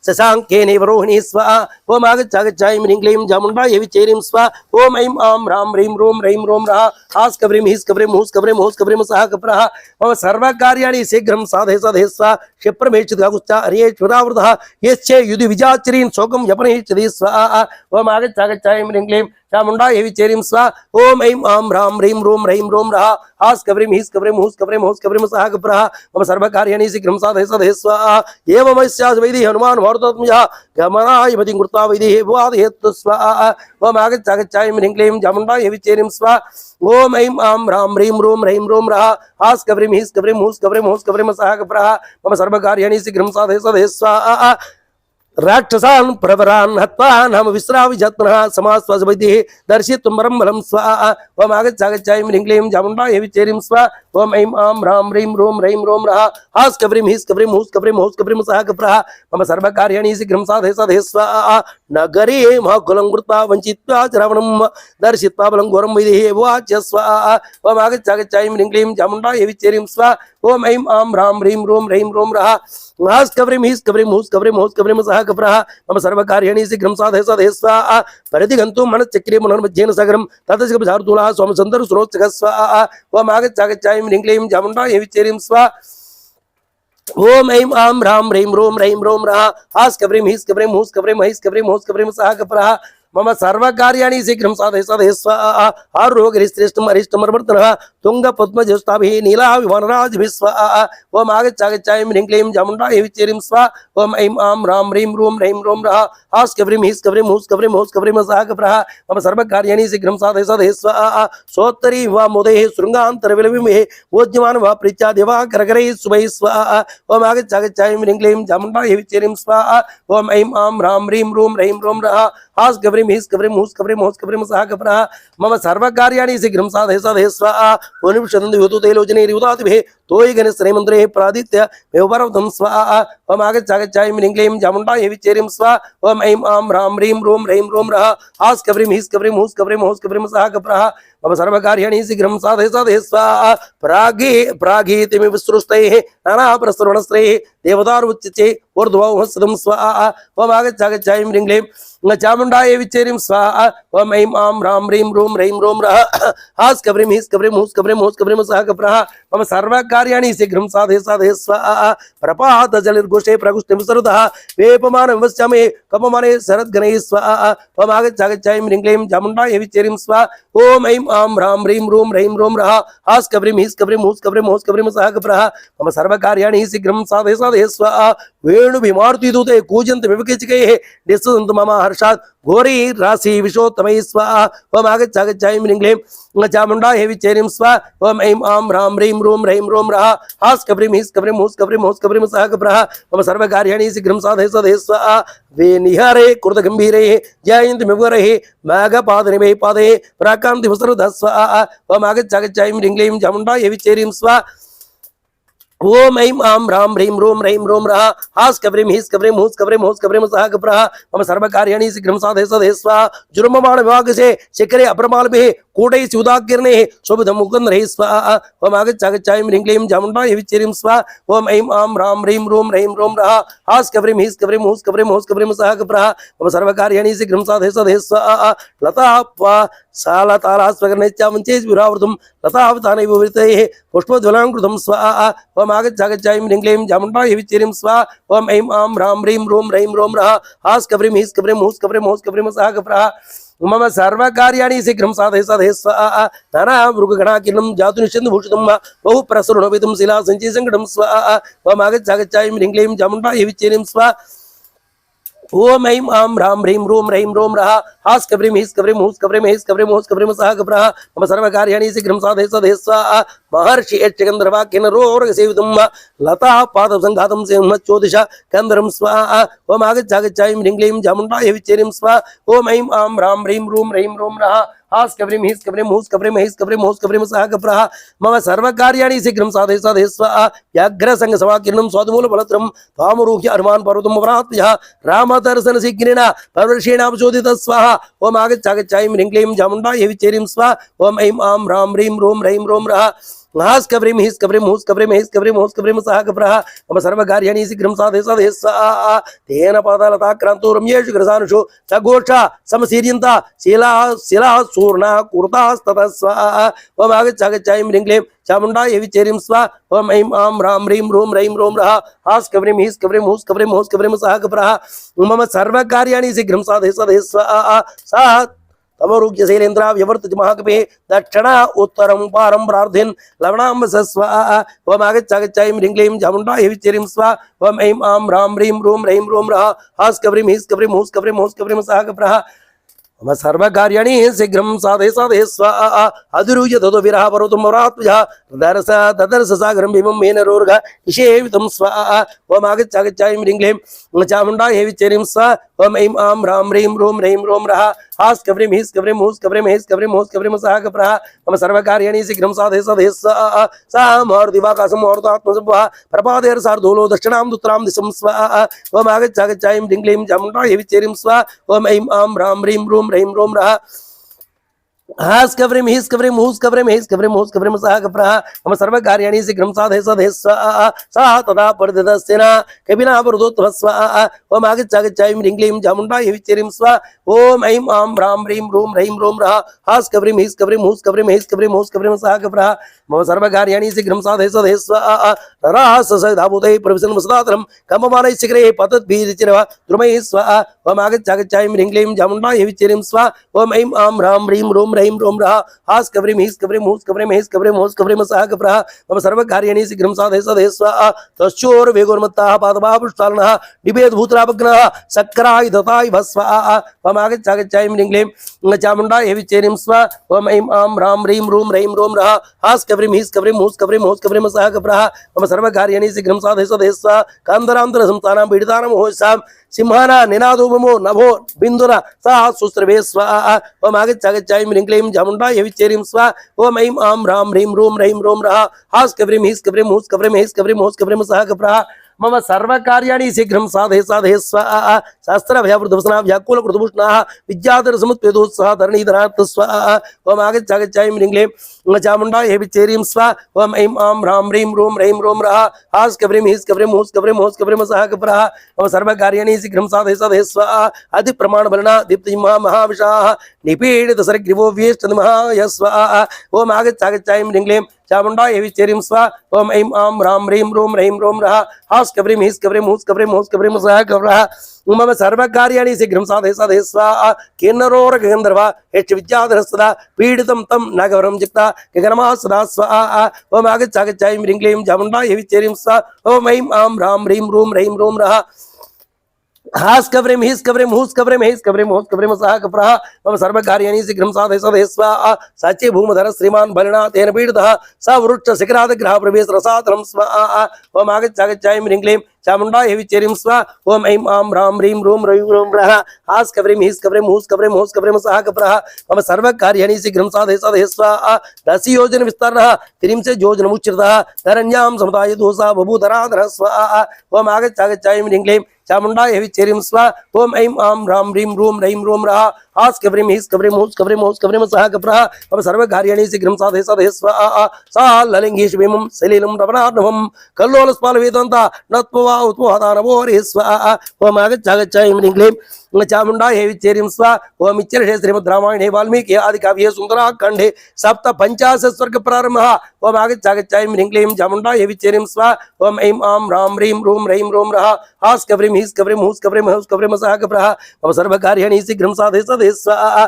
शशाङ्केनैव रोहिणी स्वाहा ओम आगच्छागच्छायं ह्रीं क्लीं चामुण्डायै विचेरीं स्वाहा ओम ऐं आं ह्रां ह्रीं रों रः हास्कव्रीं हीस्कव्रीं हूस्कव्रीं हूस्कव्रीं सह कप्रः मम सर्वकार्याणि शीघ्रं साधय साधय स्वाहा क्षिप्रमेच्छुतगुश्च हरियेश्वरावृतः यस्य युधि विजाचिरीन् शोकं यपनेच्छति स्वाहा ओम आगच्छागच्छायं ह्रीं क्लीं चामुण्डायै विचेरीं स्वाहा ओम ऐं आं ह्रां ह्रीं रों रः हास्कव्रीं हीस्कव्रीं हूस्कव्रीं हूस्कव्रीं सह कप्रः मम सर्वकार्याणि शीघ्रं साधय साधय स्वाहा एवमस्यास वैदिः हनुमान् भारतोत्मजः गमनाय पतिं कृत्वा वैदिः वादयतु स्वाहा ओम आगच्छागच्छायं ह्रीं क्लीं चामुण्डायै विचेरीं स्वाहा ओम ऐं आं ह्रां ह्रीं रों रः हास्कव्रीं हीस्कव्रीं हूस्कव्रीं हूस्कव्रीं सह कप्रः मम सर्वकार्याणि शीघ्रं साधय साधय स्वाहा राक्षसान् प्रवरान् हत्वा नाम विश्राविजत्नः समास्वासवैदिः दर्शितुं परं बलं स्वाहा ओम आगच्छागच्छायं ह्रीं क्लीं चामुण्डायै विचेरीं स्वाहा ओम ऐं आं ह्रां ह्रीं रों रः हास्कव्रीं हीस्कव्रीं हूस्कव्रीं हूस्कव्रीं सह कप्रः मम सर्वकार्याणि शीघ्रं साधय साधय स्वाहा नगरे महाकुलं कृत्वा वञ्चित्वा च रावणं दर्शित्वा बलं घोरं वैदिः उवाच स्वाहा ओम आगच्छागच्छायं ह्रीं क्लीं चामुण्डायै विचेरीं स्वाहा ओम ऐं आं ह्रां ह्रीं रों रः हास्कव्रीं हीस्कव्रीं हूस्कव्रीं हूस्कव्रीं सह कप्रः मम सर्वकार्याणि शीघ्रं साधय साधय स्वाहा परिधिगन्तुं मनश्चक्रे पुनर्मध्येन सागरं ततश्चार्दूलः सोमसुन्दर सुरोत्सुकः स्वाहा ओम आगच्छागच्छायं ह्रीं क्लीं चामुण्डायै विचेरीं स्वाहा ओम ऐं आं ह्रां ह्रीं रों रः हास्कव्रीं हीस्कव्रीं हूस्कव्रीं हूस्कव्रीं हूस्कव्रीं सह कप्रः मम सर्वकार्याणि शीघ्रं साधय साधय स्वाहा आरोग्यश्रेष्ठं अरिष्टं मर्वर्तनः तुङ्गपद्मज्येष्ठाभिः नीलाभिवानराजभिः स्वाहा ओम आगच्छागच्छायं ह्रीं क्लीं चामुण्डायै विचेरीं स्वाहा ओम ऐं आं ह्रां ह्रीं रों रः हास्कव्रीं हीस्कव्रीं हूस्कव्रीं हूस्कव्रीं सह कप्रः मम सर्वकार्याणि शीघ्रं साधय साधय स्वाहा सोत्तरी वा मोदैः शृङ्गान्तरविलविमेः वोज्यमान वा प्रीत्या देवा करकरैः शुभैः स्वाहा ओम आगच्छागच्छायं ह्रीं क्लीं चामुण्डायै विचेरीं स्वाहा ओम ऐं आं ह्रां ह्रीं रों रः हास्कव्रीं हीस्कव्रीं हूस्कव्रीं हूस्कव्रीं सह कप्रः मम सर्वकार्याणि शीघ्रं साधय साधय स्वाहा मुनिषदन्तुतैलोचनैरुदातिभिः तोयि गणेशमन्त्रे प्रादित्य मेवपर्वतं स्वाहा ओम आगच्छागच्छायं ह्रीं क्लीं चामुण्डायै विचेरीं स्वाहा ओम ऐं आं ह्रां ह्रीं रों रः हास्कव्रीं हीस्कव्रीं हूस्कव्रीं हूस्कव्रीं सह कप्रः मम सर्वकार्याणि शीघ्रं साधय साधय स्वाहा प्रागीतिमिव सृष्टैः नानाप्रस्तुर्वणस्त्रैः देवतारुच्यते ऊर्ध्वोहस्तं स्वाहा ओम आगच्छागच्छायं ह्रीं क्लीं चामुण्डायै विचेरीं स्वाहा ओम ऐं आं ह्रां ह्रीं रों रः हास्कव्रीं हीस्कव्रीं हूस्कव्रीं हूस्कव्रीं सह कप्रः मम सर्वकार्याणि शीघ्रं साधय साधय स्वाहा प्रपातजलिर्घोषे प्रगुष्टिं सरुतः वेपमानं वस्यामि कपमाने शरद्गणैः स्वाहा ओम आगच्छागच्छायं ह्रीं क्लीं चामुण्डायै विचेरीं स्वाहा ओम ऐं आं ह्रां ह्रीं रों रः हास्कव्रीं हीस्कव्रीं हूस्कव्रीं हूस्कव्रीं सह कप्रः मम सर्वकार्याणि शीघ्रं साधय साधय स्वाहा वेणुभिमारुतिदूते कूजन्त विवकेचिकैः निस्सन्तु मम हर्षात् घोरी राशि विशोत्तमैः स्वाहा ओम आगच्छागच्छायं ह्रीं क्लीं चामुण्डायै विचेरीं स्वाहा ओम ऐं आं ह्रां ह्रीं रों रः हास्कव्रीं हीस्कव्रीं हूस्कव्रीं हूस्कव्रीं सह कप्रः मम सर्वकार्याणि शीघ्रं साधय साधय स्वाहा वेनिहरे कृतगम्भीरैः जयन्ति मिवरैः मेघपादनिमैः पादैः प्राकान्तिवसरुधः स्वाहा ओम आगच्छागच्छायं ह्रीं क्लीं चामुण्डायै विचेरीं स्वाहा ओम ऐं आं ह्रां ह्रीं रों रः हास्कव्रीं हीस्कव्रीं हूस्कव्रीं हूस्कव्रीं सह कप्रः मम सर्वकार्याणि शीघ्रं साधय साधय स्वाहा जुर्ममाण विभागसे शिखरे अप्रमालभिः कूटैः स्युदाकिरणैः शोभितं मुकुन्दरैः स्वाहा ओम आगच्छागच्छायं ह्रीं क्लीं चामुण्डायै विचेरीं स्वाहा ओम ऐं आं ह्रां ह्रीं रों रः हास्कव्रीं हीस्कव्रीं हूस्कव्रीं हूस्कव्रीं सह कप्रः मम सर्वकार्याणि शीघ्रं साधय साधय स्वाहा लता सालतालास्वकर्णैश्चामञ्चैर्विरावृतं लतावतानैव विवृतैः पुष्पज्वलाङ्कृतं स्वाहा ओम आगच्छागच्छायं ह्रीं क्लीं चामुण्डायै विचेरीं स्वाहा ओम ऐं आं ह्रां ह्रीं रों रः हास्कव्रीं हीस्कव्रीं हूस्कव्रीं हूस्कव्रीं सह कप्रः मम सर्वकार्याणि शीघ्रं साधय साधय स्वाहा नानामृगगणाकिरणं जातुनिश्चिन्तभूषितं बहु प्रसृणोपितं शिलासञ्चयसङ्कटं स्वाहा ओम आगच्छागच्छायं ह्रीं क्लीं चामुण्डायै विचेरीं स्वाहा ओम ऐं आं ह्रां ह्रीं रों रः हास्कव्रीं हीस्कव्रीं हूस्कव्रीं हूस्कव्रीं हूस्कव्रीं सह कप्रः मम सर्वकार्याणि शीघ्रं साधय साधय स्वाहा महर्षि यक्षगन्धर्वाक्येन रोगसेवितं लता पादसङ्घातं सिंहच्योदिश गन्धर्वं स्वाहा ओम आगच्छागच्छायं ह्रीं क्लीं चामुण्डायै विचेरीं स्वाहा ओम ऐं आं ह्रां ह्रीं रों रः हास कब्रिम हिस कब्रिम हुस कब्रिम हिस कब्रिम हुस कब्रिम सह कप्रः मम सर्वकार्याणि शीघ्रं साधय साधय स्वाहा व्याघ्र संग समाकीर्णं स्वादमूल फलत्रं त्वामरूह्य हनुमान् पर्वतं वरात्यः रामदर्शन शीघ्रेण परवर्षेणावचोदित स्वाहा ओम आगच्छ ह्रीं क्लीं चामुण्डायै विच्चेरीं स्वाहा ओम ऐं आं ह्रां ह्रीं ह्रूं ह्रैं ह्रों ह्रः हास कब्रिम हिस कब्रिम हुस कब्रिम हिस कब्रिम हुस कब्रिम सह कप्रः मम सर्वकार्याणि शीघ्रं साधय साधय स्वाहा तेन पादालताक्रान्तो रम्येषु ग्रसानुषु सघोषा समसीर्यन्ता शिलाः शिलाः सूर्णा कुर्तास्ततः स्वाहा ओम आगच्छ ह्रीं क्लीं चामुण्डायै विच्चेरीं स्वाहा ओम ऐं आं ह्रां ह्रीं ह्रूं ह्रैं ह्रों ह्रः हास कब्रिम हिस कब्रिम हुस कब्रिम हुस कब्रिम सह कप्रः मम सर्वकार्याणि शीघ्रं साधय साधय स्वाहा सा तमरुग्य शैलेन्द्रा व्यवर्तज महाकपे दक्षिणा उत्तरं पारं प्रार्थयन् लवणां स्वाहा ओम आगच्छ ह्रीं क्लीं चामुण्डायै विच्चेरीं स्वाहा ओम ऐं आं ह्रां ह्रीं ह्रूं ह्रैं ह्रों ह्रः हास कब्रिम हिस कब्रिम हुस कब्रिम हुस कब्रिम सह कप्रः मम सर्वकार्याणि शीघ्रं साधय साधय स्वाहा अधुरूय ततो विरह पर्वतं वरात्मजः ददर्श ददर्श सागरं भीमं मेनरोर्घ निषेवितं स्वाहा ओम आगच्छ ह्रीं क्लीं चामुण्डायै विच्चेरीं स्वाहा ओम ऐं आं ह्रां ह्रीं ह्रूं ह्रैं ह्रों ह्रः हास कब्रिम हिस कब्रिम हुस कब्रिम हिस कब्रिम हुस कब्रिम सह कप्रः मम सर्वकार्याणि शीघ्रं साधय साधय स्वाहा सा महर्दिवाकाशं मुहूर्तात्मसंभवः प्रपादेर सार्धूलो दक्षिणां दुत्रां दिशं स्वाहा ओम आगच्छ ह्रीं क्लीं चामुण्डायै विच्चेरीं स्वाहा ओम ऐं आं ह्रां ह्रीं ह्रूं ह्रैं ह्रों ह्रः हास कब्रिम हिस कब्रिम हुस कब्रिम हिस कब्रिम हुस कब्रिम सह कप्रः मम सर्वकार्याणि शीघ्रं साधय साधय स्वाहा सा तदा परिदधस्तेन कपिना वरुदोत्तमः स्वाहा ओम आगच्छ ह्रीं क्लीं चामुण्डायै विच्चेरीं स्वाहा ओम ऐं आं ह्रां ह्रीं ह्रूं ह्रैं ह्रों ह्रः हास कब्रिम हिस कब्रिम हुस कब्रिम हिस कब्रिम हुस कब्रिम सह कप्रः मम सर्वकार्याणि शीघ्रं साधय साधय स्वाहा रास सदाभूतैः प्रविशन् वसदातरं कम्पमानैः शिखरैः पतद्भिर्चिरः द्रुमैः स्वाहा ओम आगच्छ ह्रीं क्लीं चामुण्डायै विच्चेरीं स्वाहा ओम ऐं आं ह्रां ह्रीं ह्रूं ह्रैं ह्रों ह्रः हास कब्रिम हिस कब्रिम हुस कब्रिम हिस कब्रिम हुस कब्रिम सह कप्रः मम सर्वकार्याणि शीघ्रं साधय साधय स्वाहा तस्योर्वेगोन्मत्ताः पादपाः पुष्टालनः निभेद भूतरापग्नः सक्राय दताय भस्वाहा ओम आगच्छ ह्रीं क्लीं चामुण्डायै विच्चेरीं स्वाहा ओम ऐं आं ह्रां ह्रीं ह्रूं ह्रैं ह्रों ह्रः हास कब्रिम हिस कब्रिम हुस कब्रिम हुस कब्रिम सह कप्रः मम सर्वकार्याणि शीघ्रं साधय साधय स्वाहा कान्तरान्तर संस्थानां पीडितानां मोहसां सिंहाना निनादोपमो नभो बिंदुना सा सुस्रवे स्वाहा ओम आगच्छ ह्रीं क्लीं चामुण्डायै विच्चेरीं स्वाहा ओम ऐं आं ह्रां ह्रीं ह्रूं ह्रैं ह्रों ह्रः हास कब्रिम हिस कब्रिम हुस कब्रिम हिस कब्रिम हुस कब्रिम सह कप्रः मम सर्वकार्याणि शीघ्रं साधय साधय स्वाहा शास्त्रभयावृतवसना व्याकुलकृतभूषणाः विद्याधर समुत्पेदोत्साह धरणीधरार्थ स्वाहा ओम आगच्छ ह्रीं क्लीं चामुण्डायै विच्चेरीं स्वाहा ओम ऐं आं ह्रां ह्रीं ह्रूं ह्रैं ह्रों ह्रः हास कब्रिम हिस कब्रिम हुस कब्रिम हुस कब्रिम सह कप्रः मम सर्वकार्याणि शीघ्रं साधय साधय स्वाहा अति प्रमाणबलना दीप्तिमहा महाविशाः निपीडित सरग्रीवो व्येष्टनिमहाय स्वाहा ओम आगच्छ ह्रीं क्लीं चामुण्डायै विच्चेरीं स्वाहा ओम ऐं आं ह्रां ह्रीं ह्रूं ह्रैं ह्रों ह्रः हास कब्रिम हिस कब्रिम हुस कब्रिम हुस कब्रिम सह कप्रः मम सर्वकार्याणि शीघ्रं साधय साधय स्वाहा किन्नरोर गन्धर्वा यच्च विद्याधरस्तदा पीडितं तं नागवरं जिक्ता गगनमा सदा स्वाहा ओम आगच्छ ह्रीं क्लीं चामुण्डायै विच्चेरीं स्वाहा ओम ऐं आं ह्रां ह्रीं ह्रूं ह्रैं ह्रों ह्रः हास कब्रिम हिस कब्रिम हुस कब्रिम हिस कब्रिम हुस कब्रिम सह कप्रः मम सर्वकार्याणि शीघ्रं साधय साधय स्वाहा सच्चे भूमधर श्रीमान् बलिना तेन पीडितः स वृक्ष शिखराद गृह प्रवेश रसातरं स्वाहा ओम आगच्छ ह्रीं क्लीं चामुण्डायै विच्चेरीं स्वाहा ओम ऐं आं ह्रां ह्रीं ह्रूं ह्रैं ह्रों ह्रः हास कब्रिम हिस कब्रिम हुस कब्रिम हुस कब्रिम सह कप्रः मम सर्वकार्याणि शीघ्रं साधय साधय स्वाहा 10 योजन विस्तारः 30 योजनमुच्यतः धरण्यां समुदाय दोषा बभूधराधरः स्वाहा ओम आगच्छ ह्रीं क्लीं चामुण्डायै विच्चेरीं स्वाहा ओम ऐं आं ह्रां ह्रीं ह्रूं ह्रैं ह्रों ह्रः हास कब्रिम हिस कब्रिम हुस कब्रिम हुस कब्रिम सह कप्रः मम सर्वकार्याणि शीघ्रं साधय साधय स्वाहा सा ललिङ्गेश भीमं सलीलं रमणार्णवं कल्लोलस्पालवेदन्ता नत्वा उत्पोहदानवो हरिः स्वाहा ओम आगच्छ ह्रीं क्लीं चामुण्डायै विच्चेरीं स्वाहा ओम इत्यर्थे श्रीमद् रामायणे वाल्मीकि आदिकाव्ये सुन्दराखण्डे सप्तपञ्चाशत् सर्गप्रारम्भः ओम आगच्छ ह्रीं क्लीं चामुण्डायै विच्चेरीं स्वाहा ओम ऐं आं ह्रां ह्रीं ह्रूं ह्रैं ह्रों ह्रः हास कब्रिम हिस कब्रिम हुस कब्रिम हुस कब्रिम सह कप्रः मम सर्वकार्याणि शीघ्रं साधय साधय स्वाहा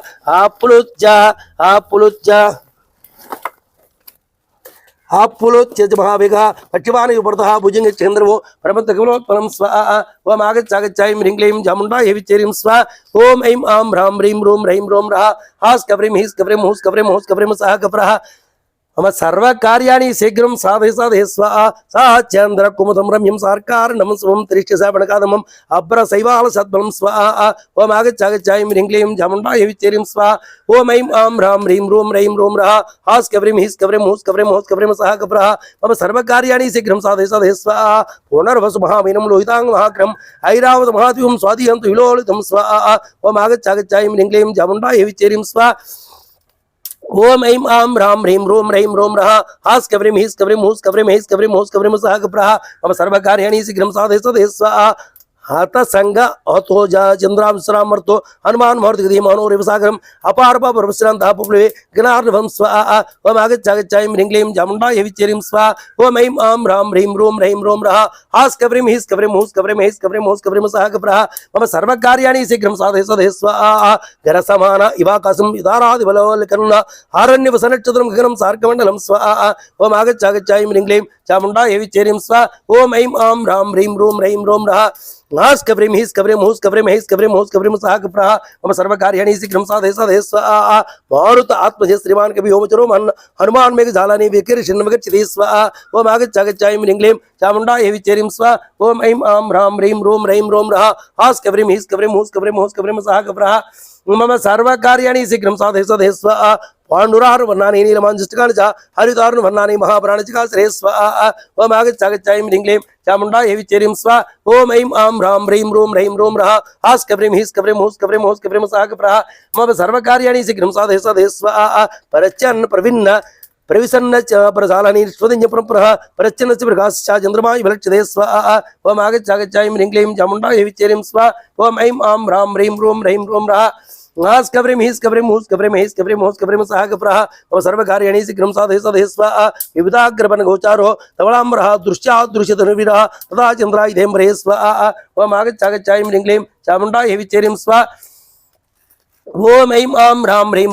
आपुलोच्य महावेगः पक्षिवान उपरतः भुजंग चंद्रवो परमत कमलोत्पन्नं स्वाहा ओम आगच्छ ह्रीं क्लीं चामुण्डायै विच्चेरीं स्वाहा ओम ऐं आं ह्रां ह्रीं ह्रूं ह्रैं ह्रों ह्रः हास कब्रिम हिस कब्रिम हुस कब्रिम हुस कब्रिम सह कप्रः मम सर्वकार्याणि शीघ्रं साधय साधय स्वाहा सा चंद्र कुमुदं रम्यं सार्कारण्यं शुभं त्रिष्टसापणकादमं अभ्रसैवाल सद्बलं स्वाहा ओम आगच्छ ह्रीं क्लीं चामुण्डायै विच्चेरीं स्वाहा ओम ऐं आं ह्रां ह्रीं रूं रः हास् कव्रीं हीस् कव्रीं हूस् कव्रीं सः कव्रः मम सर्वकार्याणि शीघ्रं साधय साधय स्वाहा पुनर्वसु महामीनं लोहितांग महाक्रम ऐरावत महाद्वीपं स्वादिहन्तु विलोलितं स्वाहा ओम आगच्छ ह्रीं क्लीं चामुण्डायै विच्चेरीं स्वाहा ओम ऐं आं ह्रां ह्रीं रूं रः हास् कव्रीं हीस् कव्रीं हूस् कव्रीं सः कव्रः मम सर्वकार्याणि शीघ्रं साधय साधय स्वाहा हत संग अतोजा चंद्रांशरामर्तो हनुमान महर्ति मनोरिवसागरम अपार पापरवश्रांत पुप्लवे गणार्णवं स्वाहा ओम आगच्छ ह्रीं क्लीं चामुण्डायै विच्चेरीं स्वाहा ओम ऐं आं ह्रां ह्रीं रूं रः हास् कव्रीं हीस् कव्रीं हूस् कव्रीं सः कव्रः मम सर्वकार्याणि शीघ्रं साधय साधय स्वाहा गरसमान इवाकाशं इदारादिबलोलकरुण आरण्यवसनक्षत्रं गगनं सार्कमण्डलं स्वाहा ओम आगच्छ ह्रीं क्लीं चामुण्डायै विच्चेरीं स्वाहा ओम ऐं आं ह्रां ह्रीं रूं रः हास् कव्रीं हीस् कव्रीं हूस् कव्रीं सः कव्रः मम सर्वकार्याणि शीघ्रं साधय साधय स्वाहा मारुत आत्मजे श्रीमान् कवि ओमचरो हनुमान मेघजालानि विकीर्षन्नमगच्छति स्वाहा ओम आगच्छ ह्रीं क्लीं चामुण्डायै विच्चेरीं स्वाहा ओम ऐं आं ह्रां ह्रीं रूं रः हास् कव्रीं हीस् कव्रीं हूस् सः कव्रः मम सर्वकार्याणि शीघ्रं साधय साधय स्वाहा पाण्डुरार वर्णानि नीलमाञ्जष्टकानि च हरितारुण वर्णानि महाप्राणिका श्रेय स्वाहा ओम आगच्छ ह्रीं क्लीं चामुण्डायै विच्चेरीं स्वाहा ओम ऐं आं ह्रां ह्रीं रूं रः हास् कव्रीं हीस् कव्रीं हूस् सः कव्रः मम सर्वकार्याणि शीघ्रं साधय साधय स्वाहा परच्चन् प्रविन्न प्रविसन्न च प्रजालानि स्वदिन्य परम्परः परच्चन्न च प्रकाशश्च चन्द्रमाय विलक्षते स्वाहा ओम आगच्छ ह्रीं क्लीं चामुण्डायै विच्चेरीं स्वाहा ओम ऐं आं ह्रां ह्रीं रूं रः हास् कव्रीं हीस् कव्रीं हूस् कव्रीं सः कव्रः मम सर्वकार्याणि शीघ्रं साधय साधय स्वाहा विविधाग्रपन गोचारो तवलाम्बरः दृश्यतनुविरः तथा चन्द्रायुधेम्बरे स्वाहा ओम आगच्छ ह्रीं क्लीं चामुण्डायै विच्चेरीं स्वाहा ओम ऐं आं ह्रां ह्रीं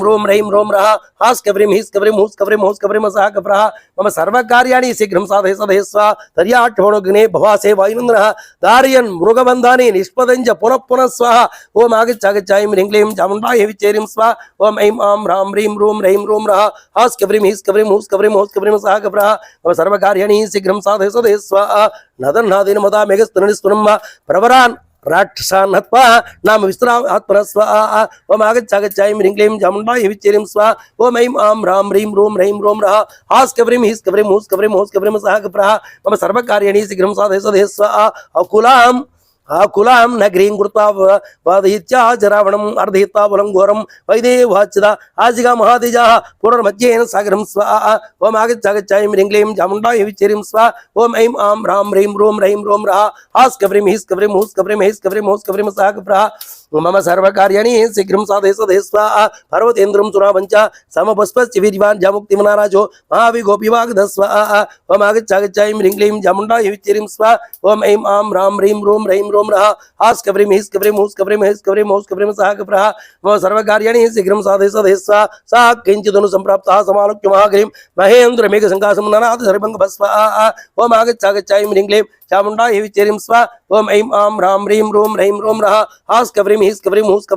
रूं रः हास् कव्रीं हीस् कव्रीं हूस् सः कव्रः मम सर्वकार्याणि शीघ्रं साधय साधय स्वाहा तर्याट्ठवणोऽग्ने भवासे वायुनन्दनः धारयन् मृगबन्धानि निष्पदञ्च पुनः स्वाहा ओम आगच्छ ह्रीं क्लीं चामुण्डायै विच्चेरीं स्वाहा ओम ऐं आं ह्रां ह्रीं रूं रः हास् कव्रीं हीस् कव्रीं हूस् सः कव्रः मम सर्वकार्याणि शीघ्रं साधय साधय स्वाहा नदन्नादिन मदा मेघस्तुनिस्फुरं प्रवरान् राक्षसान् हत्वा नाम विश्राम आत्मनः स्वाहा ओम आगच्छ ह्रीं क्लीं चामुण्डायै विच्चेरीं स्वाहा ओम ऐं आं ह्रां ह्रीं रूं रः हास् कव्रीं हीस् कव्रीं हूस् सः कव्रः मम सर्वकार्याणि शीघ्रं साधय साधय स्वाहा आकुलां नगरीं कृत्वा वादयित्या जरावणम् अर्धयित्वा बलं घोरं वैदेवाच्यता आजिगा महातेजाः पुनर्मध्येन सागरं स्वाहा ओम आगच्छ ह्रीं क्लीं चामुण्डायै विच्चेरीं स्वाहा ओम ऐं आं ह्रां ह्रीं रूं रः हास् कव्रीं हीस् कव्रीं हूस् सः कव्रः मम सर्वकार्याणि शीघ्रं साधय साधय स्वाहा पर्वतेन्द्रं सुरावञ्च समपुष्पस्य वीर्यवान् जामुक्तिमनाराजो महाविगोपिवागध स्वाहा ओम आगच्छ ह्रीं क्लीं चामुण्डायै विच्चेरीं स्वाहा ओम ऐं आं ह्रां ह्रीं रूं रः हास् कव्रीं हीस् कव्रीं हूस् सः कव्रः मम सर्वकार्याणि शीघ्रं साधय साधय स्वाहा सा किञ्चिदनु सम्प्राप्तः समालोक्य महागिरिं महेन्द्र मेघसङ्काशं ननाद सर्वभङ्ग स्वाहा ओम आगच्छ ह्रीं क्लीं चामुण्डायै विच्चेरीं स्वाहा ओम ऐं आं ह्रां ह्रीं रूं रः हास् कव्रीं हीस् कव्रीं हूस्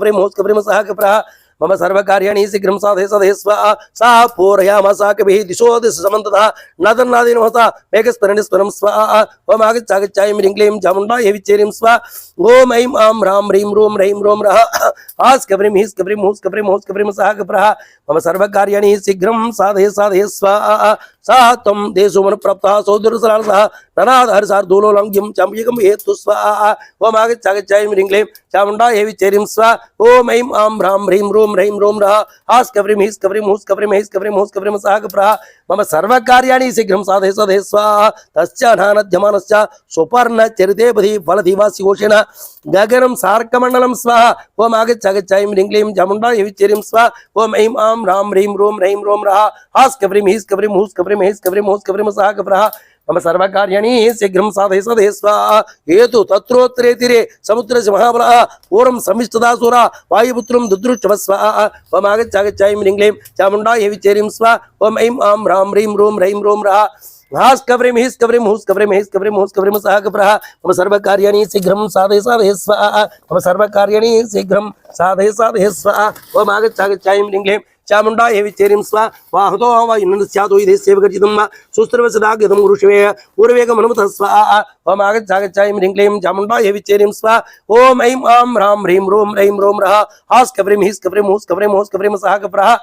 सः कव्रः मम सर्वकार्याणि शीघ्रं साधय साधय स्वाहा सा पूरयामासा कविः दिशो दिश समन्ततः नदन्नादिनमहसा मेघस्तनिस्वरं स्वाहा ओम आगच्छ ह्रीं क्लीं चामुण्डायै विच्चेरीं स्वाहा ओम ऐं आं ह्रां ह्रीं रूं रः हास् कव्रीं हीस् कव्रीं हूस् सः कव्रः मम सर्वकार्याणि शीघ्रं साधय साधय स्वाहा सा त्वं देशोमन प्राप्तः सौदरसरासः ननाद हर्षार्दूलोलङ्घ्यं चाम्यकं हेतु स्वाहा ओम आगच्छ ह्रीं क्लीं चामुण्डायै विच्चेरीं स्वाहा ओम ऐं आं ह्रां ह्रीं रूं रः हास् कव्रीं हीस् कव्रीं हूस् सः कव्रः मम सर्वकार्याणि शीघ्रं साधय साधय स्वाहा तस्य नानद्यमानश्च सुपर्ण चरितेपदी फलधिवासिघोषेण गगनं सार्कमण्डलं स्वाहा ओम आगच्छ ह्रीं क्लीं चामुण्डायै विच्चेरीं स्वाहा ओम ऐं आं ह्रां ह्रीं रूं रः हास् कव्रीं हीस् कव्रीं हूस् सः कव्रः मम सर्वकार्याणि शीघ्रं साधय साधय स्वाहा हेतु तत्रोत्तरे तीरे समुद्रस्य महाबलः पूर्वं समिष्टदासुरा वायुपुत्रं दुदृष्टव स्वाहा ओम आगच्छ ह्रीं क्लीं चामुण्डायै विच्चेरीं स्वाहा ओम ऐं आं ह्रां ह्रीं रूं रः हास् कव्रीं हीस् कव्रीं हूस् सः कव्रः मम सर्वकार्याणि शीघ्रं साधय साधय स्वाहा मम सर्वकार्याणि शीघ्रं साधय साधय स्वाहा ओम आगच्छ ह्रीं क्लीं चामुण्डायै विचेरिं स्वा वाहतो वा इन्नस्यातो इदे सेवकर्जितं वा सुस्त्रवसदागतं गुरुशिवे पूर्वेकमनुमतः स्वाहा ओम आगच्छागच्छायं ह्रीं क्लीं चामुण्डायै विचेरिं स्वा ओम ऐं आं ह्रां ह्रीं रों रैं रों रः हास् कव्रीं हीस् कव्रीं हूस् कव्रीं होस् कव्रीं सः कप्रः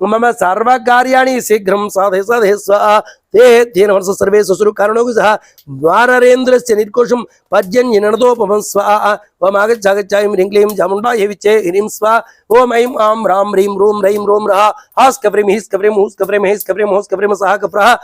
मम सर्वकार्याणि शीघ्रं साधय साधय स्वाहा ते तेन वर्ष सर्वे शुश्रूकारणो सह द्वारेन्द्रस्य निर्कोशं पर्जन्यनदोपमं स्वाहा ओम आगच्छागच्छायं ह्रीं क्लीं चामुण्डायै विचे ह्रीं स्वा ओम ऐं आं ह्रां ह्रीं रों रैं रों रः हास् कव्रीं हीस् कव्रीं हूस् कव्रीं हेस् कव्रीं होस् कव्रीं सः कप्रः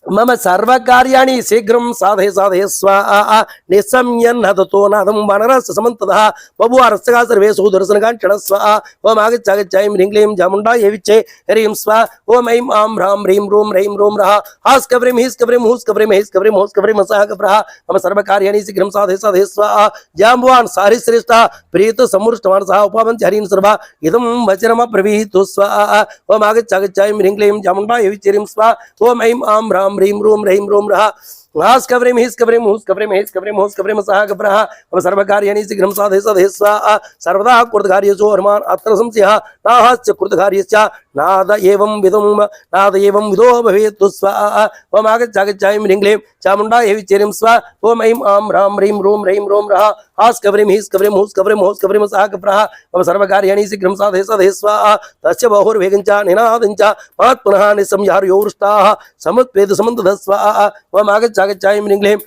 मम सर्वकार्याणि शीघ्रं साधय साधय स्वाहा निसंयन्नतो नादं वानरस्य समन्ततः बभुवारस्तगा सर्वे सुदर्शनकाञ्चन स्वाहा ओम आगच्छागच्छायं ह्रीं क्लीं चामुण्डायै विचे ह्रीं स्वा ओम ऐं आं ह्रां ह्रीं रों रैं रों रः हास् कव्रीं हीस् कव्रीं हूस् कव्रीं हेस् कव्रीं होस् कव्रीं सः कप्रः मम सर्वकार्याणि शीघ्रं साधय साधय स्वाहा जाम्बवान् सारिश्रेष्ठः प्रीत समृष्टवान् सः उपवन्त्य हरीन् सर्वा इदं वचनमब्रवीतु स्वाहा ओम आगच्छागच्छायं ह्रीं क्लीं चामुण्डायै विचे ह्रीं स्वा ओम ऐं आं ह्रां ह्रीं रों रैं रों रः हास् कव्रीं हीस् कव्रीं हूस् कव्रीं हेस् कव्रीं होस् कव्रीं सः कप्रः मम सर्वकार्याणि शीघ्रं साधय साधय स्वाहा सर्वदा कृतकार्येषु हनुमान् अत्र संशयः नाहस्य कृतकार्यस्य नाद एवं विदो भवेत् स्वाहा ओम आगच्छागच्छायं ह्रीं क्लीं चामुण्डायै विचे ह्रीं स्वा ओम ऐं आं ह्रां ह्रीं रों रैं रों रः हास् कव्रीं हीस् कव्रीं हूस् कव्रीं होस् कव्रीं सः कप्रः मम सर्वकार्याणि शीघ्रं साधय साधय स्वाहा तस्य बहुर्वेगञ्च निनादञ्च महत्पुनः निसंहार्योरुष्टाः समुत्वेद समन्ततः स्वाहा ओम आगच्छागच्छायं ह्रीं क्लीं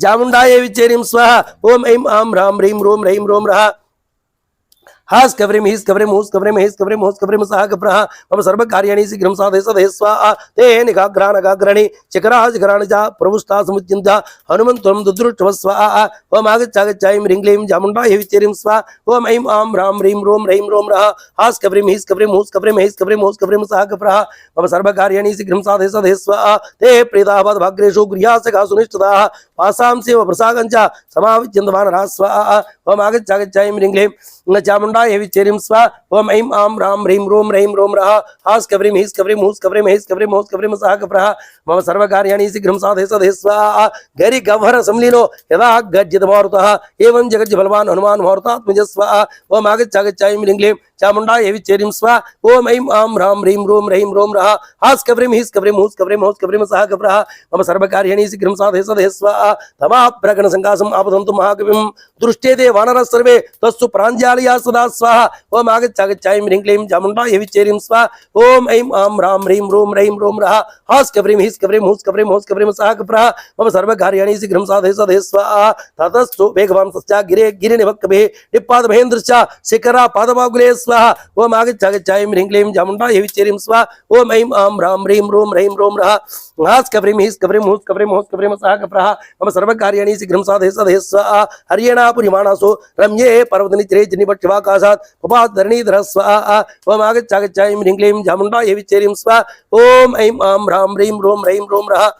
चामुण्डायै विचे ह्रीं स्वाहा ओम ऐं आं ह्रां ह्रीं रों रैं रों रः हास् कव्रीं हीस् कव्रीं हूस् कव्रीं हेस् कव्रीं होस् कव्रीं सः कप्रः मम सर्वकार्याणि शीघ्रं साधय साधय स्वाहा ते निगाग्राणि शिखराशिखराणि च प्रभुष्टा समुच्यन्त हनुमन्तं दुदृष्टव स्वाहा ओम आगच्छागच्छायं ह्रीं क्लीं चामुण्डायै विचे ह्रीं स्वा ओम ऐं आं ह्रां ह्रीं रों रैं रों रः हास् कव्रीं हीस् कव्रीं हूस् कव्रीं हेस् कव्रीं होस् कव्रीं सः कप्रः मम सर्वकार्याणि शीघ्रं साधय साधय स्वाहा ते प्रीताः भाग्रेषु गृहासखा सुनिष्ठिताः वासांसेव प्रसागञ्च समाविच्यन्त वानराः स्वाहा ओम आगच्छागच्छायं ह्रीं क्लीं चामुण्डायै विचे ह्रीं स्वा ओम ऐं आं ह्रां ह्रीं रों रैं रों रः हास् कव्रीं हीस् कव्रीं हूस् कव्रीं हेस् कव्रीं होस् कव्रीं सः कप्रः मम सर्वकार्याणि शीघ्रं साधय साधय स्वाहा गरि गह्वर संलीनो यदा गज्जित मारुतः एवं जगज्ज बलवान् हनुमान् मारुतात्मज स्वाहा ओम आगच्छागच्छायं ह्रीं क्लीं चामुण्डायै विचे ह्रीं स्वा ओम ऐं आं ह्रां ह्रीं रों रैं रों रः हास् कव्रीं हीस् कव्रीं हूस् कव्रीं होस् कव्रीं सः कप्रः मम सर्वकार्याणि शीघ्रं साधय साधय स्वाहा तमाप्रगणसङ्कासम् आपतन्तु महाकविं दृष्टेते वानरः सर्वे तस्सु प्राञ्जालया सदा स्वाहा ओम आगच्छागच्छायं ह्रीं क्लीं चामुण्डायै विचे ह्रीं स्वा ओम ऐं आं ह्रां ह्रीं रों रैं रों रः हास् कव्रीं हीस् कव्रीं हूस् कव्रीं होस् कव्रीं सः कप्रः मम सर्वकार्याणि शीघ्रं साधय साधय स्वाहा ततस्तु वेगवांसश्च गिरिनिवक्कभे निपादमहेन्द्रश्च शिखरा पादबाहुले स्वाहा ओम आगच्छागच्छायं ह्रीं क्लीं चामुण्डायै विचे ह्रीं स्वा ओम ऐं आं ह्रां ह्रीं रों रैं रों रः हास् कव्रीं हीस् कव्रीं हूस् कव्रीं होस् कव्रीं सः कप्रः मम सर्वकार्याणि शीघ्रं साधय साधय स्वाहा हर्येणापुरिमाणासु रम्ये पर्वतनिचरे जनिपक्षवाकाशात् पपाद्धरणीधरः स्वाहा ओम आगच्छागच्छायं ह्रीं क्लीं चामुण्डायै विचे ह्रीं स्वा ओम ऐं आं ह्रां ह्रीं रों रैं रों रः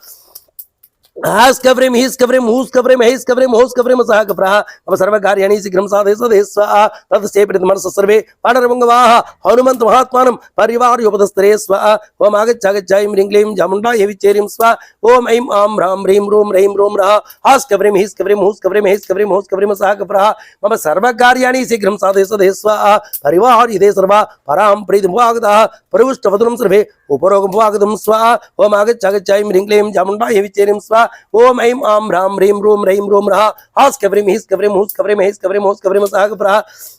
हास् कव्रीं हीस् कव्रीं हूस् कव्रीं हेस् कव्रीं होस् कव्रीं सः कप्रः मम सर्वकार्याणि शीघ्रं साधय साधय स्वाहा ततस्ते प्रीतमनसः सर्वे वानरपुङ्गवाः हनुमन्त महात्मानं परिवारयोपदस्तरे स्वाहा ओम आगच्छागच्छायं ह्रीं क्लीं चामुण्डायै विचे ह्रीं स्वा ओम ऐं आं ह्रां ह्रीं रों रैं रों रः हास् कव्रीं हीस् कव्रीं हूस् कव्रीं हेस् कव्रीं होस् कव्रीं सः कप्रः मम सर्वकार्याणि शीघ्रं साधय साधय स्वाहा परिवारयुते सर्वा परां प्रीतिमुपागताः प्रविष्टवदनं सर्वे उपरोगमुपागतं स्वाहा ओम आगच्छागच्छायं ह्रीं क्लीं चामुण्डायै विचे ह्रीं स्वा ओम ऐं आं ह्रां ह्रीं रों रैं रों रः हास् कव्रीं हीस् कव्रीं हूस् कव्रीं हेस् कव्रीं होस् कव्रीं सः कप्रः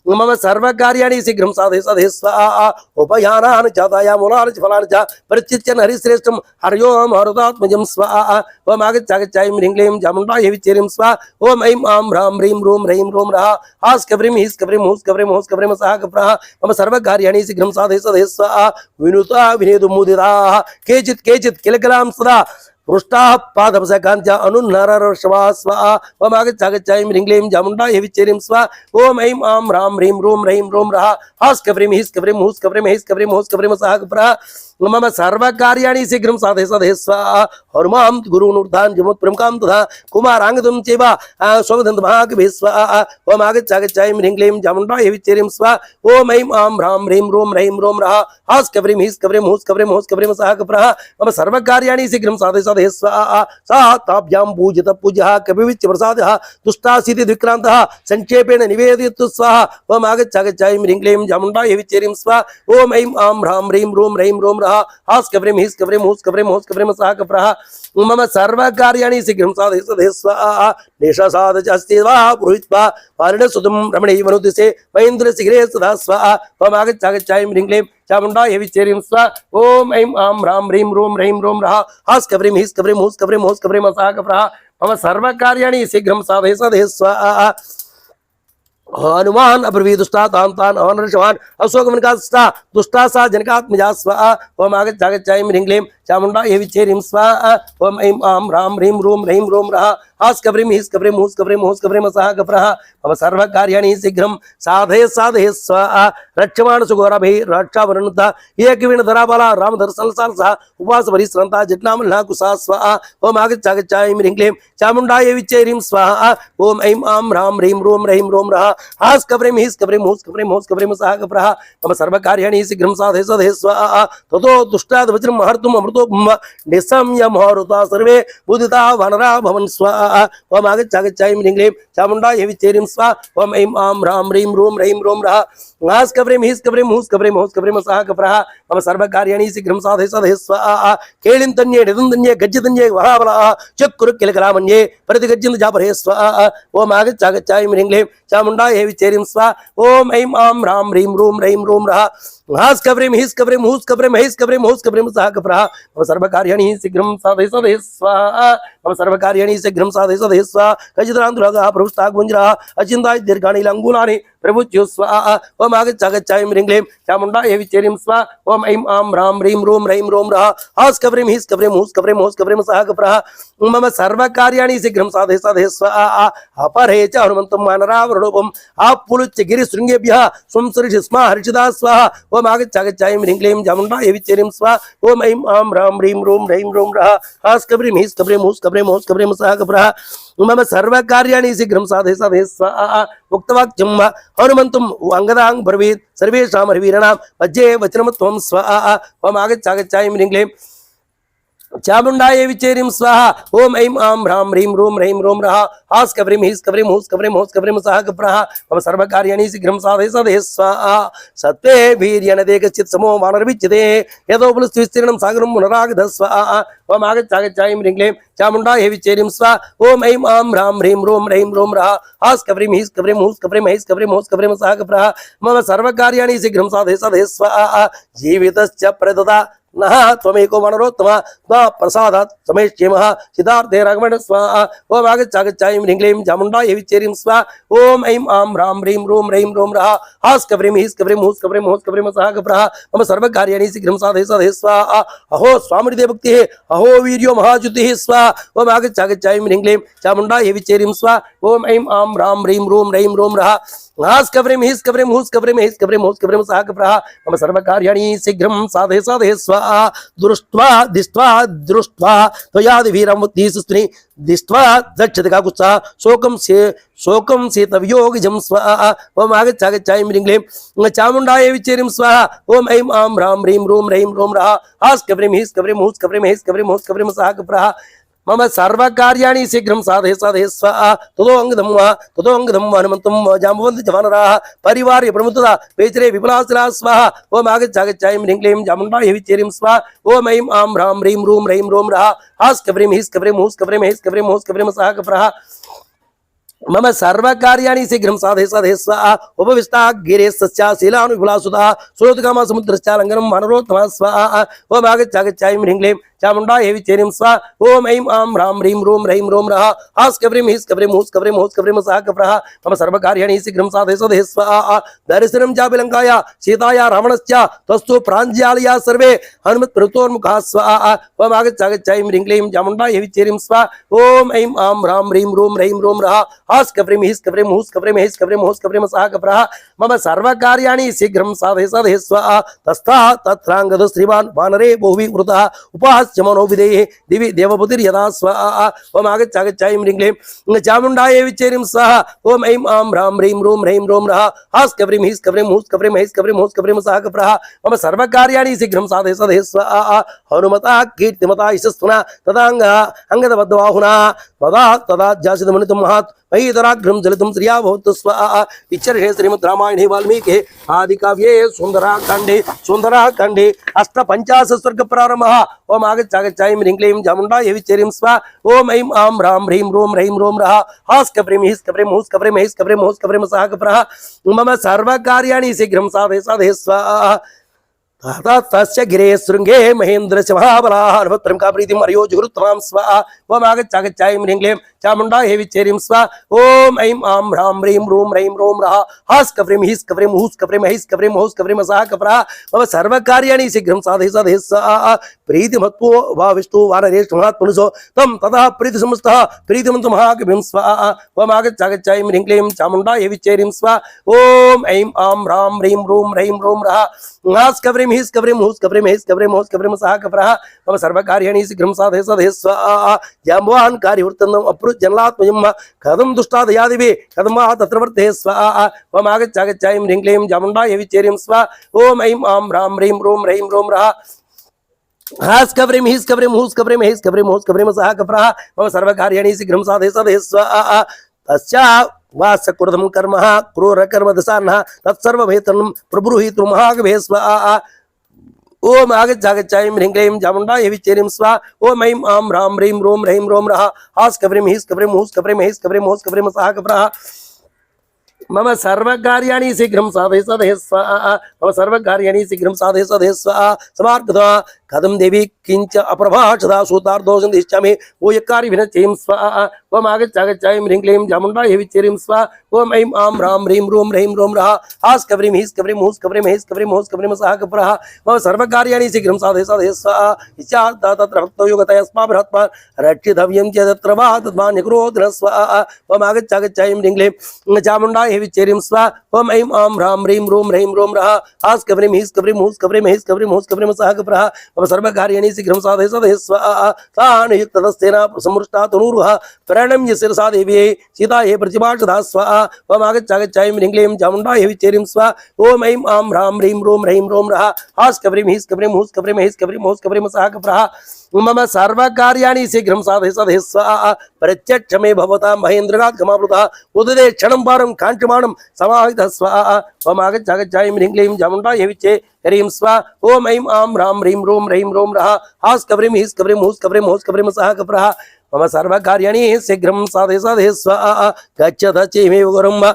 मम सर्वकार्याणि शीघ्रं साधय साधय स्वाहा उपयानानि च दायामूलानि च फलानि च परिचित्यन् हरिश्रेष्ठं हर्यो मारुतात्मजं स्वाहा ओम आगच्छागच्छायं ह्रीं क्लीं चामुण्डायै विचे ह्रीं स्वा ओम ऐं आं ह्रां ह्रीं रों रैं रों रः हास् कव्रीं हीस् कव्रीं हूस् कव्रीं होस् कव्रीं सः कप्रः मम सर्वकार्याणि शीघ्रं साधय साधय स्वाहा विनुता विनेदुमुदिताः केचित् किलकलां सदा पृष्ठाः पादपसकाञ्च अनुन्नरर्षवा स्वाहा ओम आगच्छागच्छायं ह्रीं क्लीं चामुण्डायै विचे ह्रीं स्वा ओम ऐं आं ह्रां ह्रीं रों रैं रों रः हास् कव्रीं हीस् कव्रीं हूस् कव्रीं हेस् कव्रीं होस् कव्रीं सः कप्रः मम सर्वकार्याणि शीघ्रं साधय साधय स्वाहा हनुमां गुरुनूर्धान् जमुत्प्रमुखां तथा कुमाराङ्गदं चैव शोभदन्तमहाकविः स्वाहा ओम आगच्छागच्छाय ह्रीं क्लीं चामुण्डायै विच्चेरीं स्वाहा ओम ऐं आं ह्रां ह्रीं ह्रों रः हास् कव्रीं हीस् कव्रीं हूस् कव्रीं सः कप्रः मम सर्वकार्याणि शीघ्रं साधय साधय स्वाहा सा ताभ्यां पूजित पूज्यः कविविच्च प्रसादः तुष्टासीति द्विक्रान्तः संक्षेपेण निवेदयतु स्वाहा ओम आगच्छागच्छाय ह्रीं क्लीं चामुण्डायै विच्चेरीं स्वाहा ओम ऐं आं ह्रां ह्रीं ह्रों रः हास् कव्रीं हीस् कव्रीं हूस् कव्रीं सः कप्रः मम सर्वकार्याणि शीघ्रं साधय साधय स्वाहा निशसादचस्ति वा पुरोहित्वा पारिणसुतं रमणीवनुदिशे महेन्द्रशिखरे सदा स्वाहा ओम आगच्छागच्छाय ह्रीं क्लीं चामुण्डायै विच्चेरीं स्वाहा ओम ऐं आं ह्रां ह्रीं ह्रों रः हास् कव्रीं हीस् कव्रीं हूस् कव्रीं सः कप्रः मम सर्वकार्याणि शीघ्रं साधय साधय स्वाहा हनुमान अब्रवीत दुष्टा तांतान अवनर्षवान अशोकवनकास्ता दुष्टा सा जनकात्मजा स्वाहा ओम आगच्छागच्छाय ह्रीं क्लीं चामुण्डायै विच्चेरीं स्वाहा ओम ऐं आं ह्रां ह्रीं ह्रों रः हास् कव्रीं हीस् कव्रीं हूस् कव्रीं सः कप्रः मम सर्वकार्याणि शीघ्रं साधय साधय स्वाहा रक्षमाण सुघोराभिः रक्षावरणता एकवीण धराबाला राम दर्शन सह उपवास परिश्रंता जटनामल्ला कुशा स्वाहा ओम आगच्छागच्छाय ह्रीं क्लीं चामुण्डायै विच्चेरीं स्वाहा ओम ऐं आं ह्रां ह्रीं ह्रों रः हास् कव्रीं हीस् कव्रीं हूस् कव्रीं सः कप्रः मम सर्वकार्याणि शीघ्रं साधय साधय स्वाहा ततो दुष्टाद् वज्रं महर्तुम् अमृतो निशम्य महरुता सर्वे बुदिता वानरा भवन् स्वाहा ओम आगच्छागच्छाय ह्रीं क्लीं चामुण्डायै विच्चेरीं स्वाहा ओम ऐं आं ह्रां ह्रीं ह्रों रः हास् कव्रीं हीस् कव्रीं हूस् कव्रीं सः कप्रः मम सर्वकार्याणि शीघ्रं साधय साधय स्वाहा केळिन्तन्ये निदन्तन्ये गज्जितन्ये वहाबलाः चक्कुरुक्किलकलामन्ये प्रतिगज्जिन्त जापरे स्वाहा ओम आगच्छागच्छाय ह्रीं क्लीं चामुण्डायै विच्चेरीं स्वाहा ओम ऐं आं ह्रां ह्रीं ह्रों रः हास् कव्रीं हीस् कव्रीं हूस् कव्रीं सः कप्रः मम सर्वकार्याणि शीघ्रं साधय साधय स्वाहा मम सर्वकार्याणि शीघ्रं साधय साधय स्वाहा कचित्रान्तुलगः प्रभुस्ताः गुञ्जराः अचिन्ताय दीर्घाणि लङ्गूलानि प्रभुज्यो स्वाहा ओम आगच्छागच्छाय ह्रीं क्लीं चामुण्डायै विच्चेरीं स्वाहा ओम ऐं आं ह्रां ह्रीं ह्रों रः हास् कव्रीं हीस् कव्रीं हूस् कव्रीं सः कप्रः मम सर्वकार्याणि शीघ्रं साधय साधय स्वाहा अपरे च हनुमन्तं वानरावरणोपम् आपुलुच्य गिरिशृङ्गेभ्यः स्वं स्मा हर्षिदा स्वाहा ओम आगच्छागच्छाय ह्रीं क्लीं चामुण्डायै विच्चेरीं स्वाहा ओम ऐं आं ह्रां ह्रीं ह्रों रः हास् कव्रीं हीस् कव्रीं हूस् कव्रीं सः कप्रः मम सर्वकार्याणि शीघ्रं साधय साधय स्वाहा उक्तवाक्यं हनुमन्तं अंगदां ब्रवीत् सर्वेषां हरिवीराणां मध्ये वचनमत्वं स्वाहा ओम आगच्छागच्छाय ह्रीं क्लीं चामुण्डायै विच्चेरीं स्वाहा ओम ऐं आं ह्रां ह्रीं ह्रों रः हास् कव्रीं हीस् कव्रीं हूस् कव्रीं सः कप्रः मम सर्वकार्याणि शीघ्रं साधय साधय स्वाहा सत्त्वे वीर्येण कश्चित् समो वानरविच्यते यतोपलुस्त्विस्तीर्णं सागरं पुनरागतः स्वाहा ओम आगच्छागच्छाय ह्रीं क्लीं चामुण्डायै विच्चेरीं स्वाहा ओम ऐं आं ह्रां ह्रीं ह्रों रः हास् कव्रीं हीस् कव्रीं हूस् कव्रीं सः कप्रः मम सर्वकार्याणि शीघ्रं साधय साधय स्वाहा जीवितश्च प्रददा नः त्वमेको वनरोत्तमः त्वा प्रसादात् समेष्येमः सिद्धार्थे राघवेण स्वाहा ओम आगच्छागच्छाय ह्रीं क्लीं चामुण्डायै विच्चेरीं स्वाहा ओम ऐं आं ह्रां ह्रीं ह्रों रः हास् कव्रीं हीस् कव्रीं हूस् कव्रीं सः कप्रः मम सर्वकार्याणि शीघ्रं साधय साधय स्वाहा अहो स्वामिनिधे भक्तिः अहो वीर्यो महाच्युतिः स्वाहा ओम आगच्छागच्छाय ह्रीं क्लीं चामुण्डायै विच्चेरीं स्वाहा ओम ऐं आं ह्रां ह्रीं ह्रों रः हास् कव्रीं हीस् कव्रीं हूस् कव्रीं सः कप्रः मम सर्वकार्याणि शीघ्रं साधय साधय स्वाहा दृष्ट्वा त्वयादिवीरमुद्दीसुस्त्रि दृष्ट्वा दक्षतका कुत्सा शोकं सेतवियोगजं स्वाहा ओम आगच्छागच्छाय ह्रीं क्लीं चामुण्डायै विच्चेरीं स्वाहा ओम ऐं आं ह्रां ह्रीं ह्रों रः हास् कव्रीं हीस् कव्रीं हूस् कव्रीं सः कप्रः मम सर्वकार्याणि शीघ्रं साधय साधय स्वाहा ततो अंगदं हनुमन्तं जाम्बवन्त च वानराः परिवार्य प्रमुदिता पेचरे विपुलासुरा स्वाहा ओम आगच्छागच्छाय ह्रीं क्लीं चामुण्डायै विच्चेरीं स्वाहा ओम ऐं आं ह्रां ह्रीं ह्रों रः हास् कव्रीं हीस् कव्रीं हूस् कव्रीं सः कप्रः मम सर्वकार्याणि शीघ्रं साधय साधय स्वाहा उपविष्टा गिरेशस्या शीलानुविपुलासुता श्रोतकामा समुद्रश्च लङ्घनं वानरोत्तमः स्वाहा ओम आगच्छागच्छाय ह्रीं क्लीं चामुण्डायै विचेरिं स्वा ओम ऐं आं ह्रां ह्रीं रों रः हास्कव्रीं हीस्कव्रीं हूस्कव्रीं हूस्कव्रीं सहाकप्रः मम सर्वकार्याणि शीघ्रं साधय सधे स्वाहा दर्शनं चापि सीताया रावणस्य तस्तु प्राञ्जालया सर्वे हनुमत् प्रतोर्मुखः स्वाहा ओम आगच्छ ह्रीं क्लीं चामुण्डायै विचेरिं स्वा ओम ऐं आं ह्रां ह्रीं रों रः हास्कव्रीं हीस्कव्रीं हूस्कव्रीं हीस्कव्रीं हूस्कव्रीं सहाकप्रः मम सर्वकार्याणि शीघ्रं साधय सधे स्वाहा तस्थः तत्राङ्गद श्रीवान् वानरे बहुवि वृतः उपास्य मनोविदेः दिवि देवपुतिर्यदा स्वाहा ओम आगच्छ ह्रीं क्लीं चामुण्डायै विचेरिं स्वाहा ओम ऐं आं ह्रां ह्रीं रों रः हास्कव्रीं हीस्कव्रीं हूस्कव्रीं हीस्कव्रीं हूस्कव्रीं सहाकप्रः मम सर्वकार्याणि शीघ्रं साधय सधे स्वाहा हनुमता कीर्तिमता यशस्विना तदाङ्गः अङ्गदबद्धबाहुना तदा तदा जासितमनितं महत् मयीतराग्रं जलितं श्रिया भवतु स्वाहा इच्छर्षे श्रीमद् रामायणे वाल्मीकि आदिकाव्ये सुन्दराखण्डे अष्टपञ्चाशत् सर्ग प्रारम्भः ओम आगच्छ ह्रीं क्लीं चामुण्डायै विचेरिं स्वा ओम ऐं आं ह्रां ह्रीं रों रः हास्कव्रीं हीस्कव्रीं हूस्कव्रीं हीस्कव्रीं हूस्कव्रीं सहाकप्रः मम सर्वकार्याणि शीघ्रं साधय स्वाहा तस्य गिरे शृंगे महेन्द्र महाबलाः हनुमत्त्रं का प्रीतिम् अर्यो जुगुरुत्तमां स्वाहा ओम आगच्छ ह्रीं क्लीं चामुण्डायै विचेरिं स्वा ओम ऐं आं ह्रां ह्रीं रों रः हास्कव्रीं हीस्कव्रीं हूस्कव्रीं हीस्कव्रीं हूस्कव्रीं सहाकप्रः मम सर्वकार्याणि शीघ्रं साधय स्वाहा प्रीतिमत्वो वा विष्णु वानरेषु महात्मनुषो तं ततः प्रीतिसमस्तः प्रीतिमन्तो महाकविं स्वाहा ओम आगच्छ ह्रीं क्लीं चामुण्डायै विचेरिं स्वा ओम ऐं आं ह्रां ह्रीं रों रः हास्कव्रीं हीस्कव्रीं हूस्कव्रीं हीस्कव्रीं हूस्कव्रीं सहाकप्रः मम सर्वकार्याणि शीघ्रं साधय स्वाहा जाम्बवान् कार्यवृत्तम् अपृच्छ जन्लात्मजं कथं दुष्टादयादिभिः कथं वा तत्र वर्तेः स्वाहा ओम आगच्छ ह्रीं क्लीं चामुण्डायै विचेरिं स्वा ओम ऐं आं ह्रां ह्रीं रों रः हास्कव्रीं हीस्कव्रीं हूस्कव्रीं हीस्कव्रीं हूस्कव्रीं सहाकप्रः मम सर्वकार्याणि शीघ्रं साधय स्वाहा तस्या वासकृतं कर्म क्रूरकर्म दशान्नः तत्सर्ववेतनं प्रब्रूहीतु महाकवे स्वाहा ओम आगच्छ ह्रीं क्लीं चामुण्डायै विचेरिं स्वा ओम ऐं आं ह्रां ह्रीं रों रः हास्कव्रीं हीस्कव्रीं हूस्कव्रीं हीस्कव्रीं हूस्कव्रीं सहाकप्रः मम सर्वकार्याणि शीघ्रं साधय स्वाहा मम सर्वकार्याणि शीघ्रं साधय स्वाहा समार्गता कथं देवी किंच अप्रभाषदा सूतार्धोषं दिश्यामि वो यक्कारि विनच्चयं स्वाहा ओम आगच्छ ह्रीं क्लीं चामुण्डायै विचेरिं स्वा ओम ऐं आं ह्रां ह्रीं रों रः हास्कव्रीं हीस्कव्रीं हूस्कव्रीं हीस्कव्रीं हूस्कव्रीं सहाकप्रः मम सर्वकार्याणि शीघ्रं साधय स्वाहा इच्छार्था तत्र भक्तयोगतया स्माभ्रत्वा रक्षितव्यं च तत्र वा तद्मान्यक्रोध न स्वाहा ओम आगच्छ ह्रीं क्लीं चामुण्डायै विचेरिं स्वा ओम ऐं आं ह्रां ह्रीं रों रः हास्कव्रीं हीस्कव्रीं हूस्कव्रीं हीस्कव्रीं हूस्कव्रीं सहाकप्रः मम सर्वकार्याणि शीघ्रं साधय स्वाहा तानुयुक्तदस्तेन समृष्टा तनूरुः प्रणम्य शिरसा देव्यै सीतायै प्रतिभाषदा स्वाहा ओम आगच्छ ह्रीं क्लीं चामुण्डायै विचेरिं स्वा ओम ऐं आं ह्रां ह्रीं रों रः हास्कव्रीं हीस्कव्रीं हूस्कव्रीं हीस्कव्रीं हूस्कव्रीं सहाकप्रः मम सर्वकार्याणि शीघ्रं साधय स्वाहा प्रत्यक्षमे भवतां महेन्द्रनाथ गमावृतः उदये क्षणं पारं काञ्चमानं समाहितः स्वाहा ओम आगच्छ ह्रीं क्लीं चामुण्डायै विचेरिं स्वा ओम ऐं आं ह्रां ह्रीं रों रः हास्कव्रीं हीस्कव्रीं हूस्कव्रीं हूस्कव्रीं सहाकप्रः मम सर्वकार्याणि शीघ्रं साधय स्वाहा गच्छत चेमेव गुरुं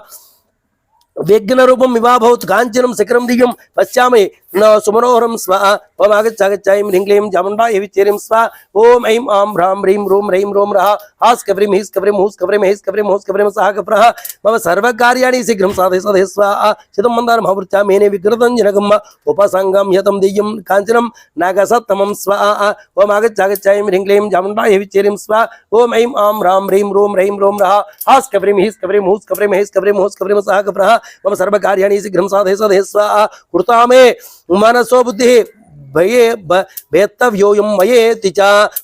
विघ्नरूपं विवाभवत् काञ्चनं शिखरं दिव्यं पश्यामि न सुमनोहरं स्वाहा ओम आगच्छ ह्रीं क्लीं चामुण्डायै विचेरिं स्वा ओम ऐं आं ह्रां ह्रीं रों रः हास्कव्रीं हीस्कव्रीं हूस्कव्रीं हीस्कव्रीं हूस्कव्रीं सहाकप्रः मम सर्वकार्याणि शीघ्रं साधय स्वाहा चिदं मन्दारमहावृत्या मेने विकृतं जनकम् उपसङ्गं यतं दिव्यं काञ्चनं नागसत्तमं स्वाहा ओम आगच्छ ह्रीं क्लीं चामुण्डायै विचेरिं स्वा ओम ऐं आं ह्रां ह्रीं रों रः हास्कव्रीं हीस्कव्रीं हूस्कव्रीं हीस्कव्रीं हूस्कव्रीं सहाकप्रः मम सर्वकार्याणि शीघ्रं साधय स्वाहा कृता मे मनसो बुद्धिः भये भेत्तव्योऽयं मयेति च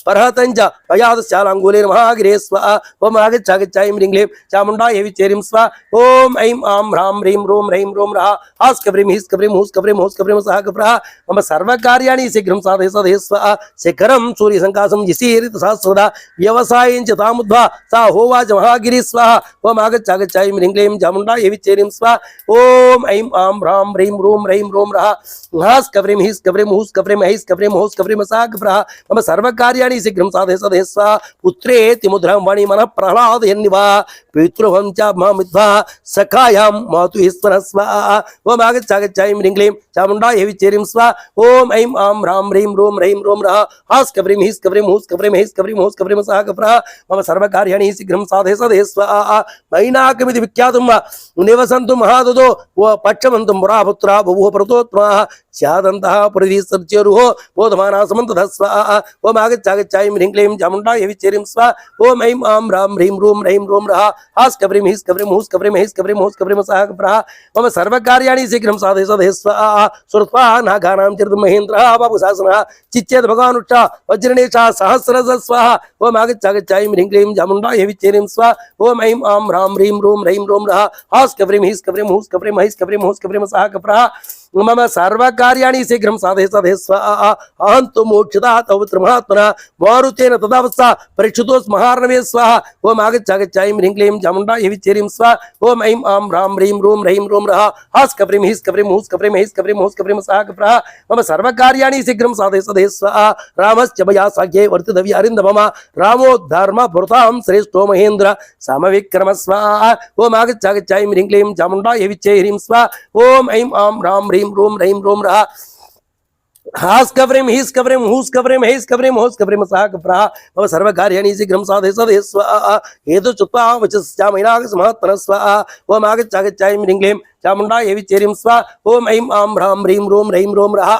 परहतं च पयादश्चालाङ्गूलेन महागिरे स्वाहा ओम आगच्छ ह्रीं क्लीं चामुण्डायै विचेरिं स्वा ओम ऐं आं ह्रां ह्रीं रों रः हास्कव्रीं हीस्कव्रीं हूस्कव्रीं हूस्कव्रीं सहाकप्रः मम सर्वकार्याणि शीघ्रं साधय स्वाहा शिखरं सूर्यसङ्काशं यसीरित सहस्रदा व्यवसायं च तामुद्ध्वा सा होवाच महागिरि स्वाहा ओम आगच्छ ह्रीं क्लीं चामुण्डायै विचेरिं स्वा ओम ऐं आं ह्रां ह्रीं रों रः हास्कव्रीं हीस्कव्रीं हूस्कव्रीं हीस्कव्रीं हूस्कव्रीं सहाकप्रः मम सर्वकार्याणि शीघ्रं साधय सदे स्वाहा पुत्रेति मुद्रां वाणी मनः प्रह्लादयन्निवा पितृभं च मामिद्वा सखायां मातु ईश्वर स्वाहा ओम आगच्छ ह्रीं क्लीं चामुण्डायै विचेरिं स्वाहा ओम ऐं आं ह्रां ह्रीं रों रः हास् कव्रीं हीस् कव्रीं हूस् कव्रीं हैस् कव्रीं हूस् कव्रीं सः कप्रः मम सर्वकार्याणि शीघ्रं साधय सदे स्वाहा मैनाकमिति विख्यातं निवसन्तु महादुतो पक्षमन्तुं पुरापुत्रा बभूव प्रतोत्तमाः स्यादन्तः परिधिसर्च्यरुहो बोधमाना समन्ततः स्वाहा ओम आगच्छ ह्रीं क्लीं चामुण्डायै विचेरिं स्वाहा ओम ऐं आं ह्रां ह्रीं रों रः हास् कव्रीं हीस् कव्रीं हूस् कव्रीं हैस् कव्रीं हूस् कव्रीं सः कप्रः मम सर्वकार्याणि शीघ्रं साधय सदे स्वाहा सुरत्वा नागानां चरितं महेन्द्रः बाबुशासनः चिच्चेद भगवानुष्ठा वज्रणेशः सहस्रज स्वाहा ओम आगच्छ ह्रीं क्लीं चामुण्डायै विचेरिं स्वाहा ओम ऐं आं ह्रां ह्रीं रों रः हास् कव्रीं हीस् कव्रीं हूस् कव्रीं हैस् कव्रीं हूस् कव्रीं सः कप्रः मम सर्वकार्याणि शीघ्रं साधय सदे स्वाहा अहं तु मोक्षितः तव त्रिमहात्मना वारुतेन तदावस्था परीक्षितोऽस्मि महार्णवे स्वाहा ओम आगच्छ ह्रीं क्लीं चामुण्डायै विचेरिं स्वाहा ओम ऐं आं ह्रां ह्रीं रों रः हास् कव्रीं हीस् कव्रीं हूस् कव्रीं हैस् कव्रीं हूस् कव्रीं सः कप्रः मम सर्वकार्याणि शीघ्रं साधय सदे स्वाहा रामस्य मया साख्ये वर्तितव्य अरिन्दमः रामो धर्म पुरतां श्रेष्ठो महेन्द्र समविक्रम स्वाहा ओम आगच्छ ह्रीं क्लीं चामुण्डायै विचेरिं स्वाहा ओम ऐं आं ह्रां ह्रीं रों रः हास् कव्रीं हीस् कव्रीं हूस् कव्रीं हैस् कव्रीं हूस् कव्रीं सः कप्रः मम सर्वकार्याणि शीघ्रं साधय सदे स्वाहा एतत् श्रुत्वा वचस्यामैनाकसमात्मनः स्वाहा ओम आगच्छ ह्रीं क्लीं चामुण्डायै विचेरिं स्वाहा ओम ऐं आं ह्रां ह्रीं रों रः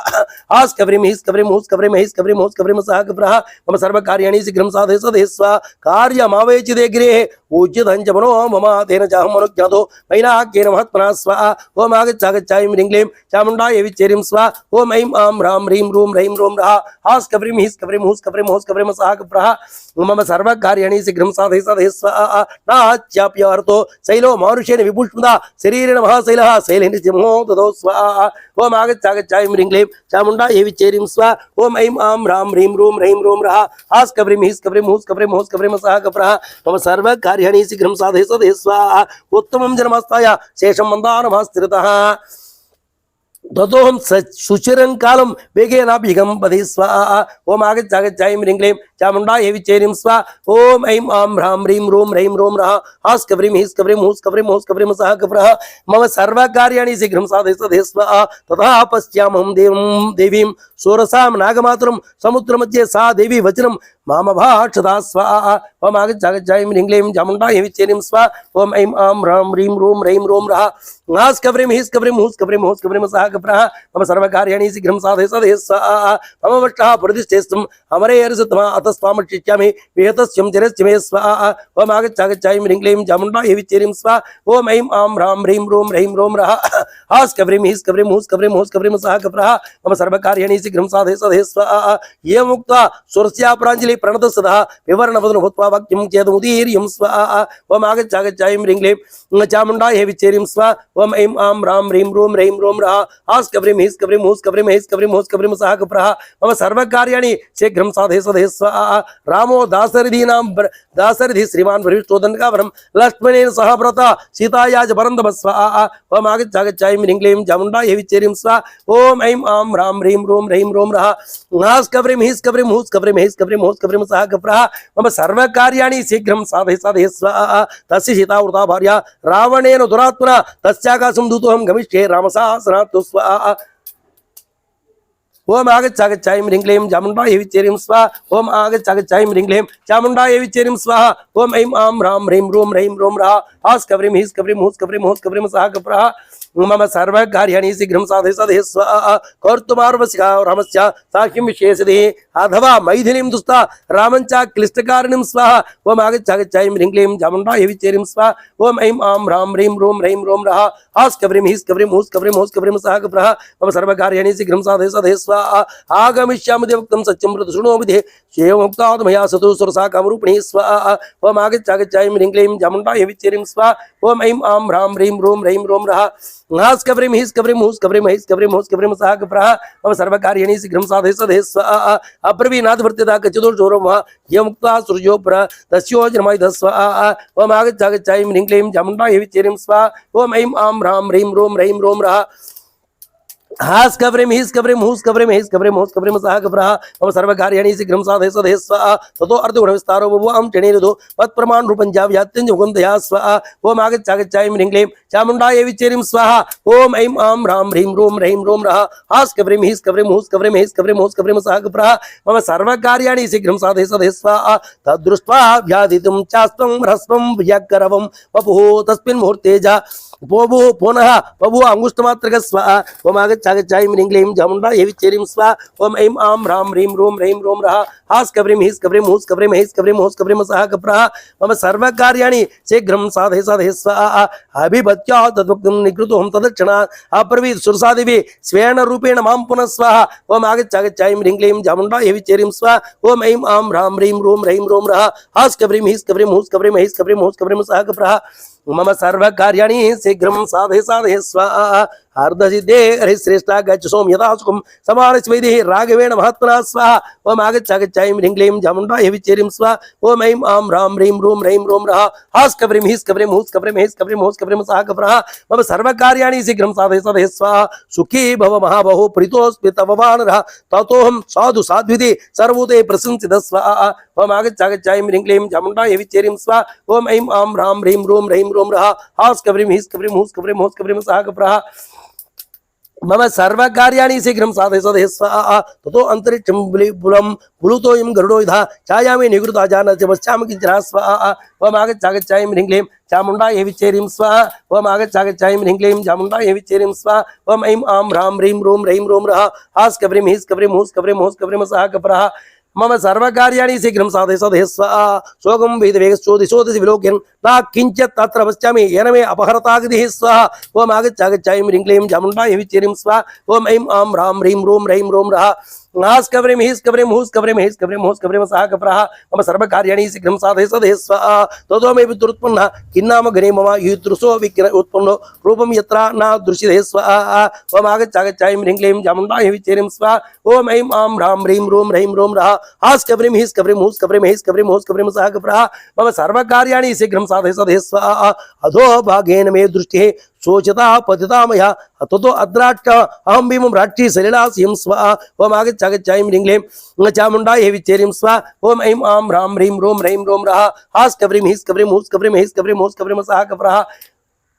हास् कव्रीं हीस् कव्रीं हूस् कव्रीं हैस् कव्रीं हूस् कव्रीं सः कप्रः मम सर्वकार्याणि शीघ्रं साधय सदे स्वाहा कार्यमावेचिते गृहे उचितं च मनो मम तेन चाहं मनुज्ञातो मैनाक्येन महात्मना स्वाहा ओम आगच्छ ह्रीं क्लीं चामुण्डायै विचेरिं स्वाहा ओम ऐं आं ह्रां ह्रीं रों रः हास् कव्रीं हीस् कव्रीं हूस् कव्रीं हूस् कव्रीं सः कप्रः मम सर्वकार्याणि शीघ्रं साधय सदे स्वाहा नाच्याप्यर्थो शैलो मानुषेण विभूषितः शरीरेण महाशैलः शैलेन सिंहो ततो स्वाहा ओम आगच्छ ह्रीं क्लीं चामुण्डायै विचेरिं स्वाहा ओम ऐं आं ह्रां ह्रीं रों रः हास् कव्रीं हीस् कव्रीं हूस् कव्रीं हूस् कव्रीं सः कप्रः मम सर्वकार्याणि शीघ्रं साधय सदे स्वाहा उत्तमं जनमस्ताय शेषं मन्दारमास्थिरतः ततोहं सुचिरं कालं वेगेनाभिगं पदे स्वाहा ओम आगच्छ ह्रीं क्लीं चामुण्डायै विचेरिं स्वाहा ओम ऐं आं ह्रां ह्रीं रों रः हास् कव्रीं हीस् कव्रीं हूस् कव्रीं हूस् कव्रीं सः कप्रः मम सर्वकार्याणि शीघ्रं साधय सदे स्वाहा तथा पश्यामहं देवीं सोरसां नागमातरं समुद्रमध्ये सा देवी वचनं मामभाषता स्वाहा ओम आगच्छ ह्रीं क्लीं चामुण्डायै विचेरिं स्वाहा ओम ऐं आं ह्रां ह्रीं रों रः हास् कव्रीं हीस् कव्रीं हूस् कव्रीं हूस् कव्रीं सः कप्रः मम सर्वकार्याणि शीघ्रं साधय सदे स्वाहा मम वष्टः प्रतिष्ठेस्तुम् अमरे हर्षतमा अतस्त्वामर्चिष्यामि विहतस्यं चिरस्य मे स्वाहा ओम आगच्छ ह्रीं क्लीं चामुण्डायै विचेरिं स्वाहा ओम ऐं आं ह्रां ह्रीं रों रः हास् कव्रीं हीस् कव्रीं हूस् कव्रीं हूस् कव्रीं सः कप्रः मम सर्वकार्याणि शीघ्रं साधय सदे स्वाहा एवमुक्त्वा सुरस्यापराञ्जलि प्रणत सदा विवरणवदनो भूत्वा वाक्यं चेदमुदीर्यं स्वाहा ओम आगच्छ ह्रीं क्लीं चामुण्डायै विचेरिं स्वाहा ओम ऐं आं ह्रां ह्रीं रों रः हास् कव्रीं हीस् कव्रीं हूस् कव्रीं हैस् कव्रीं हूस् कव्रीं सः कप्रः मम सर्वकार्याणि शीघ्रं साधय सदे स्वाहा रामो दासरथी श्रीमान् वरिष्ठोदनकावरं लक्ष्मणेन सह व्रता सीताया च परन्तप स्वाहा ओम आगच्छ ह्रीं क्लीं चामुण्डायै विचेरिं स्वाहा ओम ऐं आं ह्रां ह्रीं रों रः हास् कव्रीं हीस् कव्रीं हूस् कव्रीं हैस् कव्रीं हूस् कव्रीं सः कप्रः मम सर्वकार्याणि शीघ्रं साधय सदे स्वाहा तस्य सीतावृता भार्या रावणेन दुरात्मना तस्याकाशं दूतोऽहं गमिष्ये रामशासनात् स्वाहा ओम आगच्छ ह्रीं क्लीं चामुण्डायै विचेरिं स्वाहा ओम आगच्छ ह्रीं क्लीं चामुण्डायै विचेरिं स्वाहा ओम ऐं आं ह्रां ह्रीं रों रः हास् कव्रीं हीस् कव्रीं हूस् कव्रीं हूस् कव्रीं सः कप्रः मम सर्वकार्याणि शीघ्रं साधय सदे स्वाहा कर्तुमार्वस्य रामस्य साख्यं विशेषते अथवा मैथिलीं दुस्ता रामं च क्लिष्टकारिणीं स्वाहा ओम आगच्छ ह्रीं क्लीं चामुण्डायै विचेरिं स्वाहा ओम ऐं आं ह्रां ह्रीं रों रः हास् कव्रीं हीस् कव्रीं हूस् कव्रीं हूस् कव्रीं सः कप्रः मम सर्वकार्याणि शीघ्रं साधय सदे स्वाहा आगमिष्यामि देवक्तं सत्यं प्रति शृणोमि श्रेयोमुक्तात् मया सतु सुरसा कामरूपिणी स्वाहा ओम आगच्छ ह्रीं क्लीं चामुण्डायै विचेरिं स्वाहा ओम ऐं आं ह्रां ह्रीं रों रः हास् कव्रीं हीस् कव्रीं हूस् कव्रीं हैस् कव्रीं हूस् कव्रीं सः कप्रः मम सर्वकार्याणि शीघ्रं साधय सदे स्वाहा अब्रवीनाथवर्तिता कचिदोषोरं वा यमुक्त्वा सूर्योपर तस्योजनमायुध स्वाहा ओम आगच्छ ह्रीं क्लीं चामुण्डायै विचेरिं स्वाहा ओम ऐं आं ह्रां ह्रीं रों रः हास कब्रिम हिस कब्रिम हुस कब्रिम हिस कब्रिम हुस कब्रिम सह कब्रः मम सर्वकार्याणि शीघ्रं साधय सधय स्वाहा ततो अर्धगुण विस्तारो बभुवां चणेरदो पत्प्रमाण रूपं च व्याप्त्यं च मुकुन्दया स्वाहा ओम आगच्चागच्चाय ह्रीं क्लीं चामुण्डाय विचेरिं स्वाहा ओम ऐं आं ह्रां ह्रीं रों रः हास कब्रिम हिस कब्रिम हुस कब्रिम हिस कब्रिम हुस कब्रिम सह कब्रः मम सर्वकार्याणि शीघ्रं साधय सधय स्वाहा तद्दृष्ट्वा व्याधितं चास्तं ह्रस्वं व्यकरवं वपुः तस्मिन् मुहूर्ते च पोभु पुनः पभु अंगुष्ठमात्रक स्वाहा ओम आगच्चागच्चाय ह्रीं क्लीं चामुण्डाय विचेरिं स्वाहा ओम ऐं आं ह्रां ह्रीं रों रः हास कब्रिम हिस कब्रिम हुस कब्रिम हिस कब्रिम हुस कब्रिम सह कब्रः मम सर्वकार्याणि शीघ्रं साधय साधय स्वाहा अभिभत्या तद्वक्तं निकृतोऽहं तदक्षणात् अब्रवीत् सुरसादिभिः स्वेन रूपेण मां पुनः स्वाहा ओम आगच्चागच्चाय ह्रीं क्लीं चामुण्डाय विचेरिं स्वाहा ओम ऐं आं ह्रां ह्रीं रों रः हास कब्रिम हिस कब्रिम हुस कब्रिम हिस कब्रिम हुस कब्रिम सह कब्रः मम सर्वकार्याणि शीघ्रं साधय साधय स्वाहा अर्धसिद्धे हरिश्रेष्ठा गच्छ सोम यथा सुखं समानस्वैदेः राघवेण महात्मना स्वाहा ओम आगच्चागच्चाय ह्रीं क्लीं चामुण्डाय विचेरिं स्वाहा ओम ऐं आं ह्रां ह्रीं रों रः हास कब्रिम हिस कब्रिम हुस कब्रिम हिस कब्रिम हुस कब्रिम सह कब्रः मम सर्वकार्याणि शीघ्रं साधय साधय स्वाहा सुखी भव महाबाहो प्रीतोऽस्मि तव वानरः ततोऽहं साधु साध्विति सर्वभूते प्रशंसितः स्वाहा ओम आगच्चागच्चाय ह्रीं क्लीं चामुण्डाय विचेरिं स्वाहा ओम ऐं आं ह्रां ह्रीं रों रः हास कब्रिम हिस कब्रिम हुस कब्रिम हुस कब्रिम सह कब्रः मम सर्वकार्याणि शीघ्रं साधय साधय स्वाहा ततो अंतरिक्षं बुलं बुलुतोऽयं गरुडो यथा छायामि निगृता जानस्य पश्यामि किञ्चन स्वाहा ओम आगच्चागच्चाय ह्रीं क्लीं चामुण्डाय विचेरिं स्वाहा ओम आगच्चागच्चाय ह्रीं क्लीं चामुण्डाय विचेरिं स्वाहा ओम ऐं आं ह्रां ह्रीं रों रः हास कब्रिम हिस कब्रिम हुस कब्रिम हुस कब्रिम सह कब्रः मम सर्वकार्याणि शीघ्रं साधय साधय स्वाहा शोकं वेदवेगश्चोदिशोदिशि विलोक्यन् न किञ्चित् तत्र पश्यामि येन मे अपहरतागतिः स्वाहा ओम आगच्चागच्चाय ह्रीं क्लीं चामुण्डाय विचेरिं स्वाहा ओम ऐं आं ह्रां ह्रीं रों रः हास कब्रिम हिस कब्रिम हुस कब्रिम हिस कब्रिम हुस कब्रिम सह कब्रः मम सर्वकार्याणि शीघ्रं साधय साधय स्वाहा ततो मे विद्युत्पन्नः किन्नाम गणे मम ईदृशो विक्रय उत्पन्नो रूपं यत्र न दृश्यते स्वाहा ओम आगच्चागच्चाय ह्रीं क्लीं चामुण्डाय विचेरिं स्वाहा ओम ऐं आं ह्रां ह्रीं रों रः हास कब्रिम हिस कब्रिम हुस कब्रिम हिस कब्रिम हुस कब्रिम सह कब्रः मम सर्वकार्याणि शीघ्रं साधय साधय स्वाहा अधो भागेन मे दृष्टिः शोचता पतिता मया ततो अद्राट्ट अहं भीमं राट्टी सलिलास्यं स्वाहा ओम आगच्चागच्चाय ह्रीं क्लीं चामुण्डाय विचेरिं स्वाहा ओम ऐं आं ह्रां ह्रीं रों रः हास कब्रिम हिस कब्रिम हुस कब्रिम हिस कब्रिम हुस कब्रिम सह कब्रः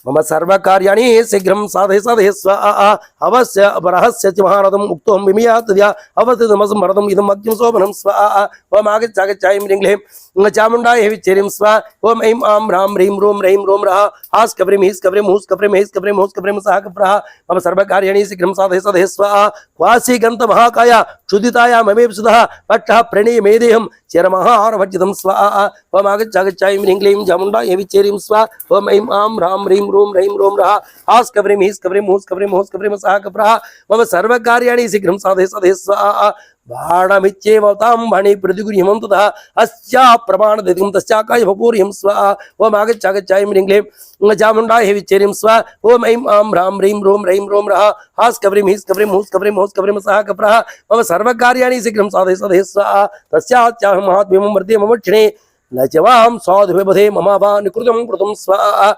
मम सर्वकार्याणि शीघ्रं साधय साधय स्वाहा अवश्य बरहस्य च महारथम् उक्तोऽहं विमियातद्या अवतितमसमरथम् इदम् अग्निं शोभनं स्वाहा ओम आगच्चागच्चाय ह्रीं क्लीं चामुण्डाय विचेरिं स्वाहा ओम ऐं आं ह्रां ह्रीं रों रः हास कब्रिम हिस कब्रिम हुस कब्रिम हिस कब्रिम हुस कब्रिम सह कब्रः मम सर्वकार्याणि शीघ्रं साधय साधय स्वाहा क्वासी गन्त महाकाय क्षुदिताया ममेव सुधः पट्टः प्रणीय मेदेहं चिरमहारभजितं स्वाहा ओम आगच्चागच्चाय ह्रीं क्लीं चामुण्डाय विचेरिं स्वाहा ओम ऐं आं ह्रां ह्रीं रों रः हास कब्रिम हिस कब्रिम हुस कब्रिम हुस कब्रिम सह कब्रः मम सर्वकार्याणि शीघ्रं साधय साधय स्वाहा बाणमिच्चेव तां वाणी प्रतिगृह्यमं ततः अस्या प्रमाणदितिं तस्याकाय भपूर्यं स्वाहा ओम आगच्चागच्चाय ह्रीं क्लीं चामुण्डाय विचेरिं स्वाहा ओम ऐं आं ह्रां ह्रीं रों रः हास कब्रिम हिस कब्रिम हुस कब्रिम हुस कब्रिम सह कब्रः मम सर्वकार्याणि शीघ्रं साधय साधय स्वाहा तस्याच्चाहं महात्म्यं वर्धे मम क्षणे न च वां साधुविबधे मम वा निकृतं कृतं स्वाहा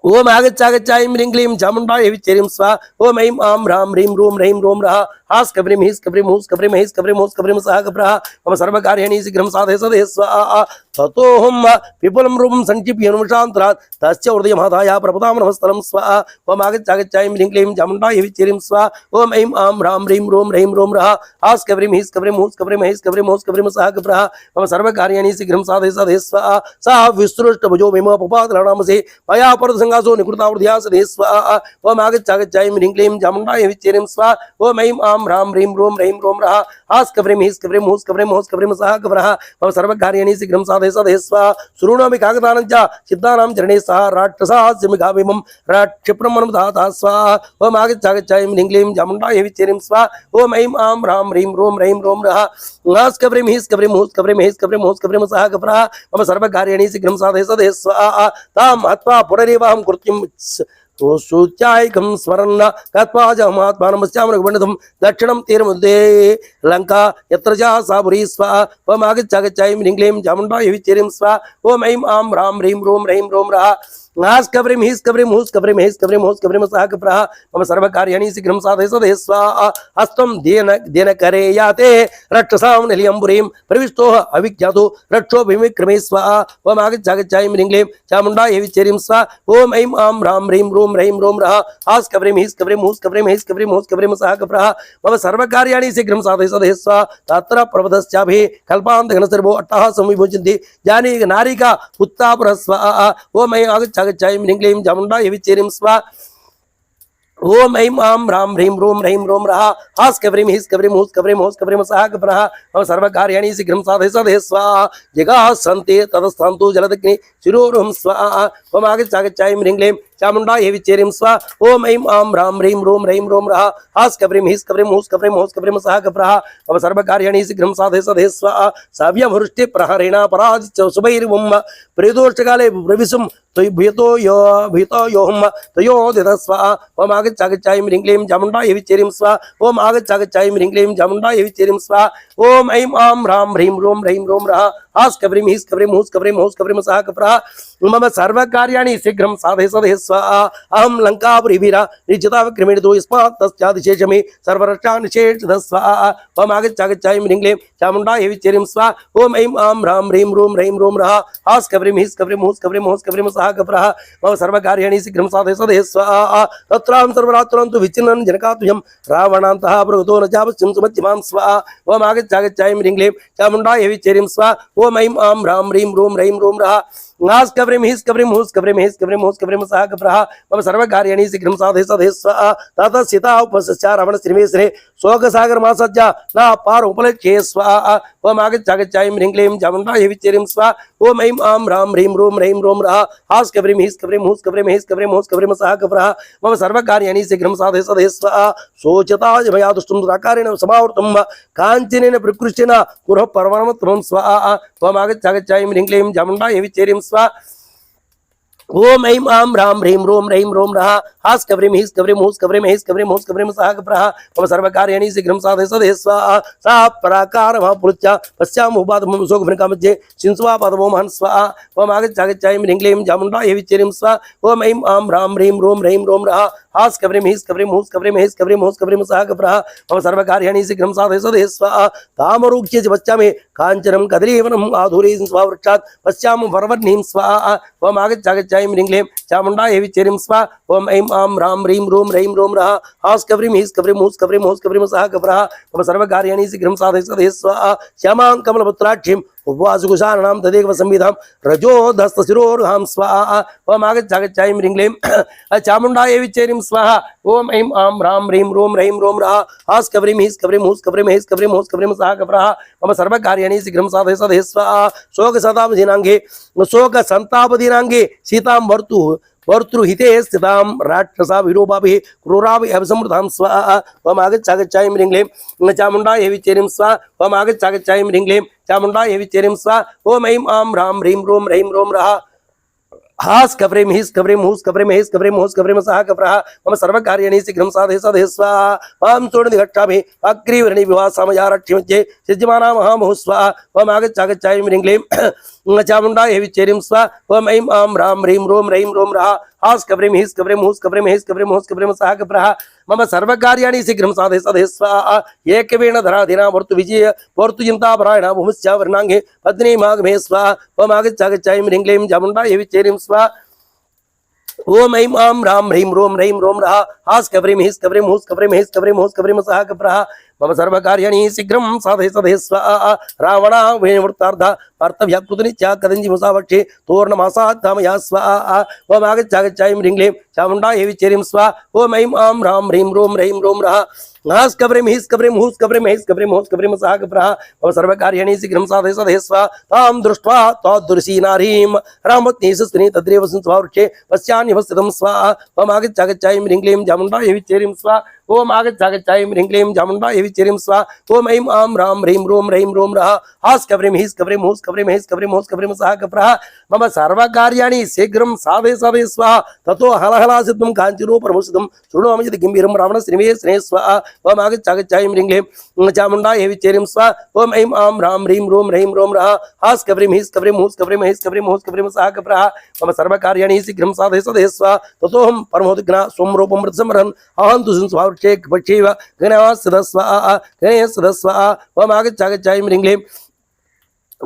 ओम आगच्चागच्चाय ह्रीं क्लीं चामुण्डाय विचेरिं स्वाहा ओम ऐं आं ह्रां ह्रीं रों रः हास कब्रिम हिस कब्रिम हुस कब्रिम हिस कब्रिम हुस कब्रिम सह कब्रः मम सर्वकार्याणि शीघ्रं साधय साधय स्वाहा ततोऽहं विपुलं रूपं सञ्चिप्य अनुशान्तरात् तस्य हृदयमादाय प्रपदां नमस्तलं स्वाहा ओम आगच्चागच्चाय ह्रीं क्लीं चामुण्डाय विचेरिं स्वाहा ओम ऐं आं ह्रां ह्रीं रों रः हास कब्रिम हिस कब्रिम हुस कब्रिम हिस कब्रिम हुस कब्रिम सह कब्रः मम सर्वकार्याणि शीघ्रं साधय साधय स्वाहा सा विस्तृष्टभुजो विम पपादलनामसे मया परदसंगासो निकृतावृध्यासदे स्वाहा ओम आगच्चागच्चाय ह्रीं क्लीं चामुण्डाय विचेरिं स्वाहा ओम ऐं आं ह्रां ह्रीं रों रः हास कब्रिम हिस कब्रिम हुस कब्रिम हुस कब्रिम सह कब्रः मम सर्वकार्याणि शीघ्रं साधय साधय स्वाहा शृणोमि काकतानं च सिद्धानां चरणे सह राक्षसास्यमिघाभिमं राक्षिप्रं मनमधाता स्वाहा ओम आगच्चागच्चाय ह्रीं क्लीं चामुण्डाय विचेरिं स्वाहा ओम ऐं आं ह्रां ह्रीं रों रः हास कब्रिम हिस कब्रिम हुस कब्रिम हिस कब्रिम हुस कब्रिम सह कब्रः मम सर्वकार्याणि शीघ्रं साधय साधय स्वाहा तां हत्वा पुनरेवाहं कृत्यं सूच्यायकं स्मरन् गत्वा च महात्मानं रघुपण्डितं दक्षिणं तीरमध्ये लङ्का यत्र च सा पुरी स्वाहा ओम आगच्चागच्चाय ह्रीं क्लीं चामुण्डाय विचेरिं स्वाहा ओम ऐं आं ह्रां ह्रीं रों रः नास कवरिम हिस कवरिम हुस कवरिम हिस कवरिम हुस कवरिम सह कप्रः मम सर्वकार्याणि शीघ्रं साधय सदय स्वाहा हस्तं देन करे याते रक्षसां निलयंबुरीं प्रविष्टोः अविज्ञातो रक्षो विमिक्रमे स्वाहा ओम आगच्छागच्छाय म्रीं चामुण्डायै विचेरिं स्वाहा ओम ऐं आं ह्रां ह्रीं रों रः हास कवरिम हिस कवरिम हुस कवरिम हिस कवरिम हुस कवरिम सह कप्रः मम सर्वकार्याणि शीघ्रं साधय सदय स्वाहा तत्र प्रवदश्चाभिः कल्पान्तघनसर्वो अट्टहासं विभुजन्ति जानी नारिका उत्तापुरः स्वाहा ओम ऐं आगच्छागच्छाय म्रीं चामुण्डायै विचेरिं स्वाहा ओम ऐं आं ह्रां ह्रीं रों रः हास कवरिम हिस कवरिम हुस कवरिम हुस कवरिम सह कप्रः मम सर्वकार्याणि शीघ्रं साधय सदय स्वाहा जिगाः सन्ति ततस्थान्तु जलदग्नि शिरोरुहं स्वाहा ओम आगच्छागच्छाय म्रीं चामुण्डायै विचेरिं स्वाहा ओम ऐं आं ह्रां ह्रीं रों रः हास कवरिम हिस कवरिम हुस कवरिम हुस कवरिम सह कप्रः मम सर्वकार्याणि शीघ्रं साधय सदय स्वाहा सव्यमृष्टि प्रहरेण पराजित शुभैर्वं प्रेदोषकाले प्रविशुं भीतो योऽहं तयोदित स्वाहा ओम आगच्छागच्छाय म्रीं चामुण्डायै विचेरिं स्वाहा ओम आगच्छागच्छाय म्रीं चामुण्डायै विचेरिं स्वाहा ओम ऐं आं ह्रां ह्रीं रों रः हास कवरिम हिस कवरिम हुस कवरिम हुस कवरिम सह कप्रः मम सर्वकार्याणि शीघ्रं साधय सदय स्वाहा अहं लंकापुरीवीरा निजिता विक्रमितो यस्मात् तस्यादिशेषमे सर्वरक्षा निषेधः स्वाहा ओम आगच्छागच्छाय म्रीं चामुण्डायै विचेरिं स्वाहा ओम ऐं आं ह्रां ह्रीं रों रः हास कवरिम हिस कवरिम हुस कवरिम हुस कवरिम सह कप्रः मम सर्वकार्याणि शीघ्रं साधय सदय स्वाहा तत्रां सर्वरात्रं तु विचिन्नं जनकात्मजं रावणान्तः प्रगतो न चापश्यं सुमध्यमां स्वाहा ओम आगच्छागच्छाय म्रीं चामुण्डायै विचेरिं स्वाहा ओम ऐं आं ह्रां ह्रीं रों रः नास कवरिम हिस कवरिम हुस कवरिम हिस कवरिम हुस कवरिम सह कप्रः मम सर्वकार्याणि शीघ्रं साधय सदय स्वाहा ततः सीता उपसस्या रावण श्रीमेश्वरे शोकसागर मासज्जा न पार उपलक्ष्ये स्वाहा ओम आगच्छागच्छाय म्रीं चामुण्डायै विचेरिं स्वाहा ओम ऐं आं ह्रां ह्रीं रों रः हास कवरिम हिस कवरिम हुस कवरिम हिस कवरिम हुस कवरिम सह कप्रः मम सर्वकार्याणि शीघ्रं साधय सदय स्वाहा शोचताय मया दुष्टं दुराकारेण समावृतं काञ्चनेन प्रकृष्टेन कुरः परमत्वं स्वाहा ओम आगच्छागच्छाय म्रीं चामुण्डायै विचेरिं स्वाहा ओम ऐं आं ह्रां ह्रीं रों रः हास कवरिम हिस कवरिम हुस कवरिम हिस कवरिम हुस कवरिम सह कप्रः मम सर्वकार्याणि शीघ्रं साधय सदय स्वाहा सा पराकारः पुरुच्च पश्यामुपादमं शोकभनकामध्ये शिंस्वा पदवो महन् स्वाहा ओम आगच्छागच्छाय म्रीं चामुण्डायै विचेरिं स्वाहा ओम ऐं आं ह्रां ह्रीं रों रः हास कवरिम हिस कवरिम हुस कवरिम हिस कवरिम हुस कवरिम सह कप्रः मम सर्वकार्याणि शीघ्रं साधय सदय स्वाहा तामरूक्ष्य च पश्यामि काञ्चनं कदलीवनम् आधुरी स्वावृक्षात् पश्यामि वरवर्णीं स्वाहा ओम आगच्छागच्छाय म्रीं चामुण्डायै विचेरिं स्वाहा ओम ऐं आं ह्रां ह्रीं रों रः हास कवरिम हिस कवरिम हुस कवरिम हुस कवरिम सह कप्रः मम सर्वकार्याणि शीघ्रं साधय सदय स्वाहा श्यामां कमलपत्राक्षीं उपवासकुशानां तदेव संविधां रजोधस्तशिरोरुहां स्वाहा ओम आगच्छागच्छाय म्रीं चामुण्डायै विचेरिं स्वाहा ओम ऐं आं ह्रां ह्रीं रों रः हास कवरिम हिस कवरिम हुस कवरिम हिस कवरिम हुस कवरिम सह कप्रः मम सर्वकार्याणि शीघ्रं साधय सदय स्वाहा शोकसन्तापदिनाङ्गे सीतां वर्तुहिते स्थितां राक्षसा विरूपाभिः क्रूराभिः अभिसमृतां स्वाहा ओम आगच्छागच्छाय म्रीं चामुण्डायै विचेरिं स्वाहा ओम आगच्छागच्छाय म्रीं चामुण्डायै विचेरिं स्वाहा ओम ऐं आं ह्रां ह्रीं रों रः हास कवरिम हिस कवरिम हुस कवरिम हिस कवरिम हुस कवरिम सह कप्रः मम सर्वकार्याणि शीघ्रं साधय सदय स्वाहा मां चूर्णनिघट्टामि अग्रीवर्णि विवाहसमयारठ्यमध्ये सिद्ध्यमाना महामुहुः स्वाहा ओम आगच्छागच्छाय म्रीं चामुण्डायै विचेरिं स्वाहा ओम ऐं आं ह्रां ह्रीं रों रः हास कवरिम हिस कवरिम हुस कवरिम हिस कवरिम हुस कवरिम सह कप्रः मम सर्वकार्याणि शीघ्रं साधय सदय स्वाहा एकवेण धराधिना वर्तुचिन्तापरायण भूमिश्च वर्णाङ्गे पत्नी माघमे स्वाहा ओम आगच्छागच्छाय म्रीं चामुण्डायै विचेरिं स्वाहा ओम ऐं आं ह्रां ह्रीं रों रः हास कवरिम हिस कवरिम हुस कवरिम हिस कवरिम हुस कवरिम सह कप्रः मम सर्वकार्याणि शीघ्रं साधय सदय स्वाहा रावणा वेणवृत्तार्ध पार्थव्यात्कृतनित्या कदञ्जि मुसावक्षे तोरणमासात् धामया स्वाहा ओम आगच्छागच्छाय म्रीं चामुण्डायै विचेरिं स्वाहा ओम ऐं आं ह्रां ह्रीं रों रः हास कवरिम हिस कवरिम हुस कवरिम हिस कवरिम हुस कवरिम सह कप्रः मम सर्वकार्याणि शीघ्रं साधय सदय स्वाहा तां दृष्ट्वा तादृशी नारीं रामपत्नीसुस्त्रीं तद्रेव संस्वावृक्षे पश्यान्यवस्थितं स्वाहा ओम आगच्छागच्छाय म्रीं चामुण्डायै विचेरिं स्वाहा ओम आगच्छागच्छाय म्रीं चामुण्डायै विचेरिं स्वाहा ओम ऐं आं ह्रां ह्रीं रों रः हास कवरिम हिस कवरिम हुस कवरिम हिस कवरिम हुस कवरिम सह कप्रः मम सर्वकार्याणि शीघ्रं साधय साधय स्वाहा ततो हलहलासिद्धं काञ्चिरूपरमुसितं शृणोमि यदि गम्भीरं रावणश्रीमे स्नेह स्वाहा ओम आगच्छागच्छायं ह्रीं क्लीं चामुण्डायै विच्चेरिं स्वाहा ओम ऐं आं ह्रां ह्रीं रूं रैं रों रः हास् कव्रीं हीस् कव्रीं हूस् कव्रीं हैस् कव्रीं हूस् कव्रीं सः कप्रः मम सर्वकार्याणि शीघ्रं साधय साधय स्वाहा ततोऽहं परमोदग्ना स्वं रूपं मृत्समरन् अहं तु संस्वावृक्षे पक्षेव गणवासदस्वाहा गणेशदस्वाहा ओम आगच्छागच्छायं ह्रीं क्लीं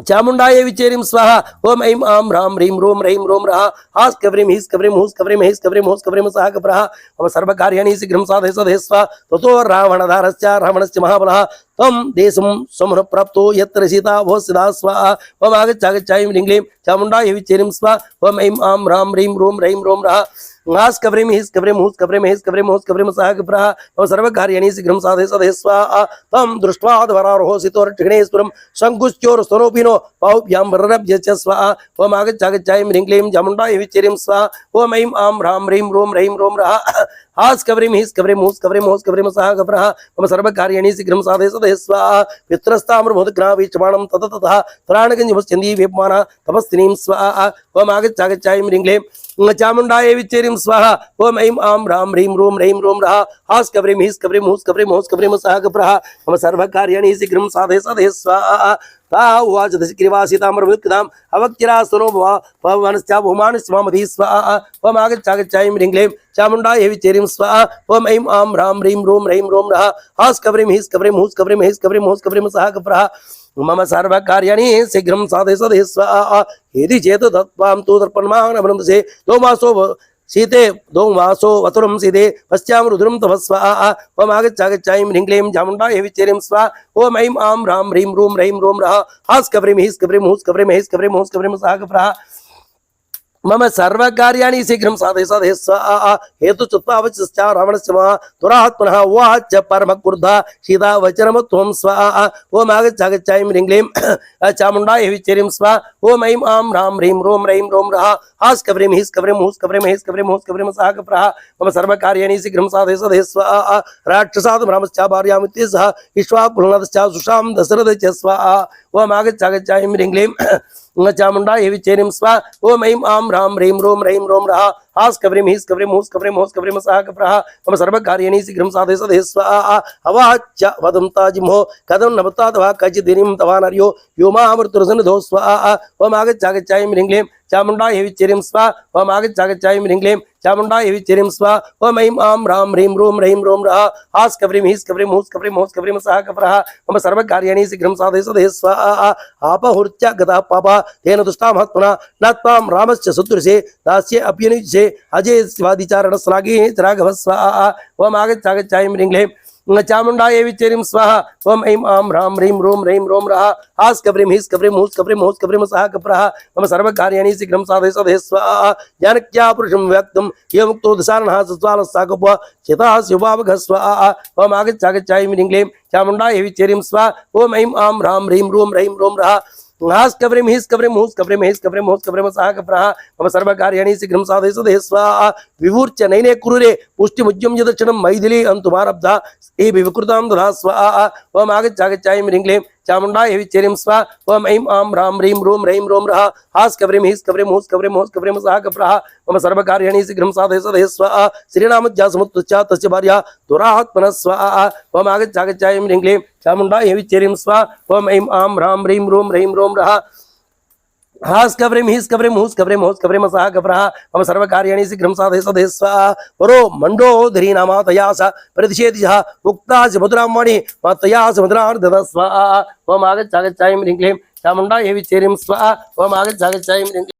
चामुण्डायै विचेरिं स्वाहा ओम ऐं आं ह्रां ह्रीं रों रैं रों रः हास् कव्रीं हीस् कव्रीं हूस् कव्रीं हैस् कव्रीं हूस् कव्रीं सः कप्रः मम सर्वकार्याणि शीघ्रं साधय साधय स्वाहा ततो रावणस्य महाबलः तम देशं समरप्राप्तो यत्र सीता भो सिदा स्वाहा ओम आगच्छागच्छायं ह्रीं क्लीं चामुण्डायै विचेरिं स्वाहा ओम ऐं आं ह्रां ह्रीं रों रैं रों रः हास् कव्रीं हीस् कव्रीं हूस् कव्रीं हैस् कव्रीं हूस् कव्रीं सः कप्रः मम सर्वकार्याणि शीघ्रं साधय साधय स्वाहा तं दृष्ट्वा वरारोहसितोर्टिगणेश्वरं शङ्कुश्चोरस्तनोपिनो बाहुभ्यां वररभ्य च स्वाहा ओम आगच्छागच्छायं ह्रीं क्लीं चामुण्डायै विचेरिं स्वाहा ओम ऐं आं ह्रां ह्रीं रों रैं रों रः हास् कव्रीं हीस् कव्रीं हूस् कव्रीं हूस् कव्रीं सः कप्रः मम सर्वकार्याणि शीघ्रं साधय साधय स्वाहा पित्रस्ताम्रमोदग्रावीक्षमाणं ततः त्राणगञ्जमस्यन्दी वेपमाना तपस्विनीं स्वाहा ओम आगच्छागच्छायं ह्रीं क्लीं चामुण्डायै विच्चेरिं स्वाहा ओम ऐं आं ह्रां ह्रीं रों रैं रों रः हास् कव्रीं हीस् कव्रीं हूस् कव्रीं हूस् कव्रीं सः कप्रः मम सर्वकार्याणि शीघ्रं साधय साधय स्वाहा ता उवाच दशग्रीवासीताम्रमुक्ताम् अवक्तिरास्तनो भवनश्च भूमानश्च मामधी स्वाहा ओम आगच्छागच्छायं ह्रीं क्लीं चामुण्डायै विचेरिं स्वाहा ओम ऐं आं ह्रां ह्रीं रों रैं रों रः हास् कव्रीं हीस् कव्रीं हूस् कव्रीं हैस् कव्रीं हूस् कव्रीं सः कप्रः मम सर्वकार्याणि शीघ्रं साधय साधय स्वाहा यदि चेत् तत्त्वां तु दर्पणमानवृन्दसे दोमासो सीते दोमासो वतुरं सीते पश्चां रुद्रं तव स्वाहा ओम आगच्छागच्छायं ह्रीं क्लीं चामुण्डायै विचेरिं स्वाहा ओम ऐं आं ह्रां ह्रीं रों रैं रों रः हास् कव्रीं हीस् कव्रीं हूस् कव्रीं हैस् कव्रीं हूस् कव्रीं सः कप्रः मम सर्वकार्याणि शीघ्रं साधय साधय स्वाहा हेतु चुत्वावचश्च रावणस्य दुरात्मनः उवाच परमक्रुद्धः सीता वचनमत्वं स्वाहा ओम आगच्छागच्छायं ह्रीं क्लीं चामुण्डायै विचेरिं स्वाहा ओम ऐं आं ह्रां ह्रीं रों रैं रों रः हास् कव्रीं हीस् कव्रीं हूस् कव्रीं हैस् कव्रीं हूस् कव्रीं सः कप्रः मम सर्वकार्याणि शीघ्रं साधय साधय स्वाहा राक्षसात् रामश्च भार्यामित्य सह विश्वाकुलनाथश्च सुषां दशरथ च स्वाहा ओम आगच्छागच्छायं ह्रीं क्लीं चामुण्डायै विचेरिं स्वाहा ओम ऐं आं ह्रां ह्रीं रों रैं रों रः हास् कव्रीं हीस् कव्रीं हूस् कव्रीं हूस् कव्रीं सः कप्रः मम सर्वकार्याणि शीघ्रं साधय साधय स्वाहा अवाच्य वदन्ता जिह्मो कथं नभतादवा कचिदिनीं तवानर्यो यो मामृतुर्सन्निधो स्वाहा ओम आगच्छागच्छायं ह्रीं क्लीं चामुण्डायै विचेरिं स्वाहा ओम आगच्छागच्छायं ह्रीं क्लीं चामुण्डायै विचेरिं स्वाहा ओम ऐं आं ह्रां ह्रीं रों रैं रों रः हास् कव्रीं हीस् कव्रीं हूस् कव्रीं हूस् कव्रीं सः कप्रः मम सर्वकार्याणि शीघ्रं साधय साधय स्वाहा आपहृत्य गतः पापः तेन दुष्टा महात्मना न त्वां रामस्य सदृशे दास्ये अप्यनुज्ये अजय स्वादिचारणश्लाघे राघव स्वाहा ओम आगच्छागच्छायं ह्रीं क्लीं चामुण्डायै विचेरिं स्वाहा ओम ऐं आं ह्रां ह्रीं रों रैं रों रः हास् कव्रीं हीस् कव्रीं हूस् कव्रीं हूस् कव्रीं सः कप्रः मम सर्वकार्याणि शीघ्रं साधय साधय स्वाहा जानक्या पुरुषं व्यक्तं एवमुक्तो दशाननः सत्त्वालस्साकपः चितास्युभावघः स्वाहा ओम आगच्छागच्छायं ह्रीं क्लीं चामुण्डायै विचेरिं स्वाहा ओम ऐं आं ह्रां ह्रीं रों रैं रों रः हास् कव्रीं हीस् कव्रीं हूस् कव्रीं हैस् कव्रीं हूस् कव्रीं सः कप्रः मम सर्वकार्याणि शीघ्रं साधय साधय स्वाहा विवूर्च नैने कुरुरे पुष्टिमुज्यं यदक्षणं मैथिली अन्तुमारब्धा ए विकृतां दधा स्वाहा ओम आगच्छागच्छायं ह्रीं क्लीं चामुण्डायै विचेरिं स्वाहा ओम ऐं आं ह्रां ह्रीं रों रैं रों रः हास् कव्रीं हीस् कव्रीं हूस् कव्रीं हूस् कव्रीं सः कप्रः मम सर्वकार्याणि शीघ्रं साधय साधय स्वाहा श्रीरामज्ञासमुत्तुश्च तस्य भार्या दुरात्मनः स्वाहा ओम आगच्छागच्छायं ह्रीं क्लीं चामुण्डायै विचेरिं स्वाहा ओम ऐं आं ह्रां ह्रीं रों रैं रों रः हास् कव्रीं हीस् कव्रीं हूस् कव्रीं हूस् कव्रीं सः कप्रः मम सर्वकार्याणि शीघ्रं साधय साधय स्वाहा परो मण्डोदरी नामा तया स प्रतिषेधिजः उक्ता च मधुरां वाणी तया स मधुरार्धः स्वाहा ओम आगच्छागच्छायं ह्रीं क्लीं चामुण्डायै विचेरिं स्वाहा ओम आगच्छागच्छायं ह्रीं